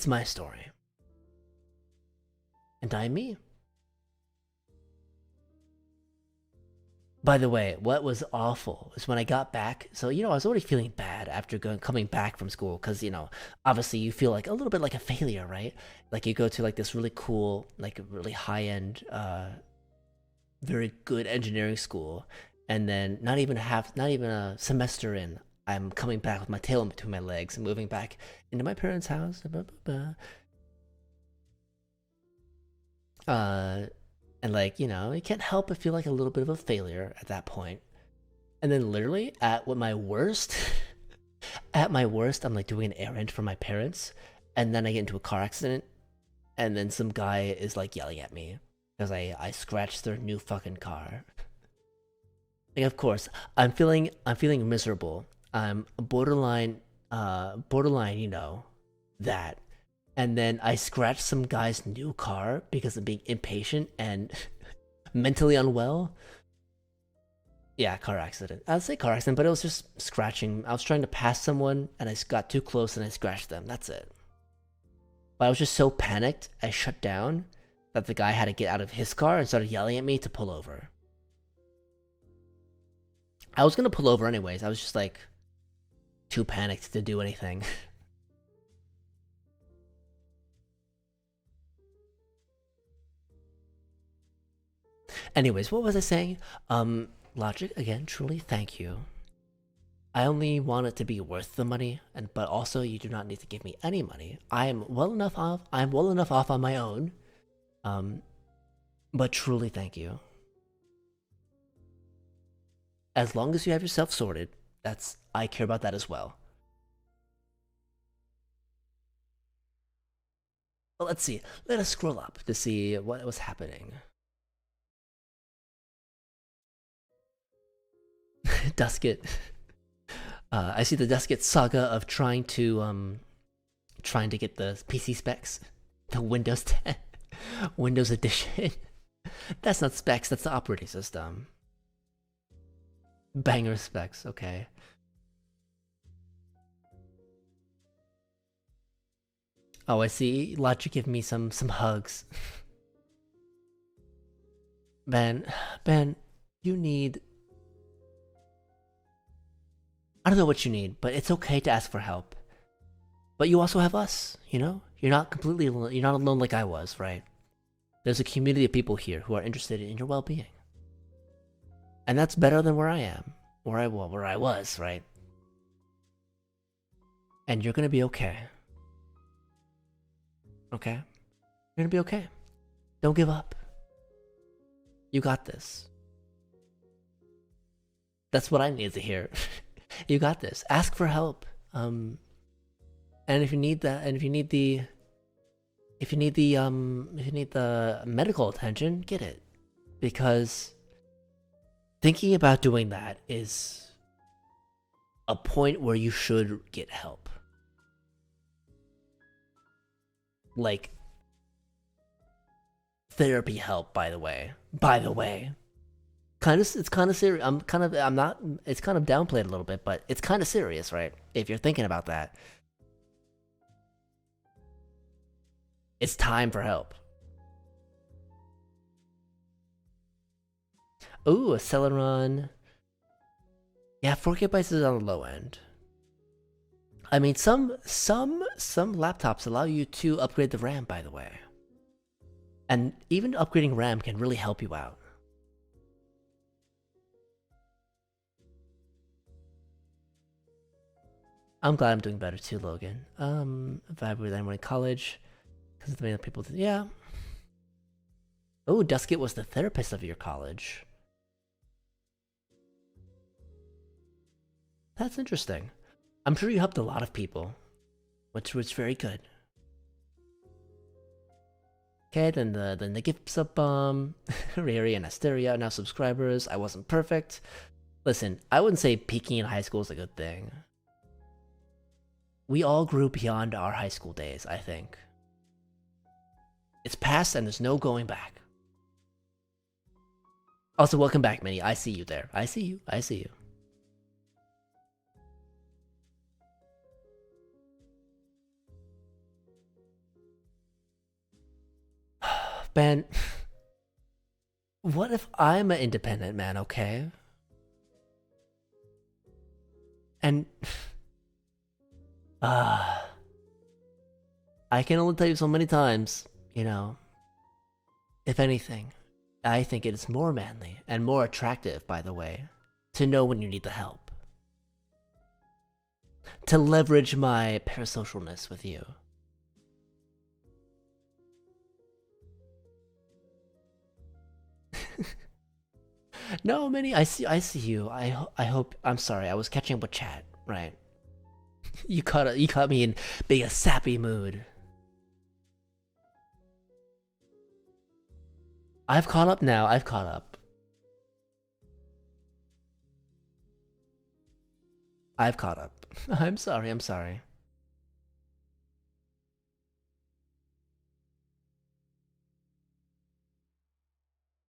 my story, and I'm me. By the way, what was awful was when I got back. So I was already feeling bad after coming back from school because obviously you feel like a little bit like a failure, right? Like you go to like this really cool, like really high end, very good engineering school, and then not even a semester in, I'm coming back with my tail in between my legs and moving back into my parents' house. Blah, blah, blah. And like you can't help but feel like a little bit of a failure at that point. And then literally at my worst, at my worst, I'm like doing an errand for my parents, and then I get into a car accident, and then some guy is like yelling at me because I scratched their new fucking car. Like of course I'm feeling miserable. I'm borderline, that. And then I scratched some guy's new car because of being impatient and mentally unwell. Yeah, car accident. I'd say car accident, but it was just scratching. I was trying to pass someone and I got too close and I scratched them. That's it. But I was just so panicked, I shut down that the guy had to get out of his car and started yelling at me to pull over. I was gonna pull over anyways. I was just like too panicked to do anything. Anyways, what was I saying? Logic again. Truly, thank you. I only want it to be worth the money, but also you do not need to give me any money. I am well enough off. I'm well enough off on my own. Um, but truly, thank you. As long as you have yourself sorted, I care about that as well. Well, let's see. Let us scroll up to see what was happening. Dusket. I see the Dusket saga of trying to get the PC specs, the Windows 10, Windows Edition. That's not specs. That's the operating system. Banger specs. Okay. Oh, I see. Logic give me some hugs. Ben, Ben, you need. I don't know what you need, but it's okay to ask for help. But you also have us, you know? You're not alone like I was, right? There's a community of people here who are interested in your well-being. And that's better than where I am. Where I was, right? And you're gonna be okay. Okay? You're gonna be okay. Don't give up. You got this. That's what I needed to hear. You got this. Ask for help. And if you need that, and if you need the medical attention, get it. Because thinking about doing that is a point where you should get help. Like therapy help, by the way. By the way. It's kind of serious. I'm not, it's kind of downplayed a little bit, but it's kind of serious, right? If you're thinking about that. It's time for help. Ooh, a Celeron. Yeah, 4 GB is on the low end. I mean, some laptops allow you to upgrade the RAM, by the way. And even upgrading RAM can really help you out. I'm glad I'm doing better too, Logan. If I were then in college, because the main people, yeah. Oh, Duskit was the therapist of your college. That's interesting. I'm sure you helped a lot of people, which was very good. Okay, then the gifts up, Riri and Asteria are now subscribers. I wasn't perfect. Listen, I wouldn't say peaking in high school is a good thing. We all grew beyond our high school days, I think. It's past and there's no going back. Also, welcome back, Minnie. I see you there. I see you. I see you. Ben, what if I'm an independent man, okay? And I can only tell you so many times, you know. If anything, I think it is more manly and more attractive, by the way, to know when you need the help. To leverage my parasocialness with you. No, Minnie, I see you. I hope. I'm sorry. I was catching up with chat. Right. You caught me in being a sappy mood. I've caught up now. I've caught up. I've caught up. I'm sorry. I'm sorry.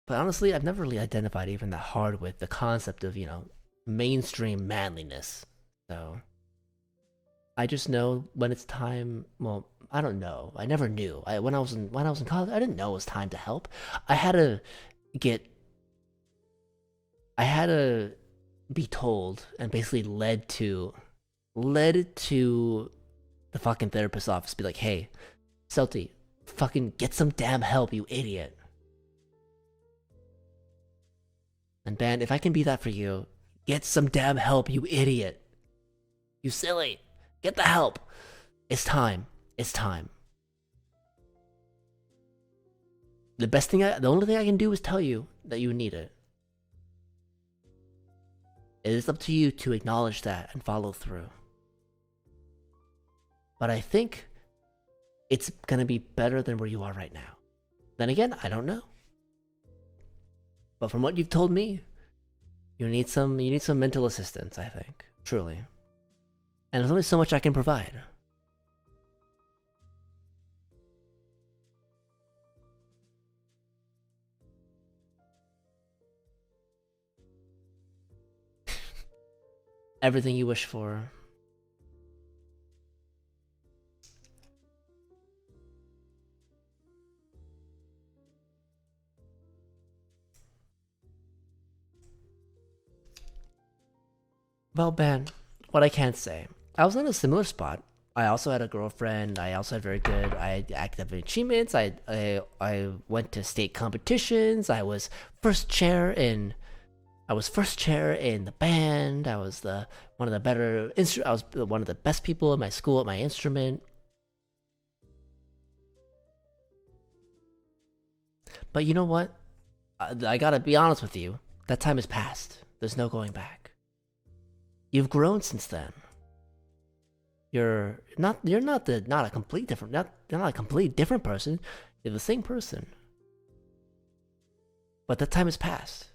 But honestly, I've never really identified even that hard with the concept of, you know, mainstream manliness. So I just know when it's time. Well, I don't know. I never knew. When I was in college, I didn't know it was time to help. I had to get. I had to be told and basically led to the fucking therapist's office. Be like, hey, Celty, fucking get some damn help, you idiot. And Ben, if I can be that for you, get some damn help, you idiot. You silly. Get the help. It's time. It's time. The only thing I can do is tell you that you need it. It is up to you to acknowledge that and follow through. But I think it's gonna be better than where you are right now. Then again, I don't know. But from what you've told me, you need some mental assistance, I think. Truly. And there's only so much I can provide. Everything you wish for. Well, Ben, what I can't say. I was in a similar spot. I also had a girlfriend. I also had very good. I active achievements. I went to state competitions. I was first chair in the band. I was one of the better I was one of the best people in my school at my instrument. But you know what? I gotta be honest with you. That time has passed. There's no going back. You've grown since then. You're not a complete different you're not a complete different person. You're the same person. But that time has passed.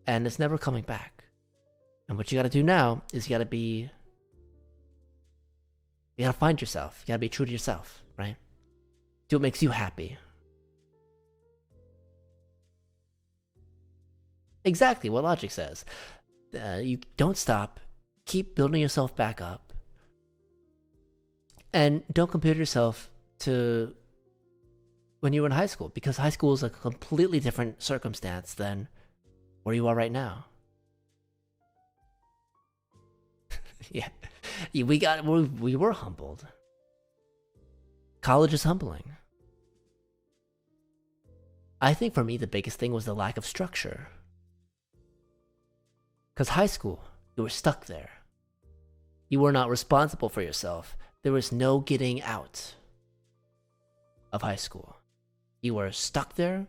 And it's never coming back. And what you gotta do now is you gotta find yourself. You gotta be true to yourself, right? Do what makes you happy. Exactly what logic says. You don't stop. Keep building yourself back up. And don't compare yourself to when you were in high school, because high school is a completely different circumstance than where you are right now. Yeah, we were humbled. College is humbling. I think for me the biggest thing was the lack of structure. Because high school, you were stuck there. You were not responsible for yourself. There was no getting out of high school. You were stuck there.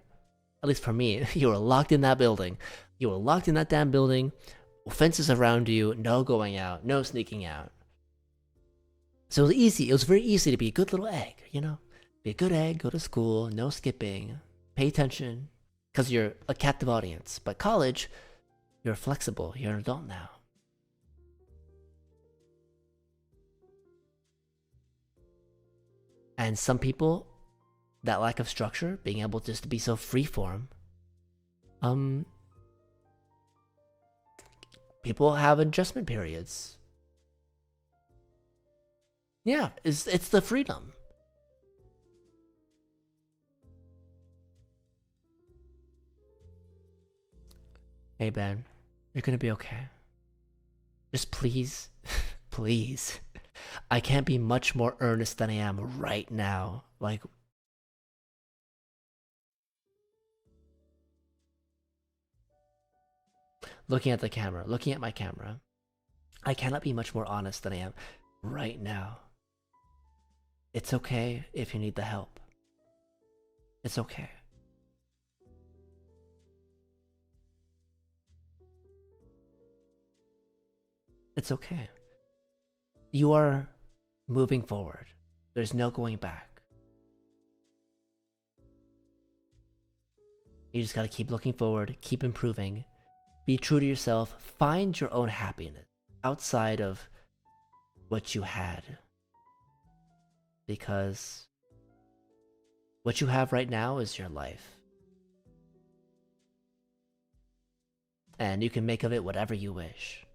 At least for me, you were locked in that building. You were locked in that damn building. Fences around you, no going out, no sneaking out. So it was easy. It was very easy to be a good little egg, you know? Be a good egg, go to school, no skipping, pay attention, because you're a captive audience. But college, you're flexible. You're an adult now. And some people, that lack of structure, being able just to be so freeform, people have adjustment periods. Yeah, it's the freedom. Hey Ben, you're gonna be okay. Just please, please. I can't be much more earnest than I am right now. Like, looking at the camera, looking at my camera. I cannot be much more honest than I am right now. It's okay if you need the help. It's okay. It's okay. You are moving forward. There's no going back. You just gotta keep looking forward, keep improving, be true to yourself, find your own happiness outside of what you had. Because what you have right now is your life. And you can make of it whatever you wish.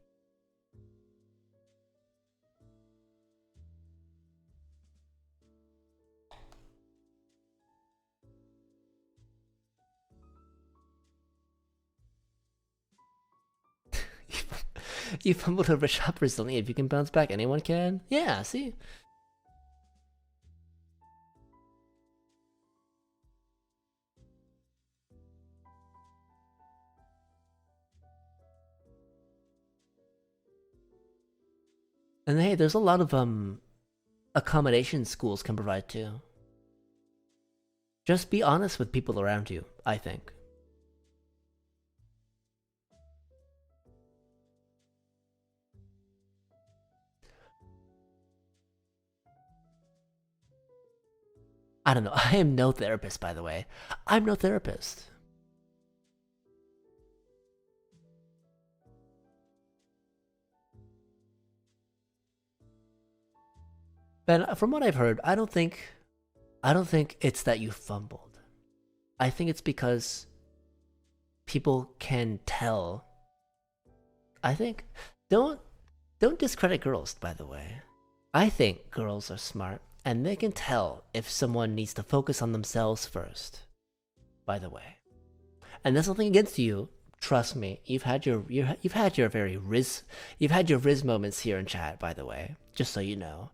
You fumbled over shop recently. If you can bounce back, anyone can. Yeah, see? And hey, there's a lot of accommodations schools can provide too. Just be honest with people around you, I think. I don't know. I am no therapist, by the way. I'm no therapist. Ben, from what I've heard, I don't think it's that you fumbled. I think it's because people can tell. I think don't don't discredit girls, by the way. I think girls are smart and they can tell if someone needs to focus on themselves first. By the way. And there's nothing against you. Trust me, you've had your very riz you've had your riz moments here in chat, by the way. Just so you know.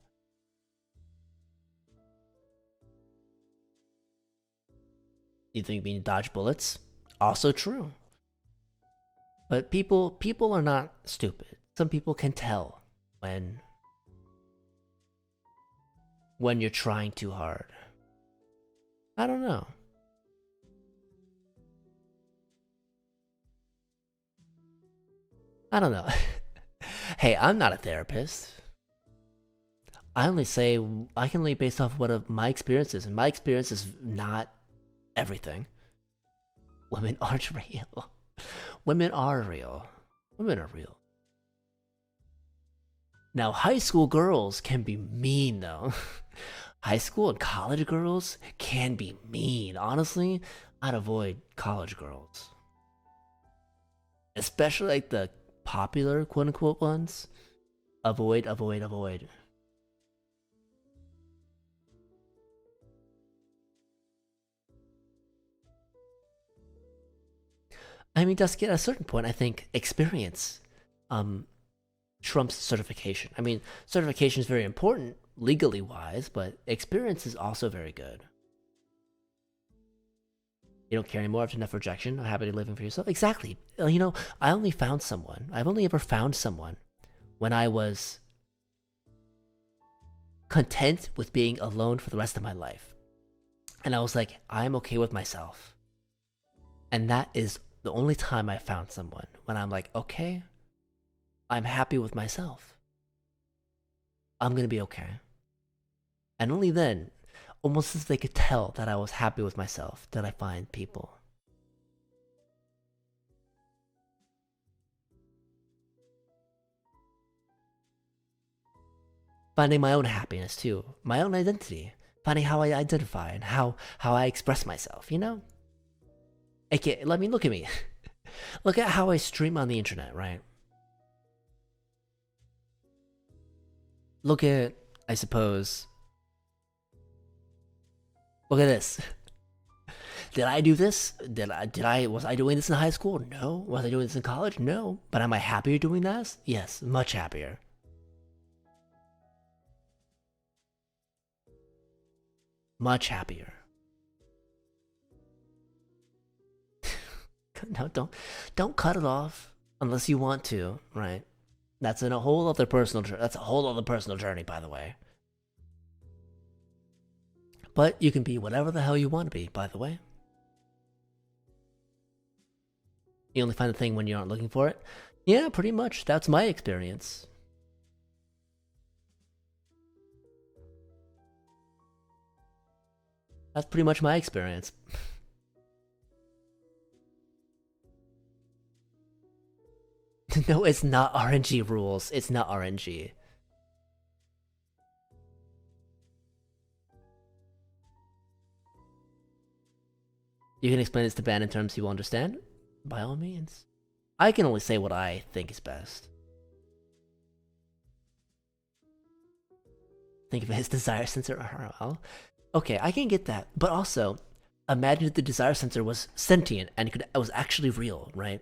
You think we need to dodge bullets? Also true. But people are not stupid. Some people can tell when you're trying too hard. I don't know. I don't know. Hey, I'm not a therapist. I only say I can only based off what of my experiences, and my experience is not everything. Women aren't real. Women are real. Women are real. Now, high school girls can be mean though. High school and college girls can be mean. Honestly, I'd avoid college girls. Especially like the popular quote unquote ones. Avoid, avoid, avoid. I mean, just at a certain point, I think experience um, trumps certification. I mean, certification is very important legally wise, but experience is also very good. You don't care anymore after enough rejection, or happy living for yourself. Exactly. You know, I only found someone. I've only ever found someone when I was content with being alone for the rest of my life. And I was like, I'm okay with myself. And that is the only time I found someone when I'm like, okay, I'm happy with myself. I'm gonna be okay. And only then, almost as they could tell that I was happy with myself, did I find people. Finding my own happiness too, my own identity, finding how I identify and how I express myself, you know? Okay, let me look at me. Look at how I stream on the internet, right? Look at, I suppose. Look at this. Did I do this? Was I doing this in high school? No. Was I doing this in college? No. But am I happier doing this? Yes, much happier. Much happier. No, don't cut it off unless you want to, right? That's a whole other personal journey, by the way. But you can be whatever the hell you want to be, by the way. You only find the thing when you aren't looking for it? Yeah, pretty much. That's my experience. That's pretty much my experience. No, it's not RNG rules. It's not RNG. You can explain this to Ban in terms he will understand? By all means. I can only say what I think is best. Think of his desire sensor RL. Okay, I can get that. But also, imagine if the desire sensor was sentient and was actually real, right?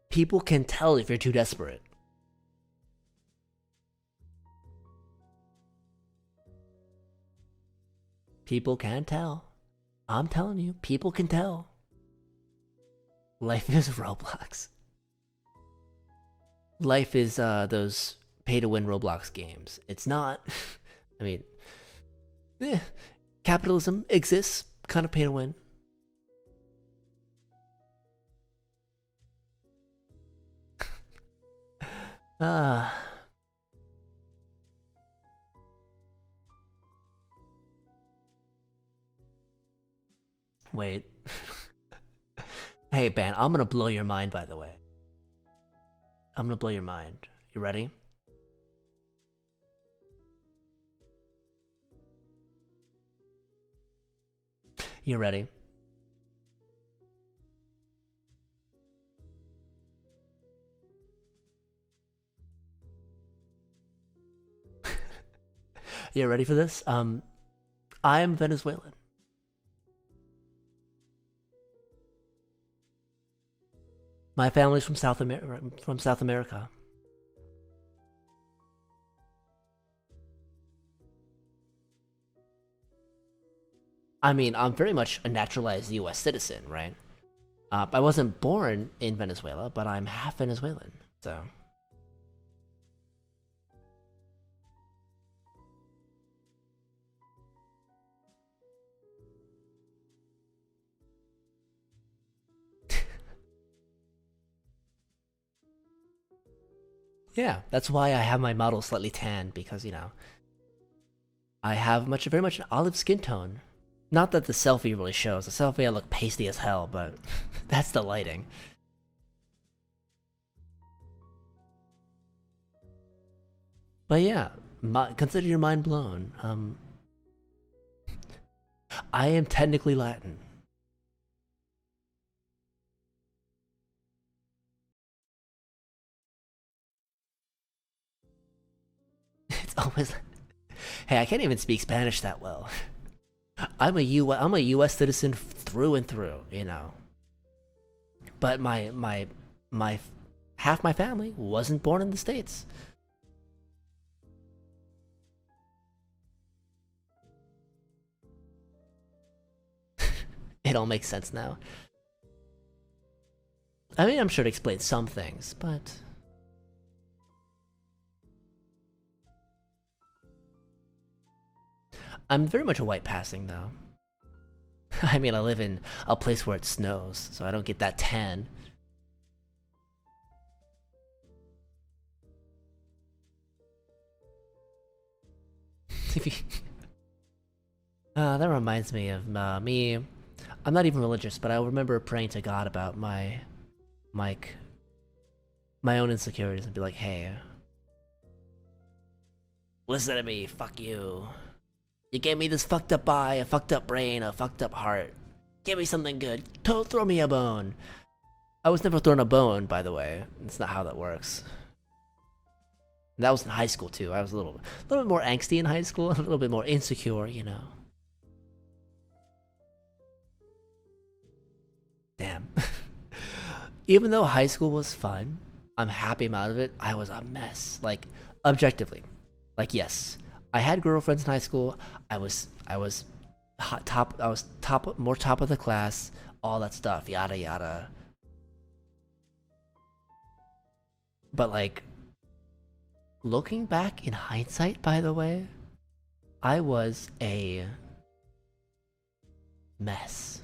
People can tell if you're too desperate. People can tell. I'm telling you, people can tell. Life is Roblox. Life is those pay-to-win Roblox games. It's not. I mean, capitalism exists, kind of pay-to-win. Wait. Hey, Ban, I'm gonna blow your mind, by the way. I'm gonna blow your mind. You ready? You ready? You ready for this? I am Venezuelan. My family's from South America. I mean, I'm very much a naturalized U.S. citizen, right? I wasn't born in Venezuela, but I'm half Venezuelan, so. Yeah, that's why I have my model slightly tan, because, you know, I have very much an olive skin tone. Not that the selfie really shows. The selfie I look pasty as hell, but that's the lighting. But yeah, consider your mind blown. I am technically Latin. It's always. Hey, I can't even speak Spanish that well. I'm a U.S. citizen through and through, you know. But my half my family wasn't born in the States. It all makes sense now. I mean, I'm sure it explains some things, but I'm very much a white passing though. I mean, I live in a place where it snows, so I don't get that tan. That reminds me of me. I'm not even religious, but I remember praying to God about like my own insecurities and be like, "Hey, listen to me. Fuck you. You gave me this fucked up eye, a fucked up brain, a fucked up heart. Give me something good. Throw me a bone." I was never thrown a bone, by the way. That's not how that works. And that was in high school too. I was a little bit more angsty in high school, a little bit more insecure, you know. Damn. Even though high school was fun, I'm happy I'm out of it. I was a mess. Like, objectively. Like, yes, I had girlfriends in high school. I was top. I was top of the class. All that stuff. Yada yada. But like, looking back in hindsight, by the way, I was a mess.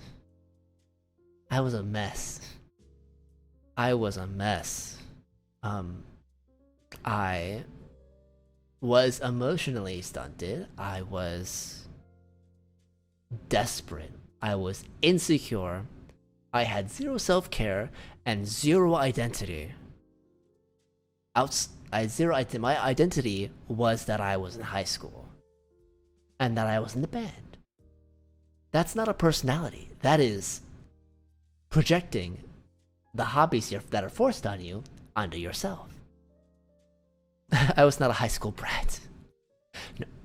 I was a mess. I was a mess. I was emotionally stunted. I was desperate. I was insecure. I had zero self-care and zero identity. My identity was that I was in high school and that I was in the band. That's not a personality. That is projecting the hobbies that are forced on you onto yourself. I was not a high school brat.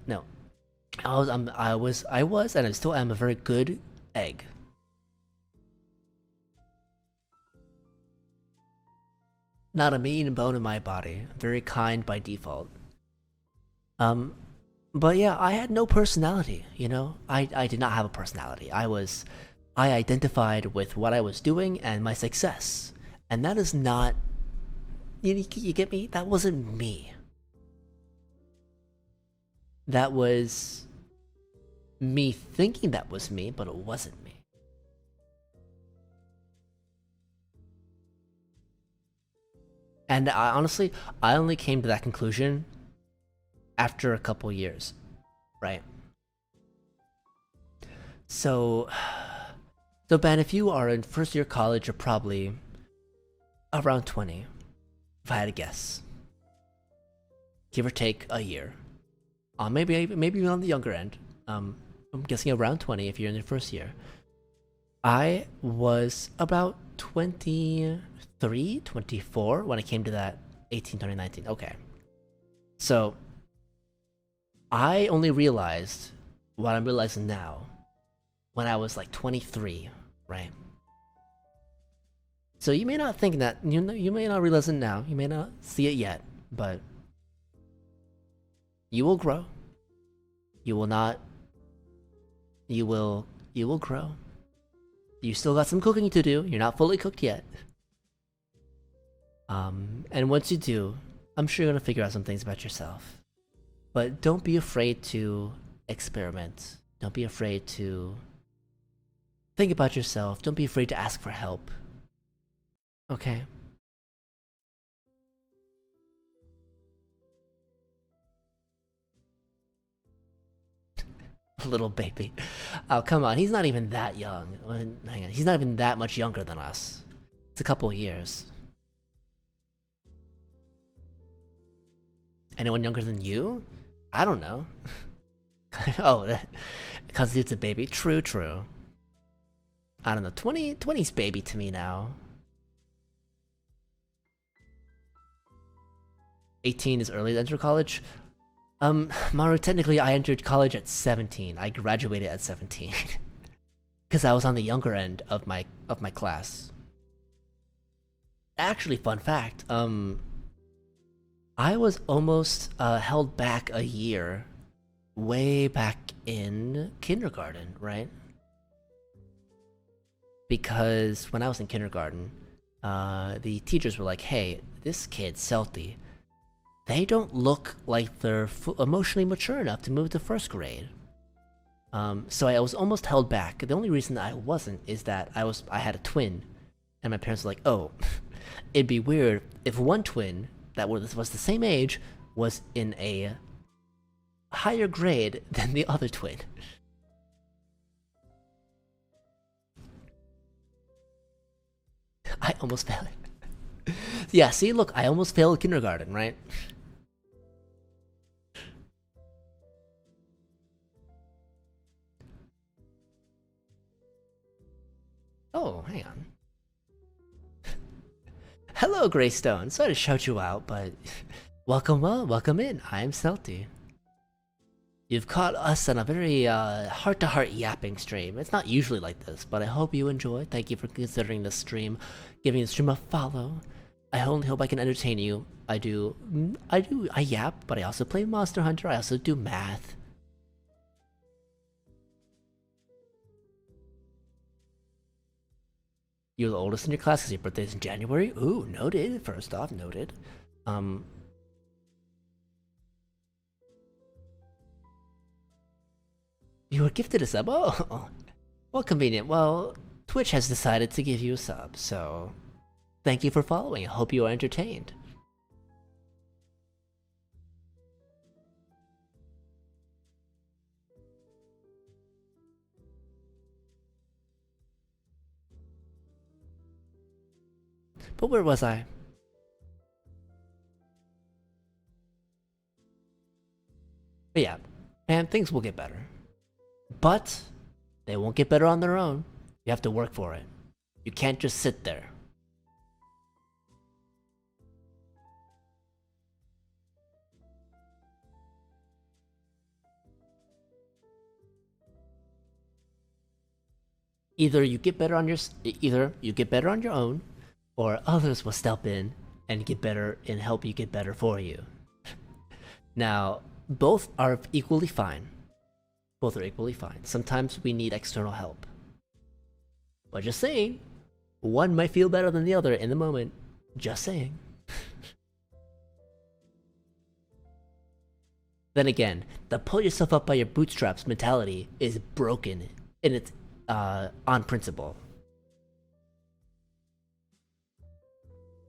No. I was, and I still am a very good egg. Not a mean bone in my body. Very kind by default. But yeah, I had no personality, you know? I did not have a personality. I identified with what I was doing and my success. And that is not... You get me? That wasn't me. That was me thinking that was me, but it wasn't me. And honestly, I only came to that conclusion after a couple years, right? So Ben, if you are in first year college, you're probably around 20, if I had to guess. Give or take a year. Maybe even on the younger end. I'm guessing around 20 if you're in your first year. I was about 23, 24 when I came to that 18, 20, 19. Okay. So, I only realized what I'm realizing now when I was like 23, right? So you may not think that, you may not realize it now, you may not see it yet, but you will grow. You will not. You will grow. You still got some cooking to do. You're not fully cooked yet. And once you do, I'm sure you're gonna figure out some things about yourself. But don't be afraid to experiment. Don't be afraid to think about yourself. Don't be afraid to ask for help. Okay? Little baby. Oh, come on. He's not even that young. Hang on. He's not even that much younger than us. It's a couple of years. Anyone younger than you? I don't know. Oh, that constitutes a baby. True. I don't know. 20's baby to me now. 18 is early to enter college. Maru, technically I entered college at 17. I graduated at 17. Because I was on the younger end of my class. Actually, fun fact, I was almost held back a year way back in kindergarten, right? Because when I was in kindergarten, the teachers were like, hey, this kid, Celty, they don't look like they're emotionally mature enough to move to first grade. So I was almost held back. The only reason I wasn't is that I had a twin, and my parents were like, "Oh, it'd be weird if one twin that was the same age was in a higher grade than the other twin." I almost failed. Yeah, see, look, I almost failed kindergarten, right? Oh, hang on. Hello, Greystone. Sorry to shout you out, but welcome in. I'm Celty. You've caught us on a very heart-to-heart yapping stream. It's not usually like this, but I hope you enjoy. Thank you for considering this stream, giving the stream a follow. I only hope I can entertain you. I yap, but I also play Monster Hunter. I also do math. You're the oldest in your class because your birthday's in January? Ooh, noted. First off, noted. You were gifted a sub? Oh, well, convenient. Well, Twitch has decided to give you a sub, so thank you for following. I hope you are entertained. But where was I? But yeah, and things will get better. But they won't get better on their own. You have to work for it. You can't just sit there. Either you get better on your own, or others will step in and get better and help you get better for you. Now, both are equally fine. Both are equally fine. Sometimes we need external help. But just saying, one might feel better than the other in the moment. Just saying. Then again, the pull yourself up by your bootstraps mentality is broken in its on principle.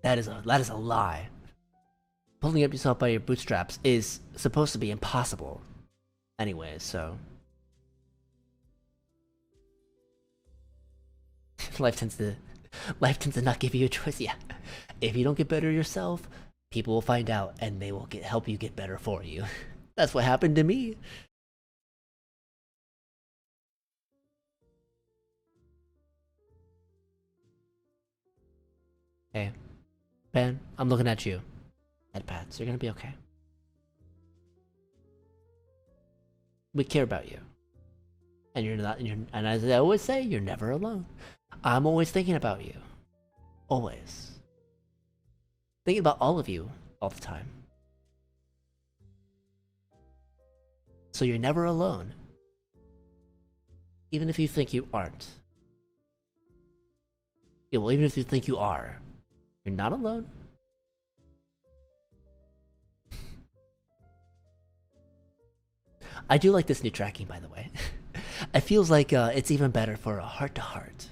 That is a lie. Pulling up yourself by your bootstraps is supposed to be impossible. Anyways, so life tends to not give you a choice. Yeah, if you don't get better yourself, people will find out and they will help you get better for you. That's what happened to me. Hey, Ben, I'm looking at you. Ed Pats, you're gonna be okay. We care about you. And and as I always say, you're never alone. I'm always thinking about you. Always. Thinking about all of you all the time. So you're never alone. Even if you think you aren't. Yeah, well, even if you think you are, you're not alone. I do like this new tracking, by the way. It feels like it's even better for a heart-to-heart.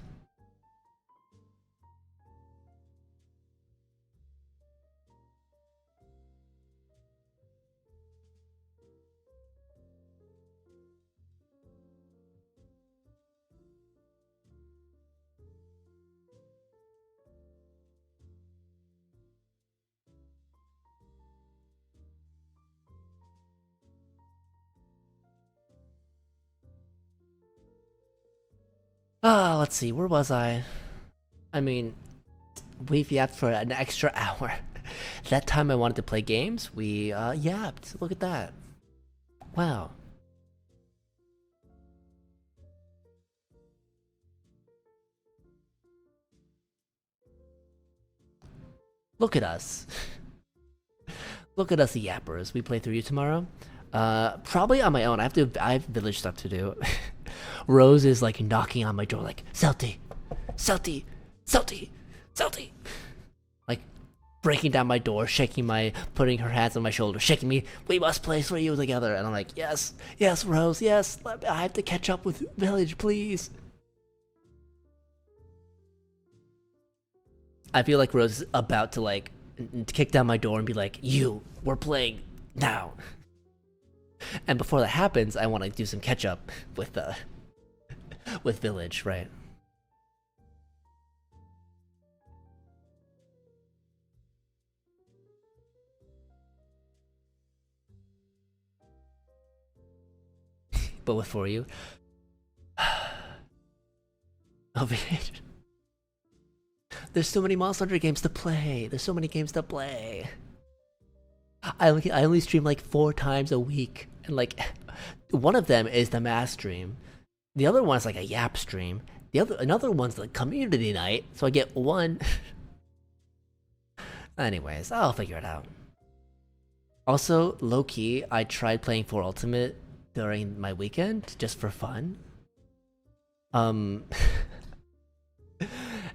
Let's see, where was I? I mean, we've yapped for an extra hour. That time I wanted to play games, we yapped. Look at that. Wow. Look at us. Look at us, the yappers. We play through you tomorrow. Probably on my own. I have village stuff to do. Rose is like knocking on my door, like Celty, Celty, Celty, Celty. Like, breaking down my door, putting her hands on my shoulder, shaking me. We must play for you together. And I'm like, yes, yes, Rose, yes. I have to catch up with Village, please. I feel like Rose is about to like kick down my door and be like, we're playing now. And before that happens, I want to do some catch up with Village, right? But with for you, oh, there's so many Monster Hunter games to play. There's so many games to play. I only stream like 4 times a week, and like one of them is the mass stream. The other one's like a Yap stream. Another one's the community night, so I get one. Anyways, I'll figure it out. Also, low key, I tried playing 4 Ultimate during my weekend just for fun.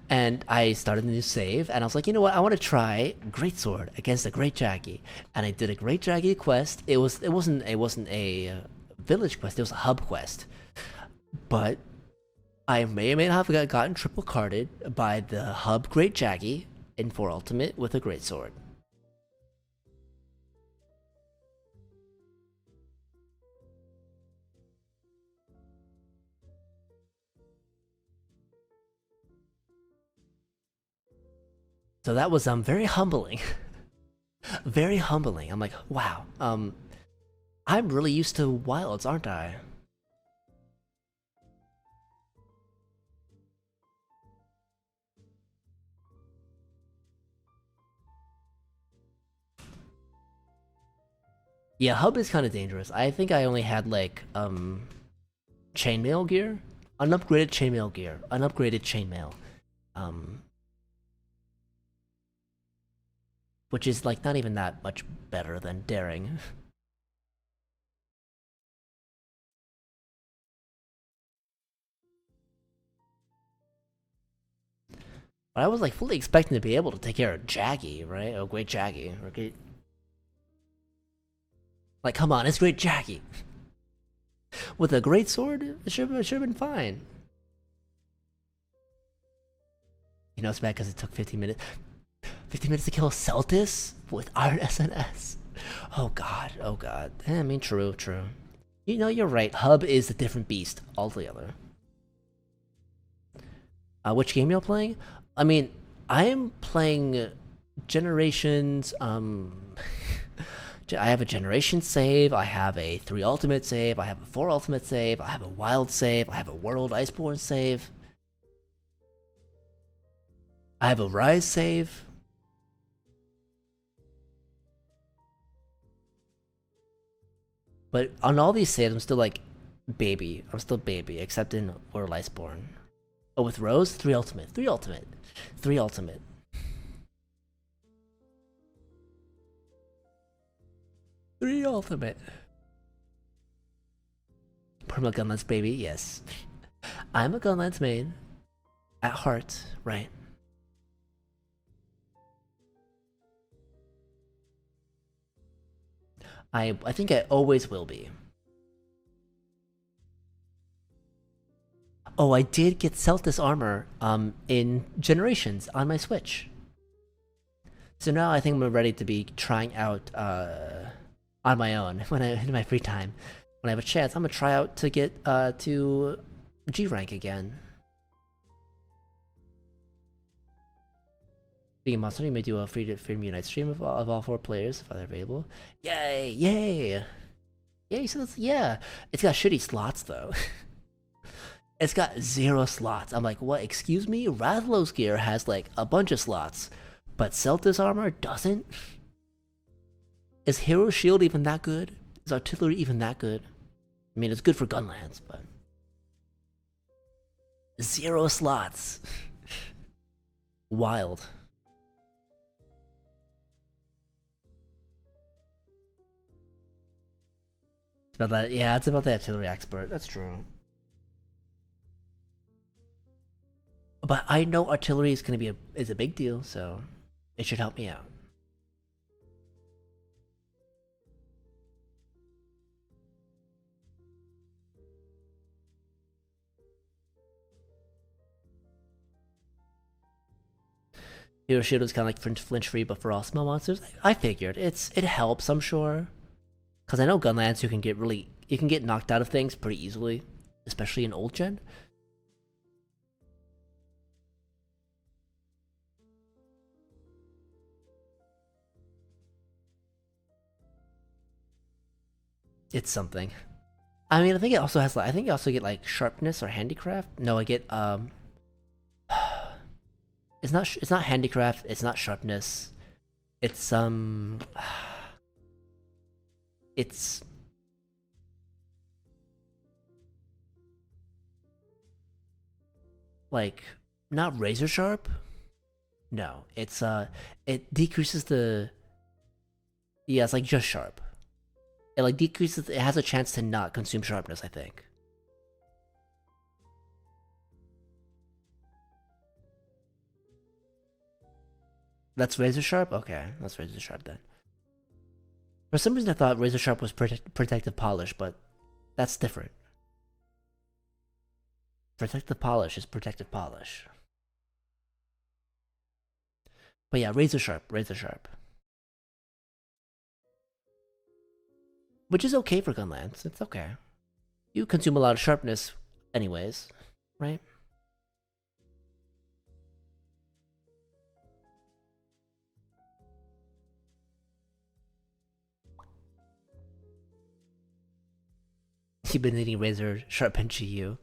And I started a new save, and I was like, you know what? I want to try Greatsword against a Great Jaggy, and I did a Great Jaggy quest. It wasn't a village quest. It was a hub quest, but I may or may not have gotten triple carded by the hub Great Jaggy in 4 Ultimate with a Greatsword. So that was very humbling. Very humbling. I'm like, wow, I'm really used to wilds, aren't I? Yeah, hub is kind of dangerous. I think I only had like chainmail gear, unupgraded chainmail gear, unupgraded chainmail, um, which is like not even that much better than daring. But I was like fully expecting to be able to take care of Jaggy, right? Oh, Great Jaggy. Okay. Like, come on, it's Great Jaggy. With a great sword, it should have been fine. You know, it's bad because it took 15 minutes. 15 minutes to kill Celtis with Iron SNS. Oh god, oh god. I mean, true, true. You know, you're right. Hub is a different beast altogether. Which game y'all playing? I mean, I am playing Generations, I have a Generation save, I have a 3 Ultimate save, I have a 4 Ultimate save, I have a Wild save, I have a World Iceborne save. I have a Rise save. But on all these saves, I'm still like baby. I'm still baby, except in World Iceborne. Oh, with Rose, 3 Ultimate, 3 Ultimate, 3 Ultimate. 3 Ultimate. Perma Gunlance baby, yes. I'm a Gunlance main. At heart, right? I think I always will be. Oh, I did get Celtis armor in Generations on my Switch. So now I think I'm ready to be trying out on my own when in my free time. When I have a chance, I'm gonna try out to get to G rank again. Being a monster, you may do a free Unite stream of all 4 players if they're available. Yay! Yay! Yay! So yeah, it's got shitty slots though. It's got 0 slots. I'm like, what? Excuse me? Rathlos gear has like a bunch of slots, but Celtis armor doesn't. Is Hero Shield even that good? Is Artillery even that good? I mean, it's good for Gunlance, but 0 slots. Wild. It's about that. Yeah, it's about the artillery expert. That's true. But I know artillery is gonna be is a big deal, so it should help me out. Hero Shield is kind of like flinch free, but for all small monsters, I figured it helps. I'm sure, because I know Gunlance you can get knocked out of things pretty easily, especially in old gen. It's something. I mean, I think it also has like I think you also get like sharpness or handicraft. No, I get it's not handicraft. It's not sharpness. It's it's like not razor sharp. No, it's it decreases the yeah, it's like just sharp. It like decreases. It has a chance to not consume sharpness. I think. That's razor sharp. Okay, that's razor sharp then. For some reason, I thought razor sharp was protective polish, but that's different. Protective polish is protective polish. But yeah, razor sharp, razor sharp. Which is okay for Gunlance. It's okay. You consume a lot of sharpness anyways, right? You've been needing razor sharp and GU.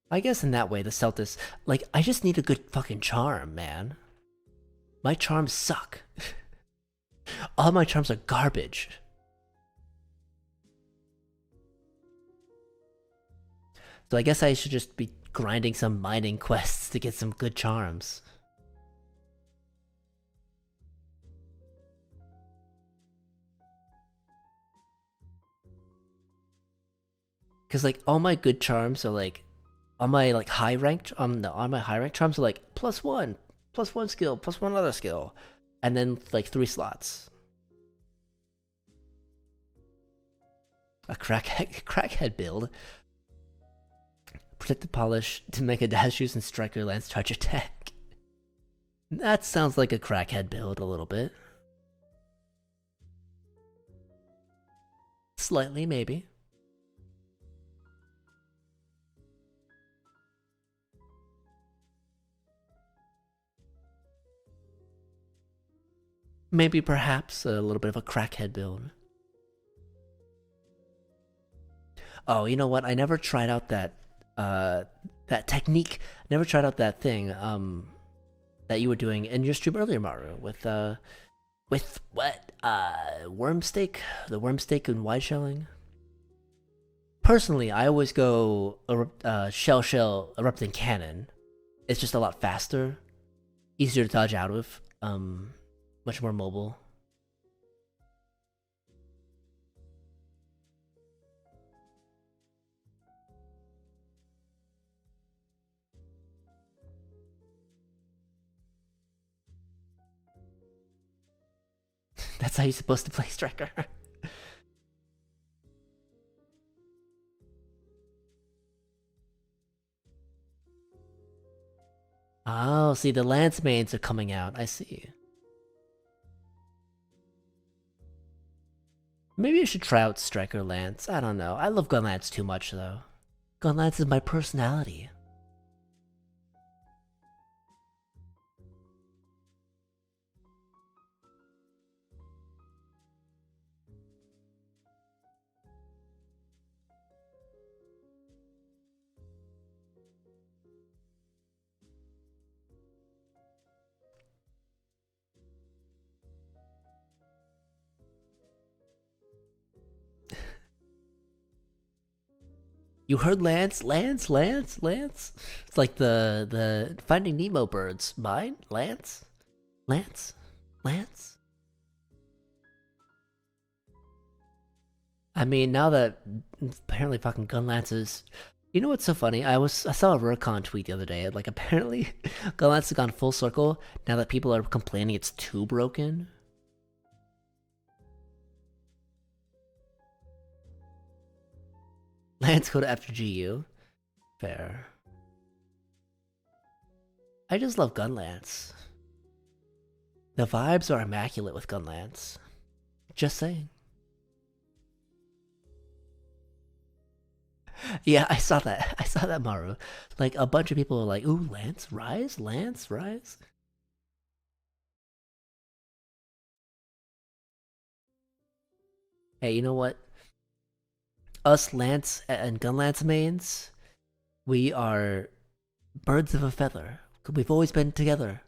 I guess in that way, the Celtis... Like, I just need a good fucking charm, man. My charms suck. All my charms are garbage. So I guess I should just be grinding some mining quests to get some good charms. Cause like all my good charms are like on my like high ranked no, on my high ranked charms are like plus one skill, plus one other skill, and then like 3 slots. A crackhead build. Protective polish to make a dash use and striker lance charge attack. That sounds like a crackhead build a little bit. Slightly, maybe. Maybe perhaps a little bit of a crackhead build. Oh, you know what? I never tried out that technique. Never tried out that thing that you were doing in your stream earlier, Maru, with what? Worm steak? The worm steak and wide shelling? Personally, I always go shell erupting cannon. It's just a lot faster, easier to dodge out of, much more mobile. That's how you're supposed to play Striker. Oh, see, the Lance mains are coming out. I see. Maybe I should try out Striker Lance. I don't know. I love Gun Lance too much, though. Gun Lance is my personality. You heard Lance? Lance? Lance? Lance? It's like the Finding Nemo birds. Mine? Lance? Lance? Lance? I mean, now that apparently fucking Gun Lance is... You know what's so funny? I saw a Rurcon tweet the other day. Like, apparently, Gun Lance has gone full circle now that people are complaining it's too broken. Lance go to after GU. Fair. I just love Gunlance. The vibes are immaculate with Gunlance. Just saying. Yeah, I saw that. I saw that, Maru. Like, a bunch of people are like, ooh, Lance, Rise? Lance, Rise? Hey, you know what? Us Lance and Gunlance mains, we are birds of a feather. We've always been together.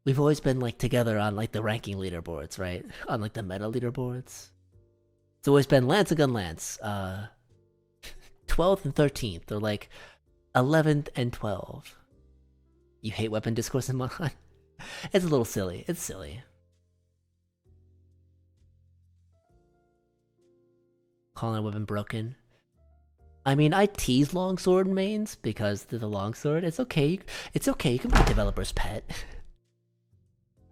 We've always been, like, together on, like, the ranking leaderboards, right? On, like, the meta leaderboards. It's always been Lance and Gunlance. 12th and 13th. They're like 11th and 12th. You hate weapon discourse in Mon? It's a little silly. It's silly. Calling a weapon broken. I mean, I tease longsword mains because they're the longsword. It's okay. It's okay. You can be a developer's pet.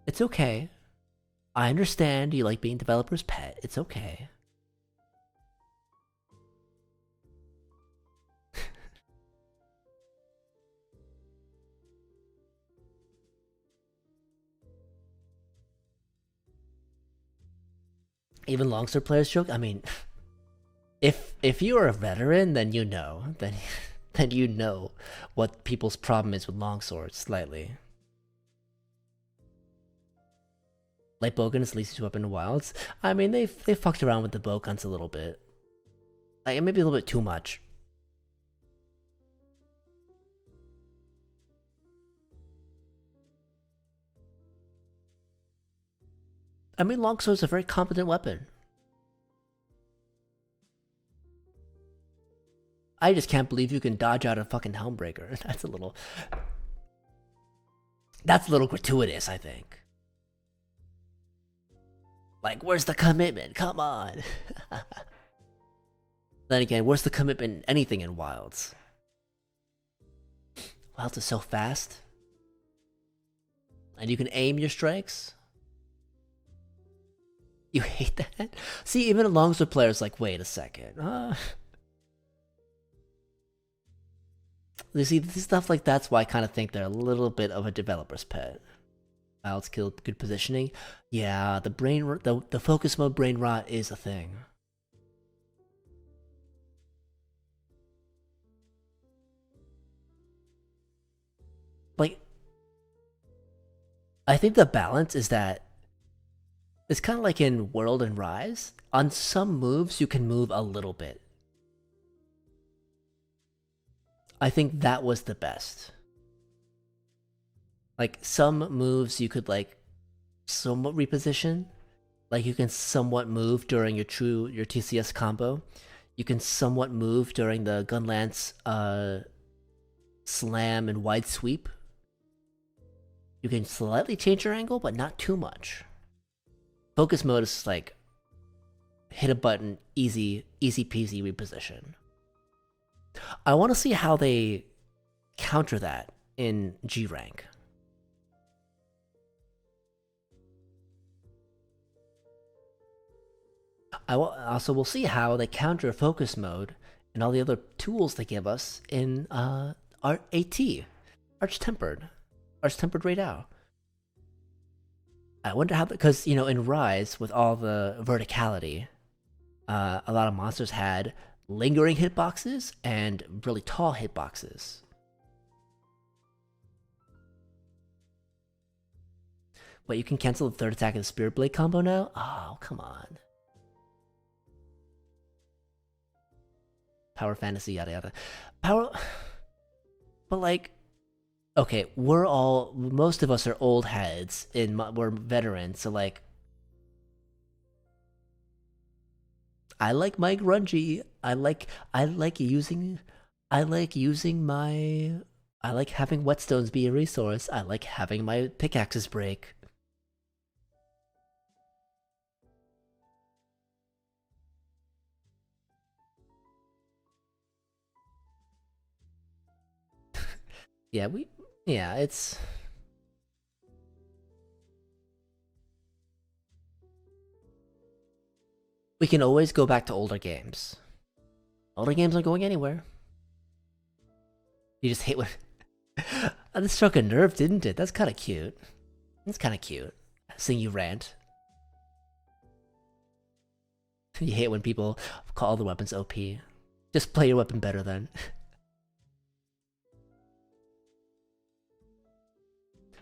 It's okay. I understand you like being developer's pet. It's okay. Even longsword players joke. I mean, if you are a veteran, then you know. Then you know what people's problem is with longswords slightly. Light bowgun is the least weapon in wilds. I mean, they fucked around with the bowguns a little bit. Like, maybe a little bit too much. I mean, longsword's a very competent weapon. I just can't believe you can dodge out a fucking Helmbreaker. That's a little gratuitous, I think. Like, where's the commitment? Come on. Then again, where's the commitment in anything in Wilds? Wilds is so fast. And you can aim your strikes. You hate that? See, even a longsword player's like, wait a second. You see, stuff like that's why I kind of think they're a little bit of a developer's pet. Wilds kill, good positioning. Yeah, the focus mode brain rot is a thing. Like, I think the balance is that it's kind of like in World and Rise. On some moves, you can move a little bit. I think that was the best. Like, some moves you could, like, somewhat reposition. Like, you can somewhat move during your TCS combo. You can somewhat move during the Gunlance slam and wide sweep. You can slightly change your angle, but not too much. Focus mode is like, hit a button, easy peasy reposition. I want to see how they counter that in G rank. Also will see how they counter focus mode and all the other tools they give us in AT, Arch-Tempered Radao. I wonder how, because, you know, in Rise, with all the verticality, a lot of monsters had lingering hitboxes and really tall hitboxes. But you can cancel the third attack of the Spirit Blade combo now? Oh, come on. Power fantasy, yada yada. Power... But like... Okay, most of us are old heads, we're veterans, so like... I like my grungy. I like having whetstones be a resource. I like having my pickaxes break. Yeah, it's... We can always go back to older games. Older games aren't going anywhere. You just hate when... This struck a nerve, didn't it? That's kind of cute. That's kind of cute. Seeing you rant. You hate when people call the weapons OP. Just play your weapon better then.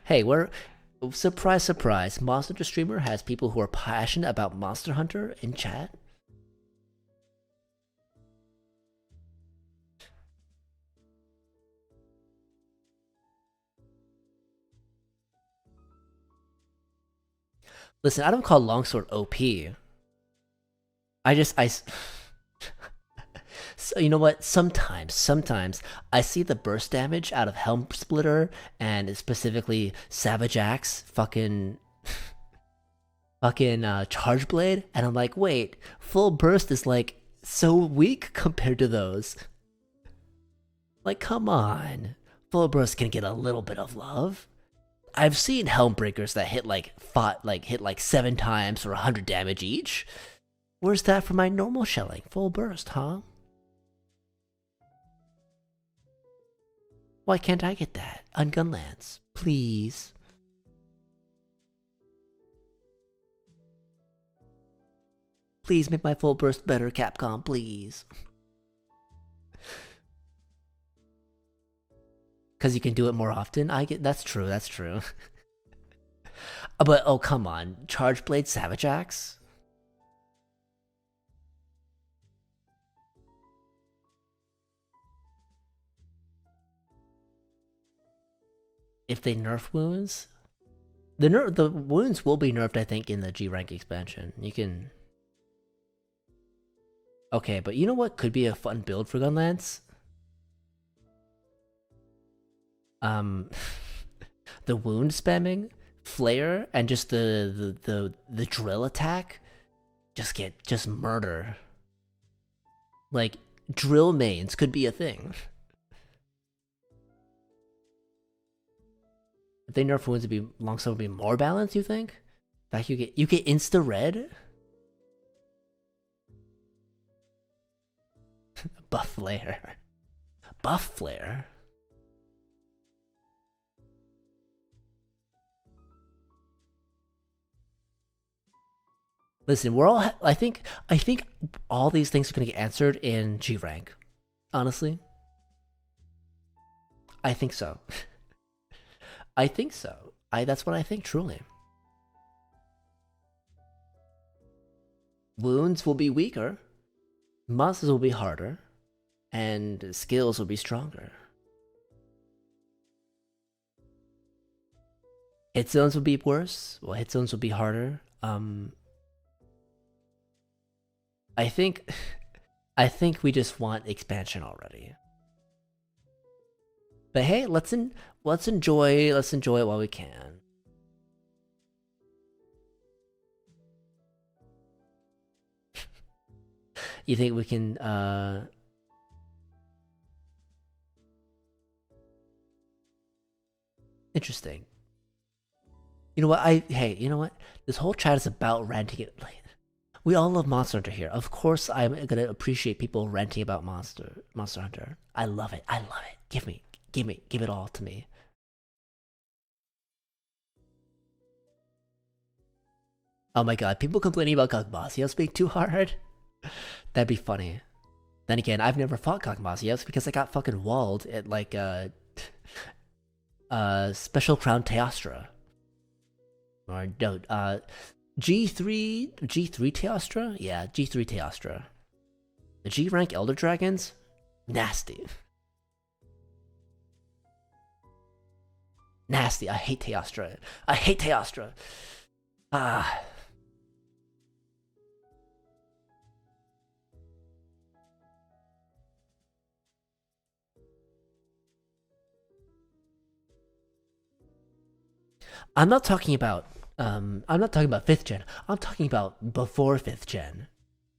Hey, we're... Surprise, surprise. Monster Hunter Streamer has people who are passionate about Monster Hunter in chat. Listen, I don't call Longsword OP. I So you know what? Sometimes I see the burst damage out of Helm Splitter and specifically Savage Axe, fucking Charge Blade, and I'm like, wait, full burst is like so weak compared to those. Like, come on, full burst can get a little bit of love. I've seen Helm Breakers that hit like 7 times for 100 damage each. Where's that for my normal shelling? Full burst, huh? Why can't I get that? On Gunlance, please. Please make my full burst better, Capcom, please. Because you can do it more often? That's true, that's true. But, oh, come on. Charge Blade Savage Axe? If they nerf wounds? The wounds will be nerfed, I think, in the G rank expansion. You can... Okay, but you know what could be a fun build for Gunlance? The wound spamming, flare, and just the drill attack. Just murder. Like, drill mains could be a thing. If they nerf wounds, Longsword would be more balanced, you think? In fact, you get insta red? Buff flare. Buff flare? Listen, we're all... I think all these things are gonna get answered in G rank. Honestly. I think so. I think so. That's what I think, truly. Wounds will be weaker, monsters will be harder, and skills will be stronger. Hit zones will be worse. Well, hit zones will be harder. I think we just want expansion already. But hey, let's enjoy it while we can. You think we can interesting. You know what? Hey, you know what? This whole chat is about ranting it. Like, we all love Monster Hunter here. Of course, I'm gonna appreciate people ranting about Monster Hunter. I love it. I love it. Give it all to me. Oh my god, people complaining about Gogmasios being too hard? That'd be funny. Then again, I've never fought Gogmasios because I got fucking walled at like Special Crown Teostra. Or no, G3 Teostra? Yeah, G3 Teostra. The G rank Elder Dragons? Nasty. Nasty. I hate Teostra. I hate Teostra. Ah. I'm not talking about 5th gen. I'm talking about before 5th gen.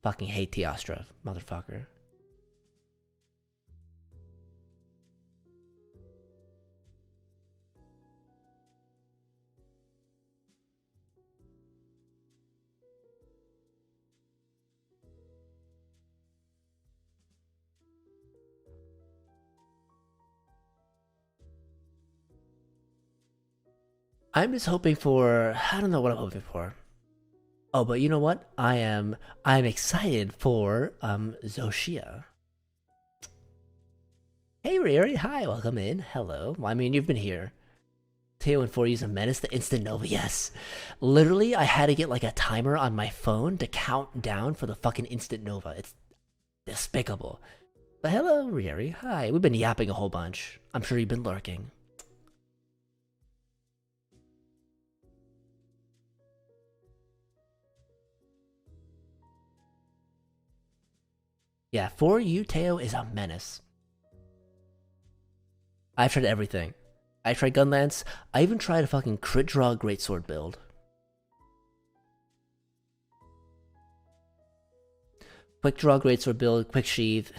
Fucking hate Teostra, motherfucker. I'm just hoping for, I don't know what I'm hoping for. Oh, but you know what? I'm excited for Zoshia. Hey Riri, hi, welcome in. Hello. Well, I mean, you've been here. Teo and 4 use a menace to instant nova. Yes. Literally, I had to get like a timer on my phone to count down for the fucking instant nova. It's despicable. But hello, Riri. Hi. We've been yapping a whole bunch. I'm sure you've been lurking. Yeah, for you, Teo is a menace. I've tried everything. I tried Gunlance. I even tried a fucking crit draw greatsword build. Quick draw greatsword build, quick sheath.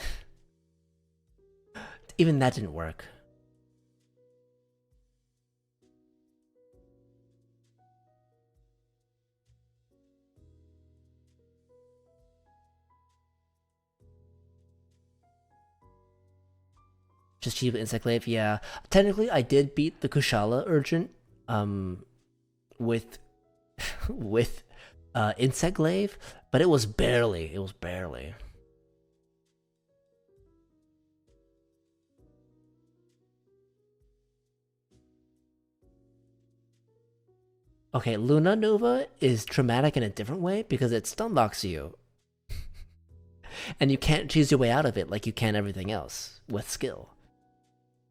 Even that didn't work. Just cheap Insect Glaive, yeah. Technically, I did beat the Kushala Urgent, with, with, Insect Glaive, but it was barely. It was barely. Okay, Luna Nova is traumatic in a different way because it stun locks you. And you can't choose your way out of it like you can everything else with skill.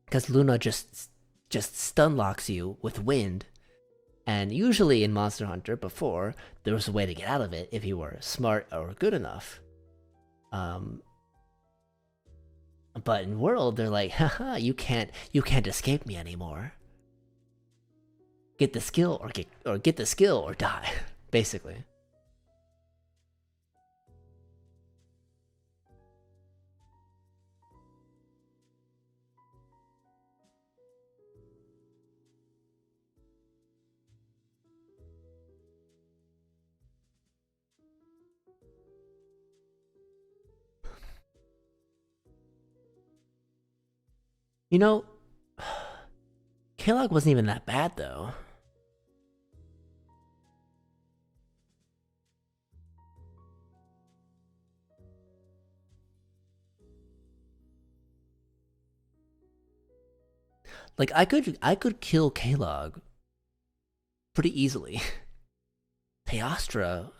Because Luna just stun locks you with wind. And usually in Monster Hunter before, there was a way to get out of it if you were smart or good enough. But in World, they're like, haha, you can't escape me anymore. Get the skill or get the skill or die, basically. You know, Kellogg wasn't even that bad though. Like I could kill Kellogg pretty easily. Teostra,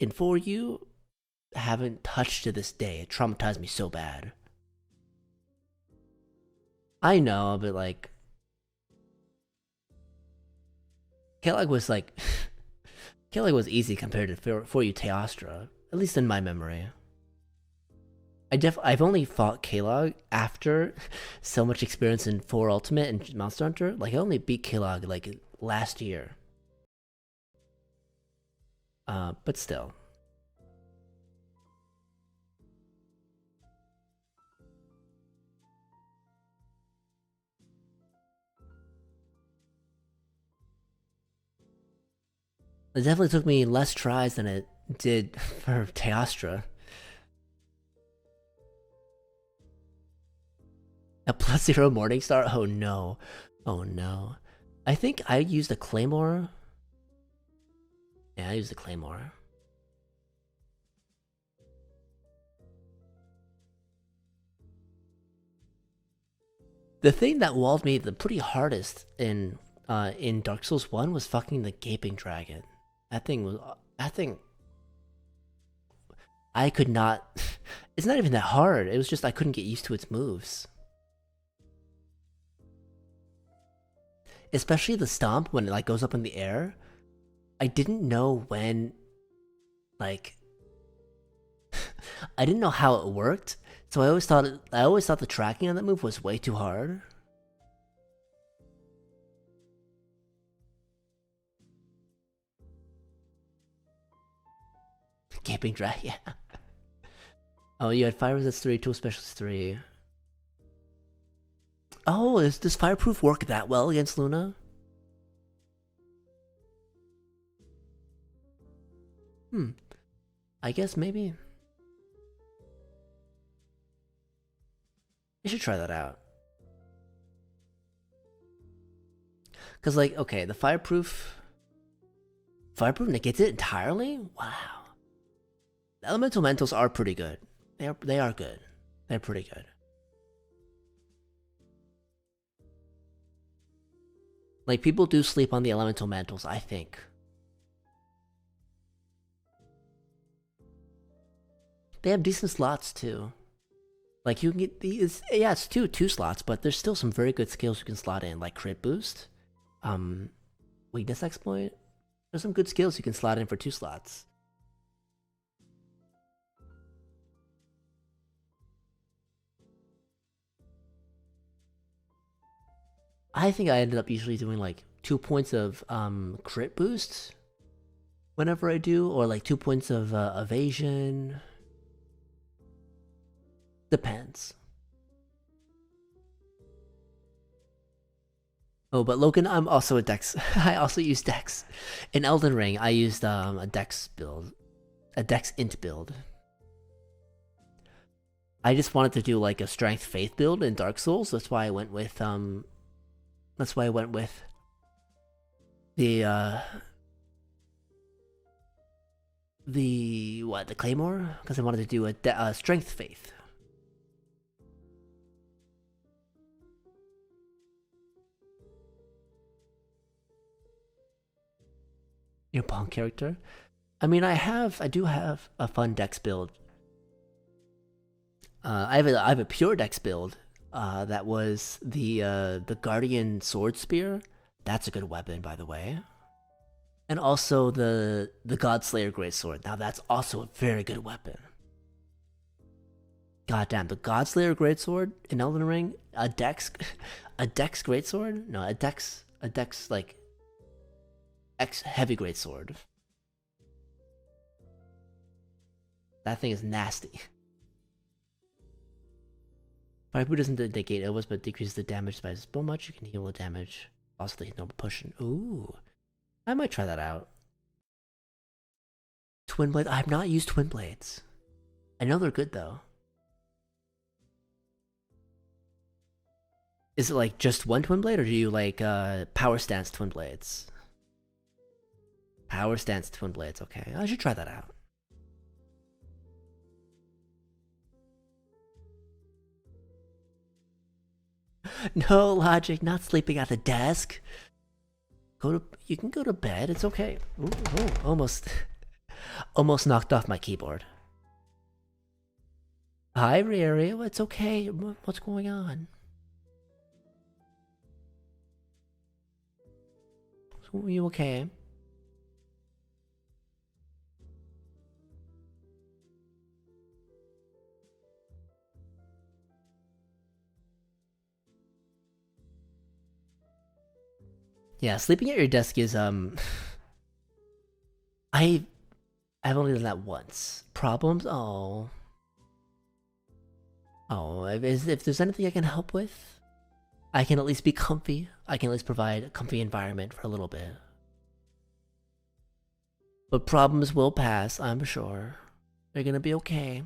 in For You, haven't touched to this day. It traumatized me so bad. I know, but like, Kellogg was like, Kellogg was easy compared to For You Teostra, at least in my memory. I've only fought Kellogg after so much experience in 4 Ultimate and Monster Hunter. Like, I only beat Kellogg like last year. But still. It definitely took me less tries than it did for Teostra. A +0 Morningstar? Oh no. Oh no. I think I used a Claymore. Yeah, I used a Claymore. The thing that walled me the pretty hardest in Dark Souls 1 was fucking the Gaping Dragon. That thing I could not it's not even that hard. It was just I couldn't get used to its moves. Especially the stomp when it like goes up in the air. I didn't know when like I didn't know how it worked. So I always thought the tracking on that move was way too hard. Gaping Dragon, yeah. Oh, you had Fire Resist 3, Tool Specialist 3. Oh, does Fireproof work that well against Luna? I guess maybe. You should try that out. Cause like, okay, the fireproof negates it entirely? Wow. The elemental mentals are pretty good. They are good. They're pretty good. Like, people do sleep on the elemental mantles, I think. They have decent slots too. Like, you can get these, yeah, it's two slots, but there's still some very good skills you can slot in, like crit boost, weakness exploit. There's some good skills you can slot in for 2 slots. I think I ended up usually doing like 2 points of crit boost whenever I do, or like 2 points of evasion. Depends. Oh, but Logan, I'm also a Dex. I also use Dex. In Elden Ring, I used a Dex build. A Dex int build. I just wanted to do like a Strength Faith build in Dark Souls. That's why I went with that's why I went with the the Claymore? Because I wanted to do a Strength Faith. Your pawn character? I mean, I do have a fun Dex build. I have a pure Dex build. That was the Guardian Sword Spear. That's a good weapon, by the way. And also the Godslayer Greatsword. Now that's also a very good weapon. Goddamn, the Godslayer Greatsword in Elden Ring, a Dex Greatsword? No, a Dex like X heavy greatsword. That thing is nasty. Fireproof doesn't negate illness, but decreases the damage by so much. You can heal the damage. Also, the normal pushing. Ooh, I might try that out. Twin blades. I have not used twin blades. I know they're good though. Is it like just one twin blade, or do you like power stance twin blades? Power stance twin blades. Okay, I should try that out. No logic, not sleeping at the desk. You can go to bed, it's okay. Ooh, almost knocked off my keyboard. Hi, Riri, it's okay. What's going on? Are you okay? Yeah, sleeping at your desk is I've only done that once. Problems? Oh. Oh, if there's anything I can help with, I can at least be comfy. I can at least provide a comfy environment for a little bit. But problems will pass, I'm sure. They're gonna be okay.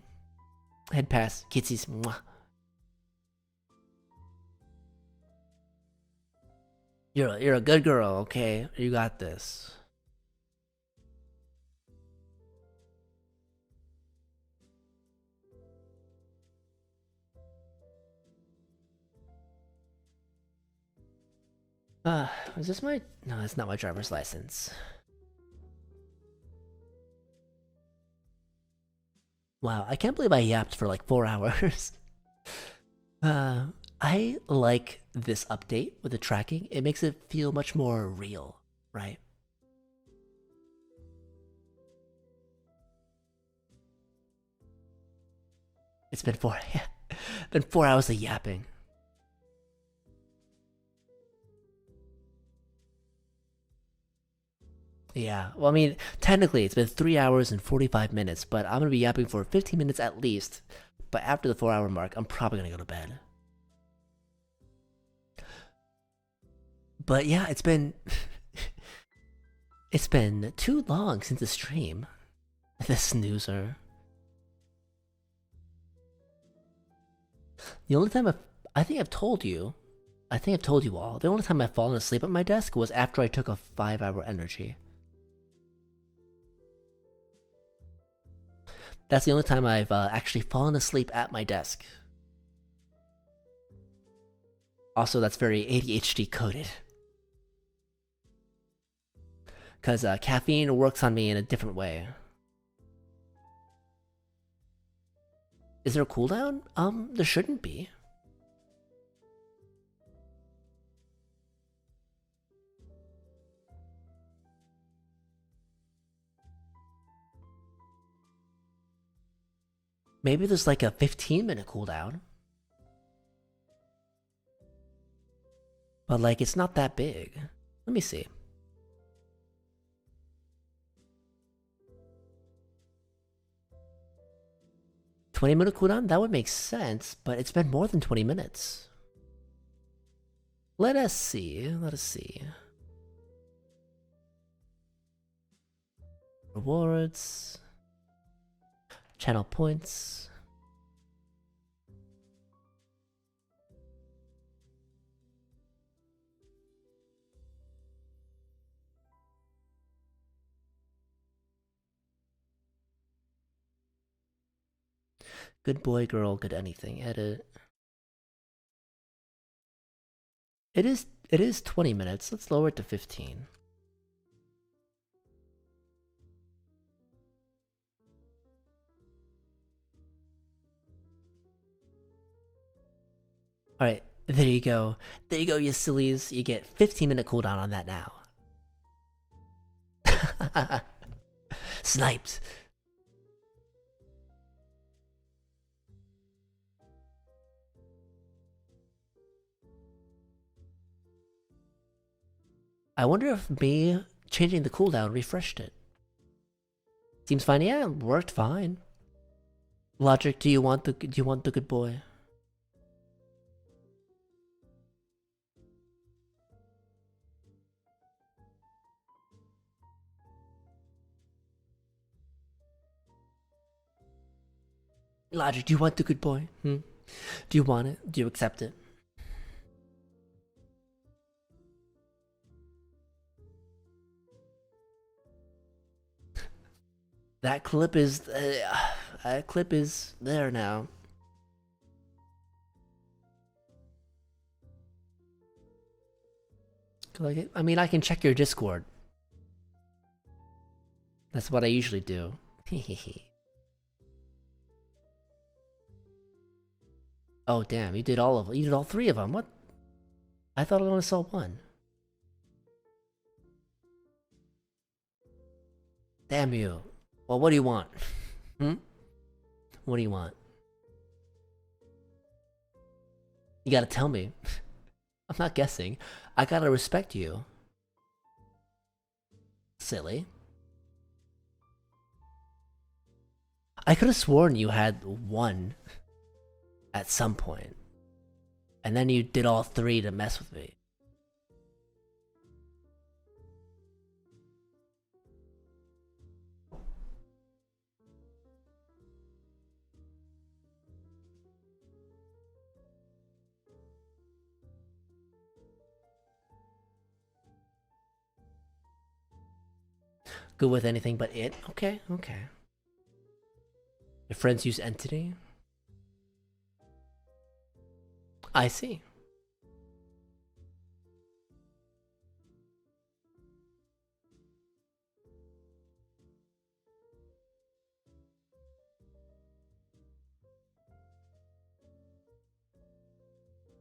Head pass, kitsies. Mwah. You're a good girl, okay? You got this. Is this my... No, that's not my driver's license. Wow, I can't believe I yapped for like 4 hours. I like this update with the tracking. It makes it feel much more real, right? It's been been 4 hours of yapping. Yeah, well, I mean, technically it's been 3 hours and 45 minutes, but I'm gonna be yapping for 15 minutes at least. But after the 4 hour mark, I'm probably gonna go to bed. But yeah, it's been... it's been too long since the stream. The snoozer. The only time I think I've told you I think I've told you all, the only time I've fallen asleep at my desk was after I took a 5-hour energy. That's the only time I've actually fallen asleep at my desk. Also, that's very ADHD coded. Because caffeine works on me in a different way. Is there a cooldown? There shouldn't be. Maybe there's like a 15-minute cooldown. But like, it's not that big. Let me see. $20-minute cooldown? That would make sense, but it's been more than 20 minutes. Let us see. Let us see. Rewards. Channel points. Good boy, girl, good anything. Edit. It is 20 minutes. Let's lower it to 15. Alright, there you go. There you go, you sillies. You get 15-minute cooldown on that now. Sniped. I wonder if me changing the cooldown refreshed it. Seems fine. Yeah, it worked fine. Logic, do you want the good boy? Logic, do you want the good boy? Do you want it? Do you accept it? That clip is there now. Like, I mean, I can check your Discord. That's what I usually do. Oh damn, you did all 3 of them. What? I thought I only saw 1. Damn you. Well, what do you want? What do you want? You gotta tell me. I'm not guessing. I gotta respect you. Silly. I could have sworn you had 1 at some point. And then you did all 3 to mess with me. Good with anything but it? Okay, okay. Your friends use entity? I see.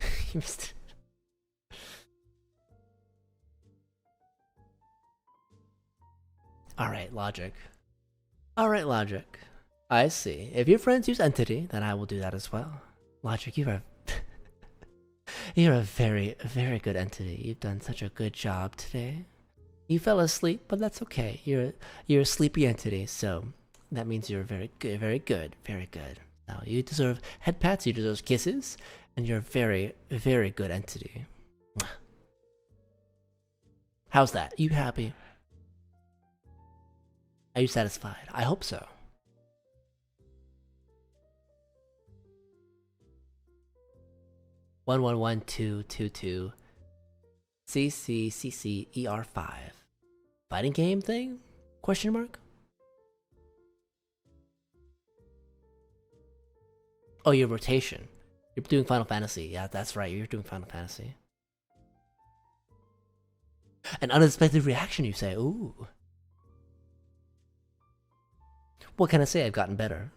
You missed it. Alright, logic. Alright, logic. I see. If your friends use entity, then I will do that as well. Logic, you're a very, very good entity. You've done such a good job today. You fell asleep, but that's okay. You're a sleepy entity, so that means you're very good, very good, very good. Now you deserve head pats, you deserve kisses, and you're a very, very good entity. How's that? You happy? Are you satisfied? I hope so. 111222 CCCCER5. Fighting game thing? Question mark? Oh, your rotation. You're doing Final Fantasy. Yeah, that's right. You're doing Final Fantasy. An unexpected reaction, you say. Ooh. What can I say? I've gotten better.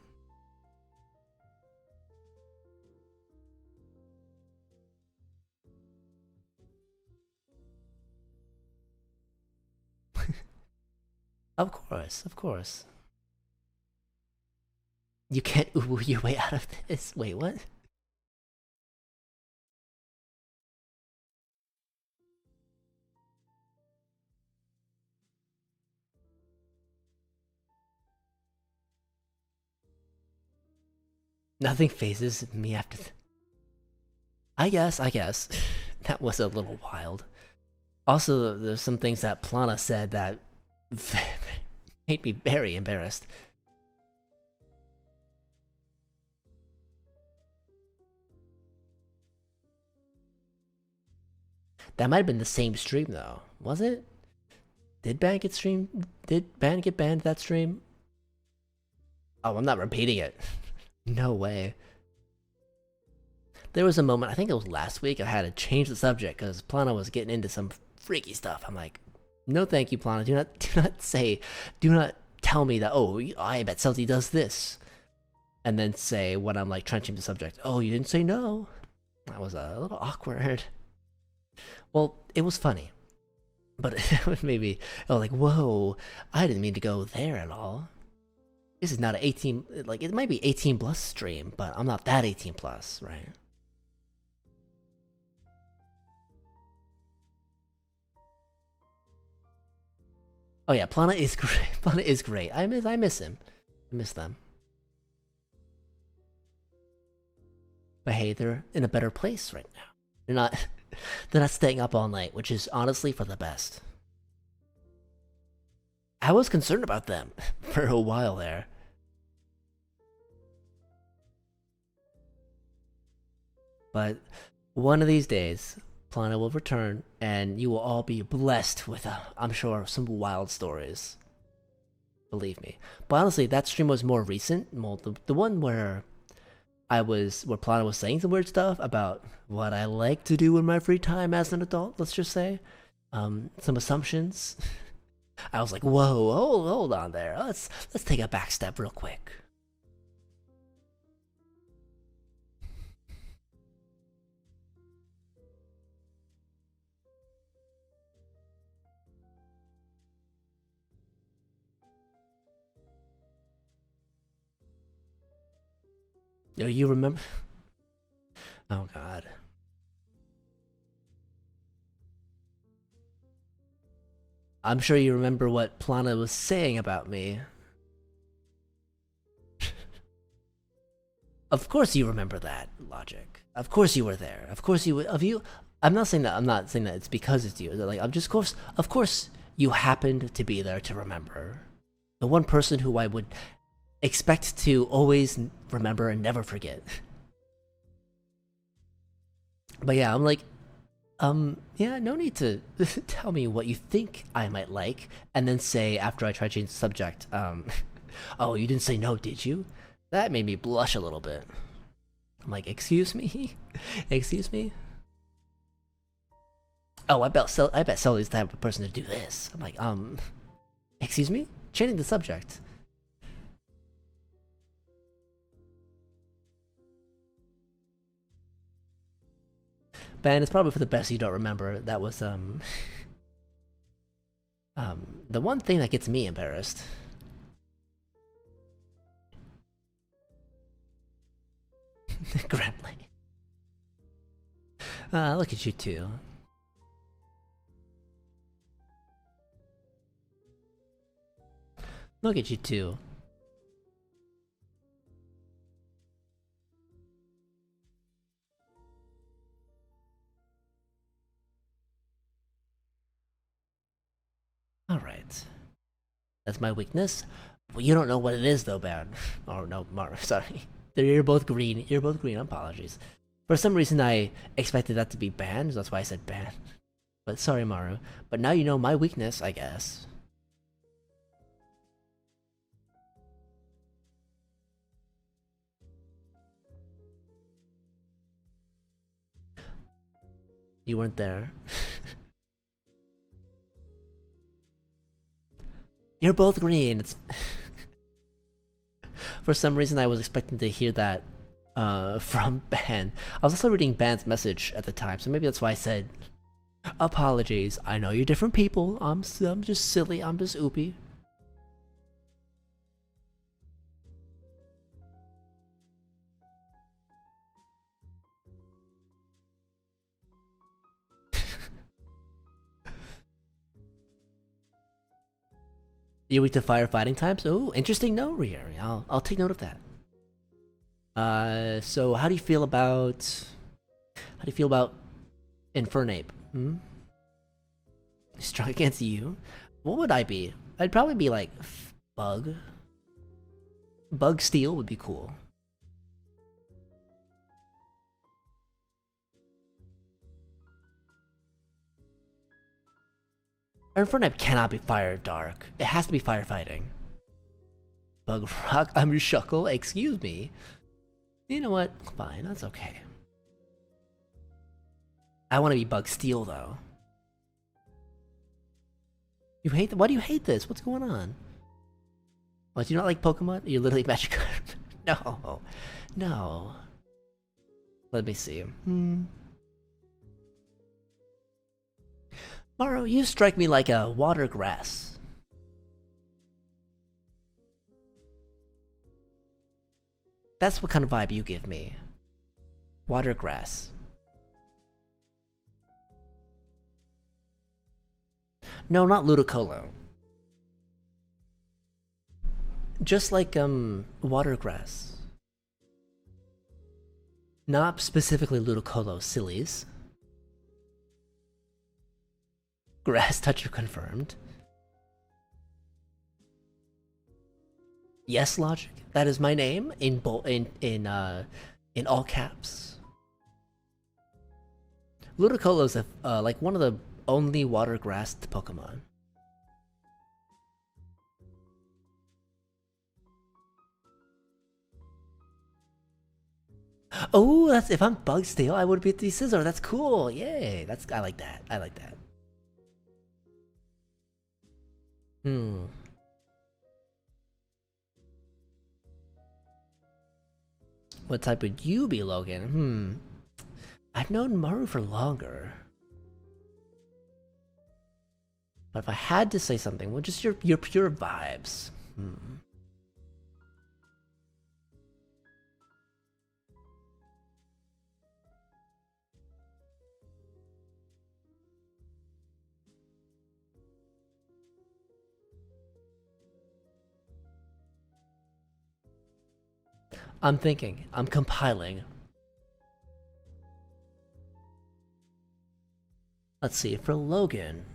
Of course, of course. You can't ooh your way out of this. Wait, what? Nothing phases me after. I guess. That was a little wild. Also, there's some things that Plana said that made me very embarrassed. That might have been the same stream though, was it? Did Ban get streamed? Did Ban get banned that stream? Oh, I'm not repeating it. No way. There was a moment, I think it was last week, I had to change the subject because Plana was getting into some freaky stuff. I'm like, no thank you, Plana. Do not tell me that, oh, I bet Celty does this. And then say, when I'm like trying to change the subject, oh, you didn't say no. That was a little awkward. Well, it was funny. But it made me, oh, like, whoa, I didn't mean to go there at all. This is not an 18, like, it might be 18 plus stream, but I'm not that 18 plus, right? Oh yeah, Plana is great. Plana is great. I miss him. I miss them. But hey, they're in a better place right now. They're not they're not staying up all night, which is honestly for the best. I was concerned about them for a while there. But one of these days, Plana will return, and you will all be blessed with, I'm sure, some wild stories. Believe me. But honestly, that stream was more recent. Well, the one where where Plana was saying some weird stuff about what I like to do in my free time as an adult, let's just say. Some assumptions. I was like, whoa, hold on there. Let's take a back step real quick. You remember? Oh god. I'm sure you remember what Plana was saying about me. Of course you remember that, Logic. Of course you were there. Of course you of you I'm not saying that it's because it's you. Like I'm just of course you happened to be there to remember. The one person who I would expect to always remember and never forget. But yeah, I'm like, yeah, no need to tell me what you think I might like, and then say after I try to change the subject, oh, you didn't say no, did you? That made me blush a little bit. I'm like, excuse me? Excuse me? Oh, I bet Sully's the type of person to do this. I'm like, excuse me? Changing the subject. Ben, it's probably for the best you don't remember. That was, the one thing that gets me embarrassed. Gremlin. Look at you two. Look at you two. Alright. That's my weakness. Well, you don't know what it is though, Ben. Oh no, Mar sorry. You're both green. You're both green, apologies. For some reason, I expected that to be banned, so that's why I said ban. But sorry, Maru. But now you know my weakness, I guess. You weren't there. You're both green. It's For some reason, I was expecting to hear that from Ban. I was also reading Ban's message at the time, so maybe that's why I said, apologies. I know you're different people. I'm just silly. I'm just oopy. You weak to firefighting types? Oh, interesting note, Rieri. I'll take note of that. So how do you feel about Infernape? Hmm? Strong against you? What would I be? I'd probably be like Bug. Bug Steel would be cool. Infernape cannot be Fire Dark. It has to be firefighting. Bug Rock? I'm your Shuckle? Excuse me. You know what? Fine, that's okay. I want to be Bug Steel though. You hate? Why do you hate this? What's going on? What, do you not like Pokemon? You're literally Magikarp. No. No. Let me see. Maru, you strike me like a water grass. That's what kind of vibe you give me. Water grass. No, not Ludicolo. Just like, watergrass. Not specifically Ludicolo, sillies. Grass toucher confirmed. Yes, Logic. That is my name in all caps. Ludicolo's like one of the only water-grassed Pokemon. Oh, that's if I'm Bug Steel, I would be the Scizor. That's cool. Yay. I like that. I like that. What type would you be, Logan? I've known Maru for longer. But if I had to say something, well, just your pure vibes. I'm thinking. I'm compiling. Let's see, for Logan.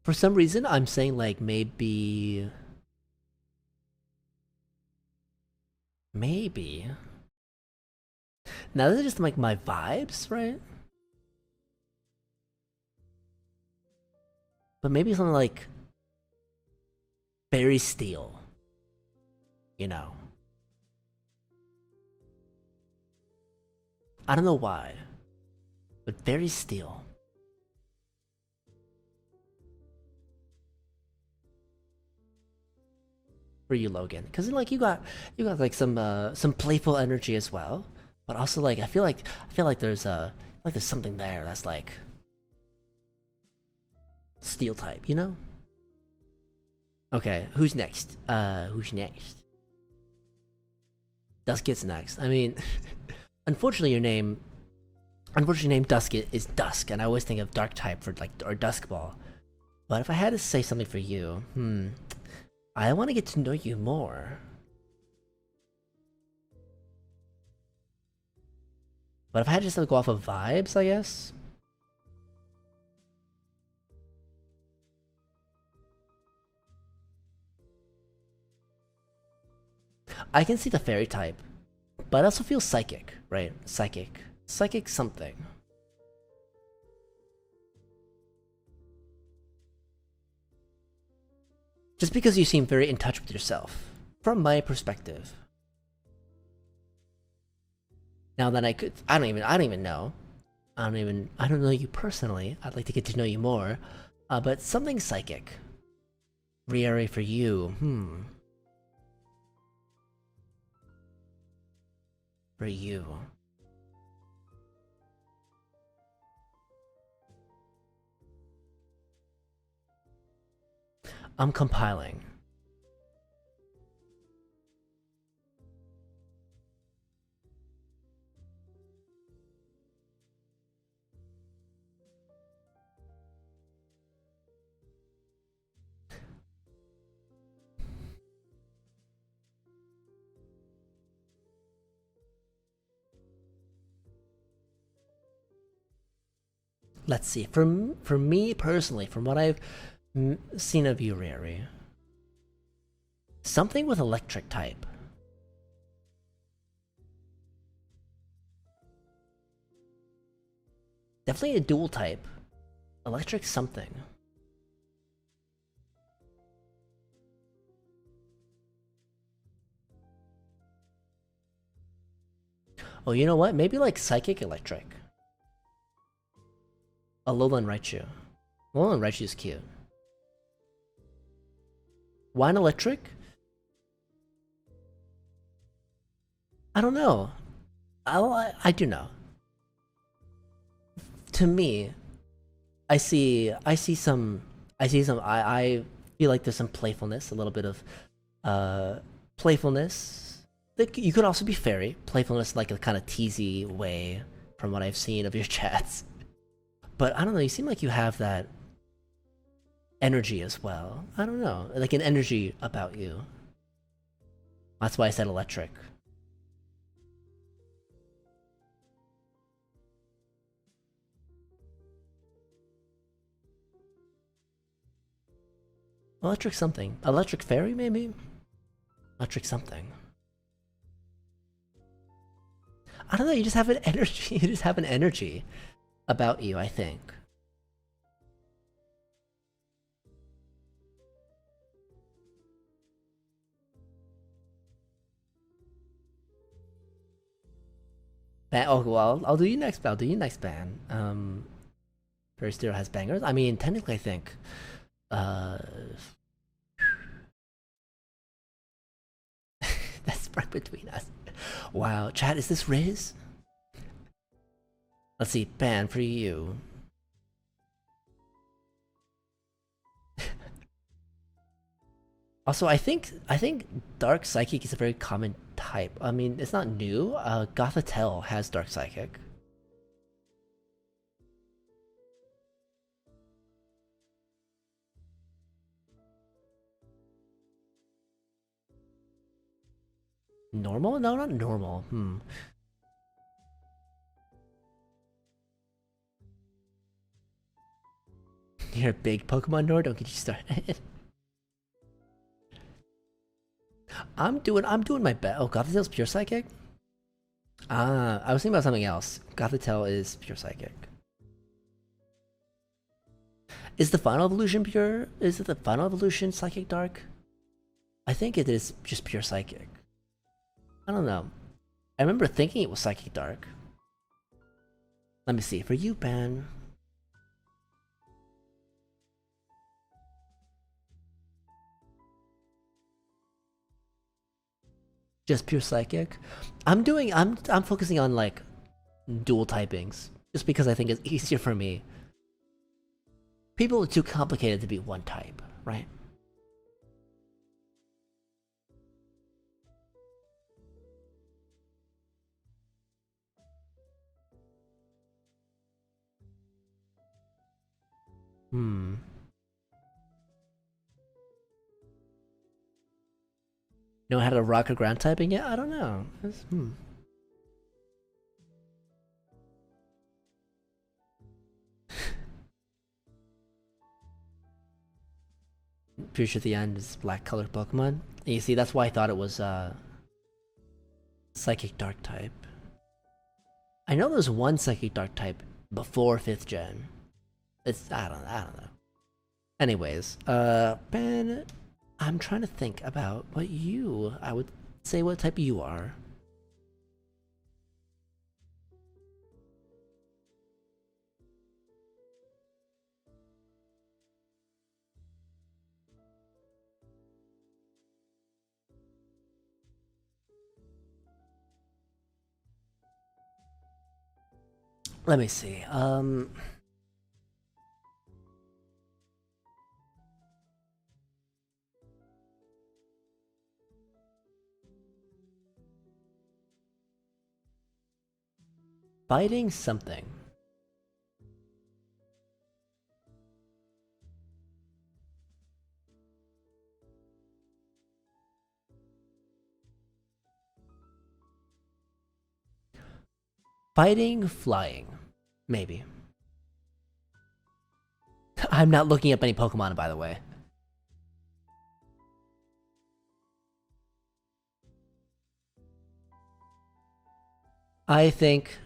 For some reason, I'm saying like maybe... Now this is just like my vibes, right? But maybe something like Berry Steel. You know. I don't know why. But Berry Steel. For you, Logan. Cause like you got like some playful energy as well. But also like I feel like there's something there that's like Steel type, you know? Okay, who's next? Who's next? Dusk gets next. I mean, unfortunately your name Dusk is Dusk, and I always think of Dark type for like or Dusk Ball. But if I had to say something for you, I want to get to know you more. But if I had to just go off of vibes, I guess I can see the fairy type, but I also feel psychic, right? Psychic something. Just because you seem very in touch with yourself, from my perspective. Now that I don't even know. I don't know you personally. I'd like to get to know you more. But something psychic. Rieri for you, For you. I'm compiling. Let's see. For me personally, from what I've seen of you, Rieri, something with electric type. Definitely a dual type. Electric something. Oh, you know what? Maybe like psychic electric. Alolan Raichu. Alolan Raichu is cute. Wine electric? I don't know. I do know. To me, I feel like there's some playfulness, a little bit of playfulness. Like, you could also be fairy. Playfulness like a kind of teasy way from what I've seen of your chats. But I don't know, you seem like you have that energy as well. I don't know, like an energy about you. That's why I said electric. Electric something. Electric fairy, maybe? Electric something. I don't know, you just have an energy. You just have an energy about you, I think. Oh, well, I'll do you next, I'll do you next, ban. Fairy Stereo has bangers? I mean, technically, I think. Uh... That's right between us. Wow, chat, is this Riz? Let's see, ban for you. Also, I think Dark Psychic is a very common type. I mean, it's not new. Gothitelle has Dark Psychic. Normal? No, not normal. You're a big Pokemon nerd? Don't get you started. I'm doing my best. Oh, Gothitelle's pure psychic? Ah, I was thinking about something else. Gothitelle is pure psychic. Is the final evolution pure? Is it the final evolution psychic dark? I think it is just pure psychic. I don't know. I remember thinking it was psychic dark. Let me see. For you, Ben. Just pure psychic. I'm focusing on like dual typings just because I think it's easier for me. People are too complicated to be one type, right? Know how to rock a ground typing yet? I don't know. Future at the end is black colored Pokemon. You see, that's why I thought it was Psychic Dark type. I know there's one Psychic Dark type before 5th gen. I don't know. Anyways, Ben, I'm trying to think about what I would say what type you are. Let me see. Fighting something. Fighting, flying. Maybe. I'm not looking up any Pokemon, by the way. I think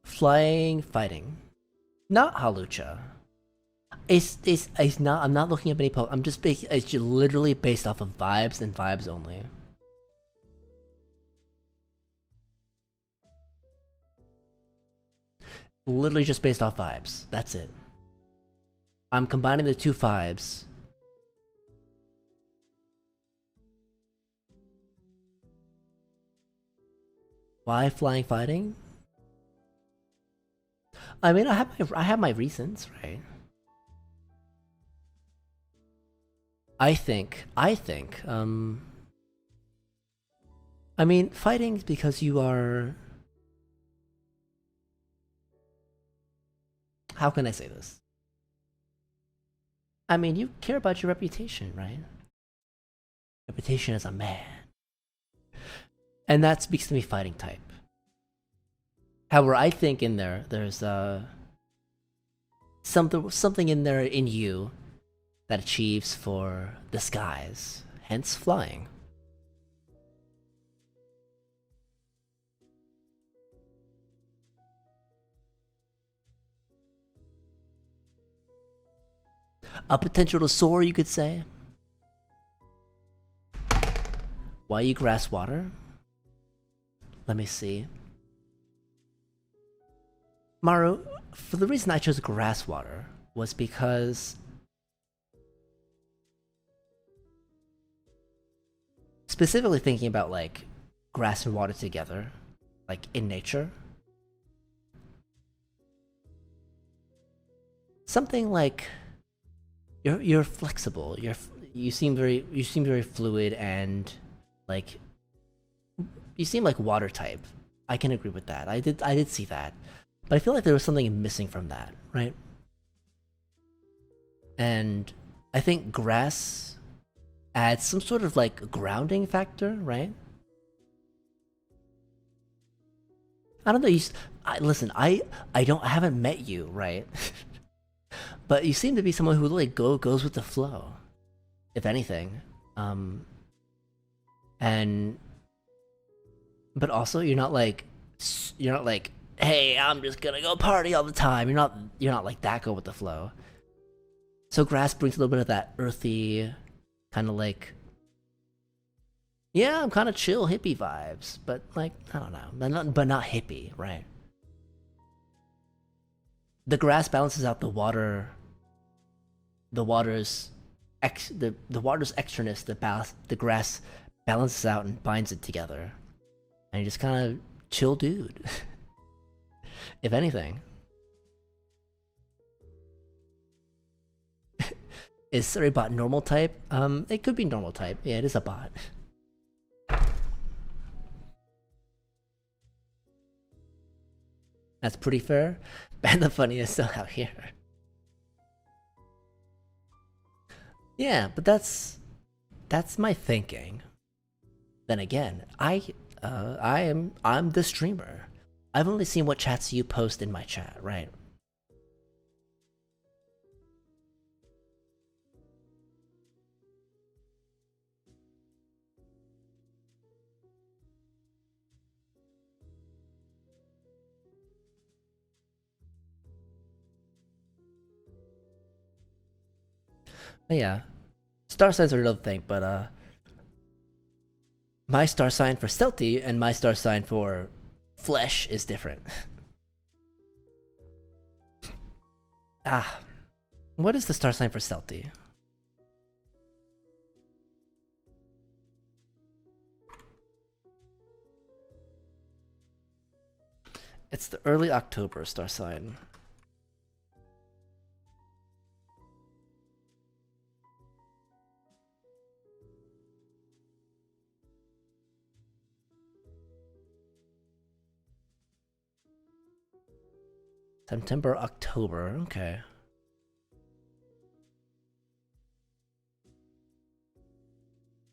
flying, fighting. Not Halucha. It's not. I'm not looking up any Pokemon. It's just literally based off of vibes and vibes only. Literally just based off vibes. That's it. I'm combining the two vibes. Why flying fighting? I mean, I have my reasons, right? I think, I mean, fighting because you are... How can I say this? I mean, you care about your reputation, right? Reputation as a man. And that speaks to me fighting type. However, I think in there's something in there in you that achieves for the skies, hence flying. A potential to soar, you could say. Why you grass water? Let me see. Maru, for the reason I chose grass water was because specifically thinking about like grass and water together, like in nature. Something like you're flexible. You seem very fluid and like you seem like water type. I can agree with that. I did see that. But I feel like there was something missing from that, right? And I think grass adds some sort of like grounding factor, right? I don't know. Listen. I haven't met you, right? But you seem to be someone who like goes with the flow, if anything. And but also you're not like hey, I'm just gonna go party all the time. You're not like that. Go with the flow. So grass brings a little bit of that earthy, kind of like, yeah, I'm kind of chill hippie vibes, but like I don't know, but not hippie, right? The grass balances out the water, the water's the water's extraness. The grass balances out and binds it together, and you just kind of chill, dude. If anything. Is Surrey bot normal type? It could be normal type. Yeah, it is a bot. That's pretty fair. And the funniest stuff out here. Yeah, but that's my thinking. Then again, I'm the streamer. I've only seen what chats you post in my chat, right? But yeah, star signs are another thing, but my star sign for stealthy and my star sign for flesh is different. Ah, what is the star sign for stealthy? It's the early October star sign. September, October, okay.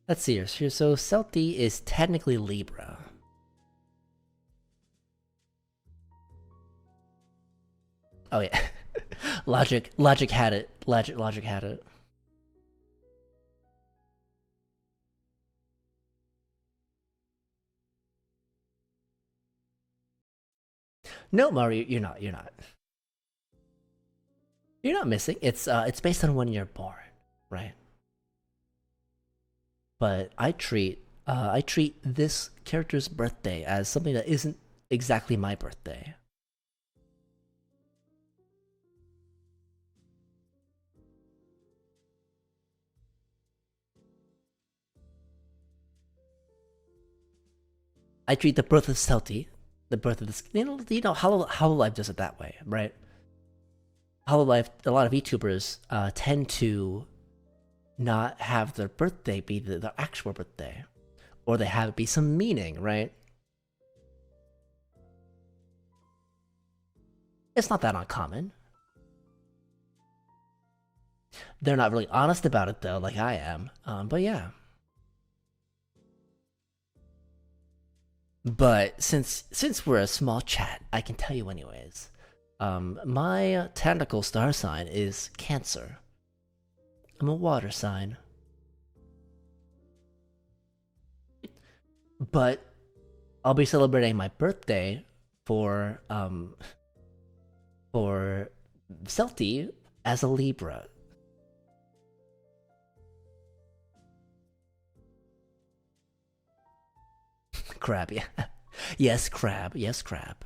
Let's see here. So stealthy is technically Libra. Oh yeah. Logic had it. Logic had it. No, Mario, you're not. You're not. You're not missing. It's based on when you're born, right? But I treat this character's birthday as something that isn't exactly my birthday. I treat the birth of Stealthy, the birth of this. Hololive does it that way, right? Hololive, a lot of VTubers tend to not have their birthday be their actual birthday, or they have it be some meaning, right? It's not that uncommon. They're not really honest about it though, like I am. But yeah. But since we're a small chat, I can tell you anyways. My technical star sign is Cancer. I'm a water sign. But I'll be celebrating my birthday for Celti as a Libra. Crab, yeah. Yes, crab. Yes, crab.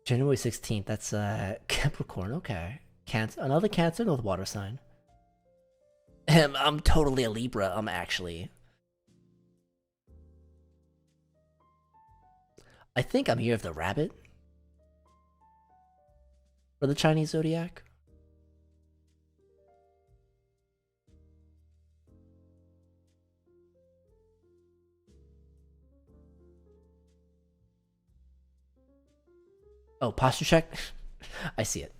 January 16th, that's Capricorn, okay. Cancer, another Cancer, another water sign. I'm totally a Libra, I'm actually. I think I'm Year of the Rabbit for the Chinese zodiac. Oh, posture check? I see it.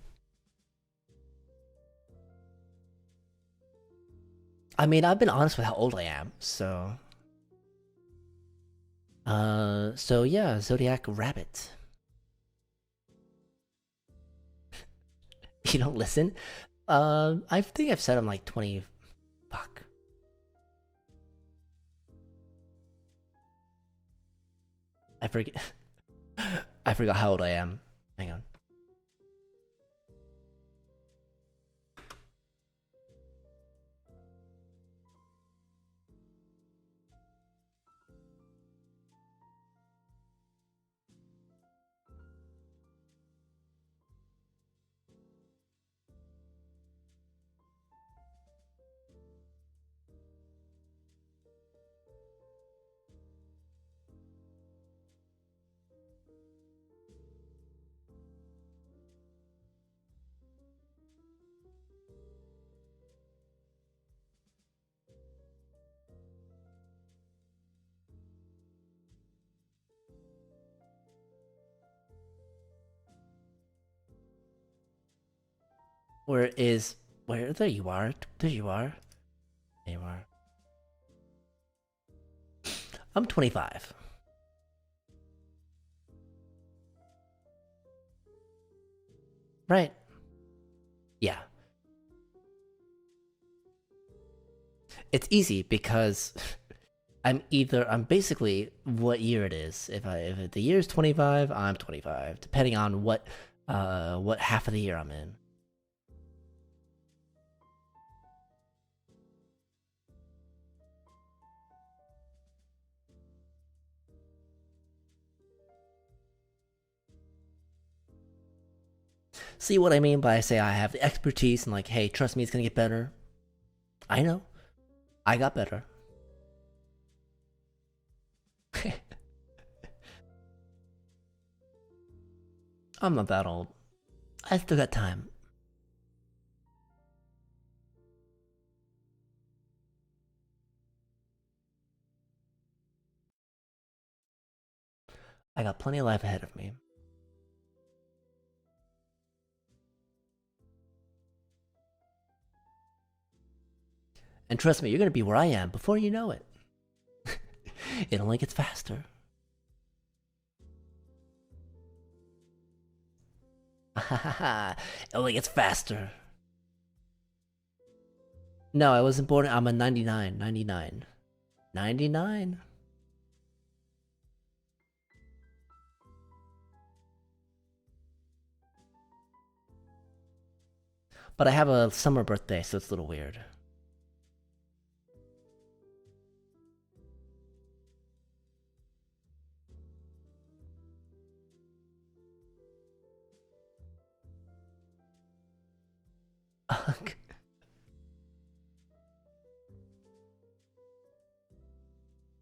I mean, I've been honest with how old I am, so. So yeah, Zodiac Rabbit. You don't listen? I think I've said I'm like 20. Fuck. I forget. I forgot how old I am. Hang on. Where is. Where? There you are. There you are. There you are. I'm 25. Right? Yeah. It's easy because I'm basically what year it is. If the year is 25, I'm 25, depending on what half of the year I'm in. See what I mean by I say I have the expertise and like, hey, trust me, it's gonna get better. I know. I got better. I'm not that old. I still got time. I got plenty of life ahead of me. And trust me, you're gonna be where I am before you know it. It only gets faster. It only gets faster. No, I wasn't born. I'm a 99. 99. 99. But I have a summer birthday, so it's a little weird.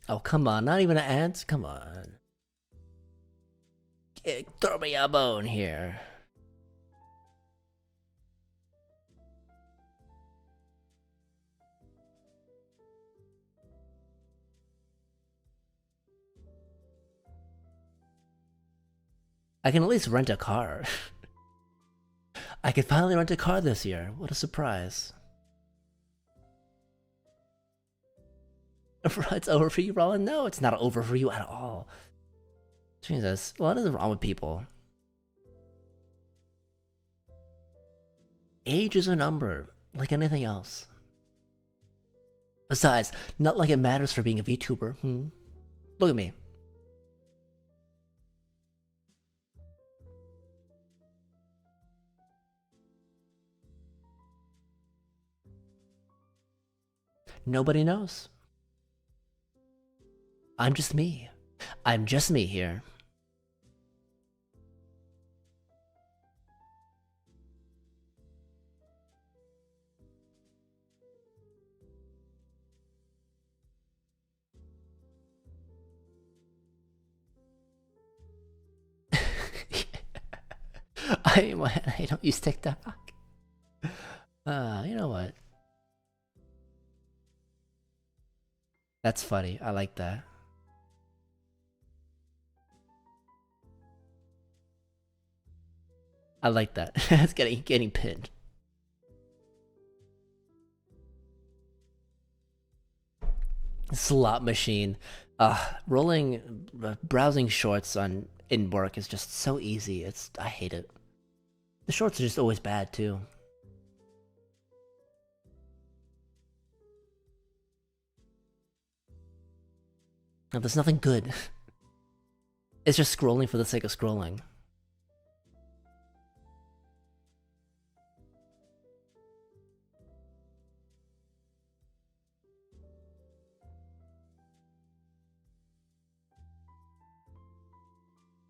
Oh, come on. Not even an ant? Come on. Throw me a bone here. I can at least rent a car. I could finally rent a car this year. What a surprise. It's over for you, Roland? No, it's not over for you at all. Jesus, what is wrong with people? Age is a number, like anything else. Besides, not like it matters for being a VTuber. Look at me. Nobody knows. I'm just me. I'm just me here. I don't use TikTok. You know what? That's funny. I like that. I like that. It's getting pinned. Slot machine. Rolling, browsing shorts on in work is just so easy. I hate it. The shorts are just always bad too. No, there's nothing good. It's just scrolling for the sake of scrolling.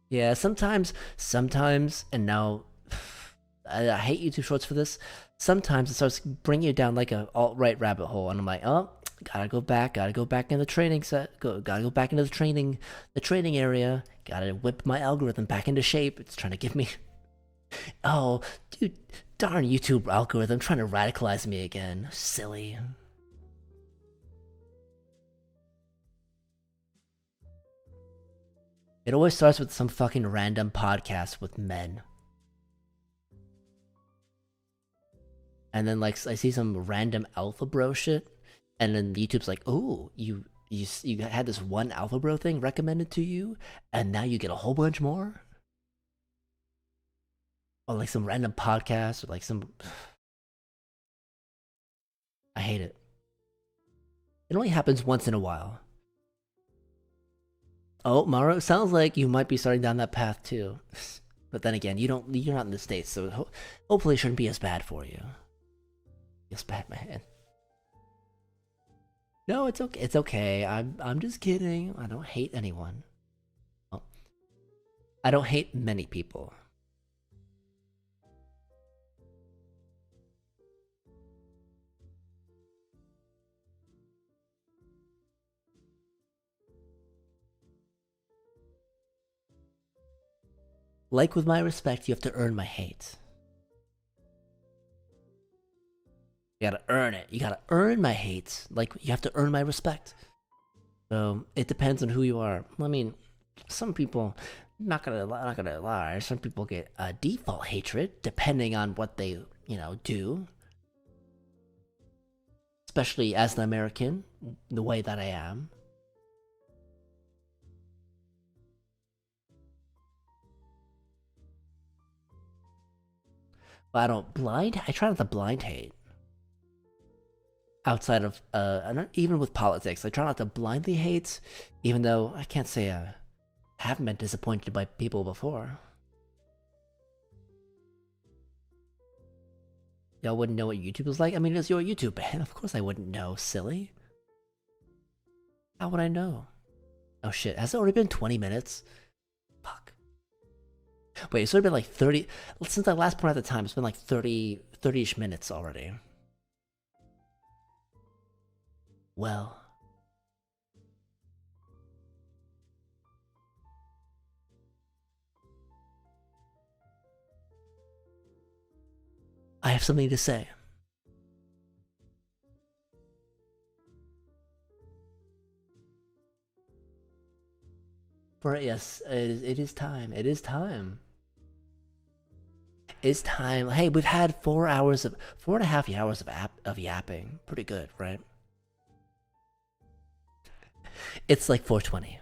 Yeah, sometimes, and now I hate YouTube Shorts for this. Sometimes it starts bringing you down like a alt-right rabbit hole, and I'm like, oh, gotta go back in the training set, gotta go back into the training area, gotta whip my algorithm back into shape. It's trying to give me, oh, dude, darn YouTube algorithm trying to radicalize me again. Silly. It always starts with some fucking random podcast with men. And then like I see some random alpha bro shit, and then YouTube's like, "Oh, you had this one alpha bro thing recommended to you, and now you get a whole bunch more." Or like some random podcast, or like some. I hate it. It only happens once in a while. Oh, Maro, sounds like you might be starting down that path too. But then again, you're not in the States, so hopefully it shouldn't be as bad for you. Feels bad, man. No, it's okay. It's okay. I'm just kidding. I don't hate anyone. Well, I don't hate many people. Like with my respect, you have to earn my hate. You gotta earn it. You gotta earn my hate. Like, you have to earn my respect. So, it depends on who you are. I mean, some people, not gonna lie, some people get a default hatred depending on what they, do. Especially as an American, the way that I am. But I try not to blind hate. Outside of, not even with politics, I try not to blindly hate, even though I can't say I haven't been disappointed by people before. Y'all wouldn't know what YouTube was like? I mean, it's your YouTube, man. Of course I wouldn't know, silly. How would I know? Oh shit, has it already been 20 minutes? Fuck. Wait, it's already been like 30... Since I last point at the time, it's been like 30-ish minutes already. Well... I have something to say. Yes, it is time. It is time. It's time. Hey, we've had 4.5 hours of yapping. Pretty good, right? It's like 4:20.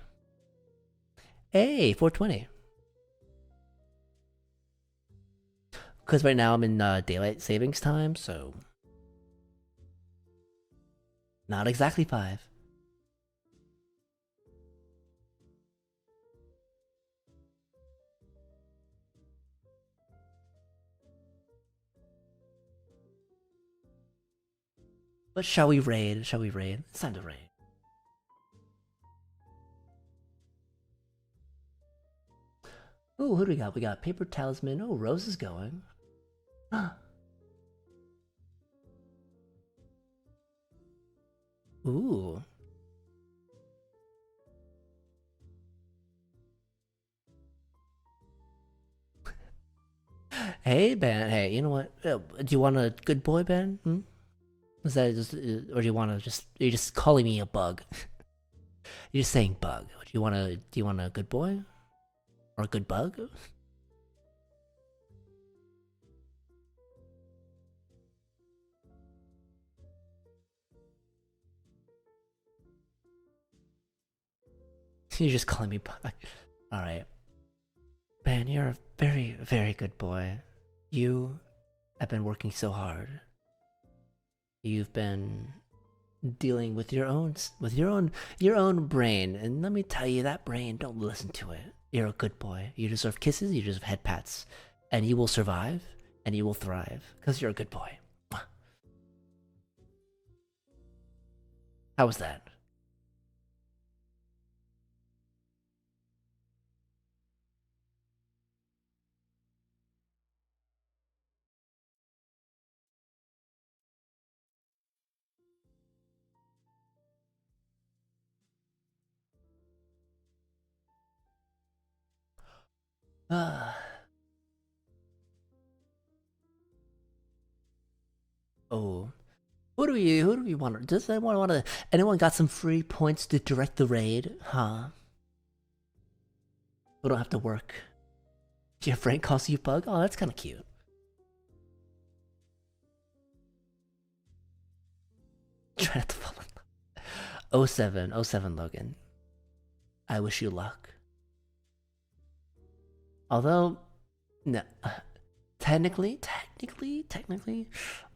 Hey, 4:20. Because right now I'm in daylight savings time, so not exactly 5. But shall we raid? Shall we raid? It's time to raid. Oh, who do we got? We got Paper Talisman. Oh, Rose is going. Ooh. Hey, Ben. Hey, you know what? Do you want a good boy, Ben? Hmm? Is that just, or do you want to just? You're just calling me a bug. You're just saying bug. Do you want to? Do you want a good boy, or a good bug? You're just calling me bug. All right, Ben. You're a very, very good boy. You have been working so hard. You've been dealing with your own brain, and let me tell you, that brain, don't listen to it. You're a good boy. You deserve kisses, you deserve head pats, and you will survive, and you will thrive, because you're a good boy. How was that? Oh, who do we want? Does anyone got some free points to direct the raid? Huh? We don't have to work. Your friend calls you bug. Oh, that's kind of cute. Try not to fall in love. Oh 07, oh 07 Logan. I wish you luck. Although, no, technically,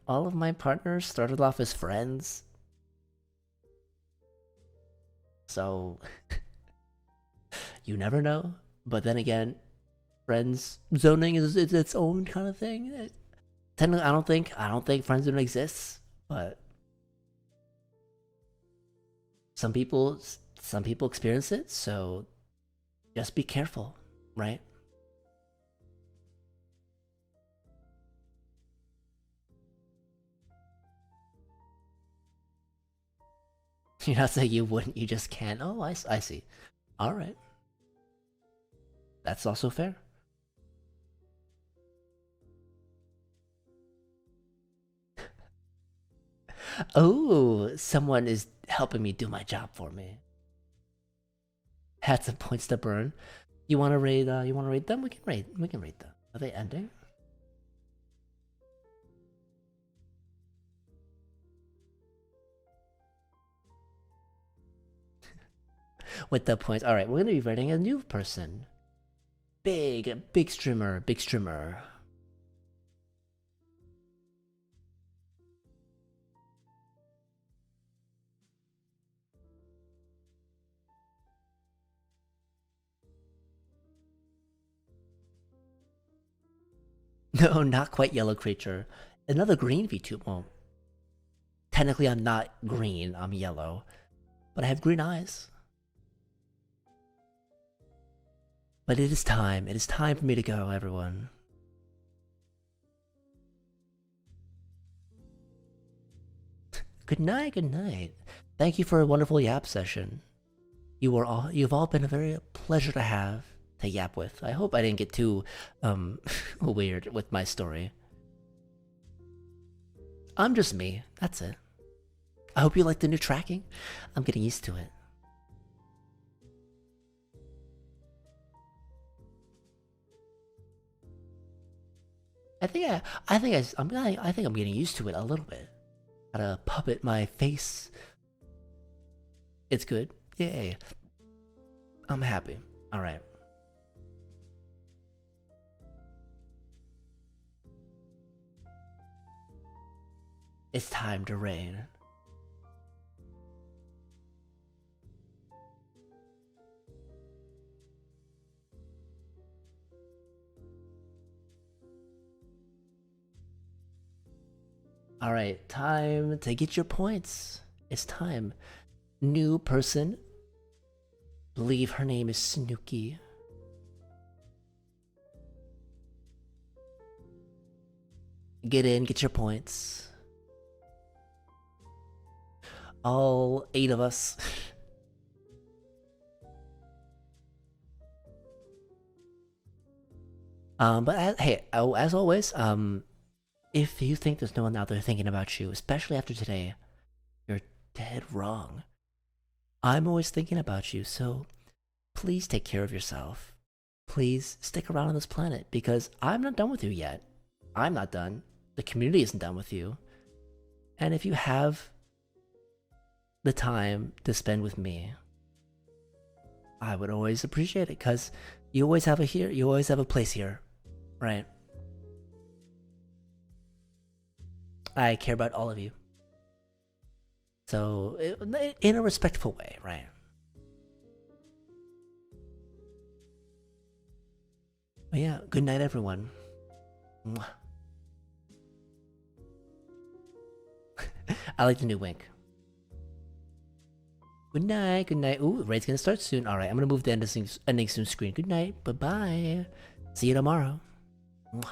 all of my partners started off as friends. So you never know. But then again, friends zoning is its own kind of thing. Technically, I don't think friend zoning exists, but some people some people experience it. So just be careful, right? You're not saying you wouldn't, you just can't. Oh, I see. All right, that's also fair. Oh, someone is helping me do my job for me. Had some points to burn. You want to raid? You want to raid them? We can raid. We can raid them. Are they ending? With the points. All right, we're gonna be raiding a new person. Big streamer. Big streamer. No, not quite yellow creature. Another green VTuber. Well, technically I'm not green. I'm yellow, but I have green eyes. But it is time. It is time for me to go, everyone. Good night. Good night. Thank you for a wonderful yap session. You've all been a very pleasure to have to yap with. I hope I didn't get too weird with my story. I'm just me. That's it. I hope you like the new tracking. I'm getting used to it. I think I'm getting used to it a little bit. Gotta puppet my face. It's good. Yay. I'm happy. All right. It's time to rain. All right, time to get your points. It's time. New person. Believe her name is Snooky. Get in, get your points. All 8 of us. Hey, as always, if you think there's no one out there thinking about you, especially after today, you're dead wrong. I'm always thinking about you, so please take care of yourself. Please stick around on this planet, because I'm not done with you yet. I'm not done. The community isn't done with you. And if you have the time to spend with me, I would always appreciate it, because you always have a place here, right? I care about all of you. So, in a respectful way, right? But yeah, good night, everyone. Mwah. I like the new wink. Good night, good night. Ooh, raid's gonna start soon. Alright, I'm gonna move the ending soon screen. Good night, bye bye. See you tomorrow. Mwah.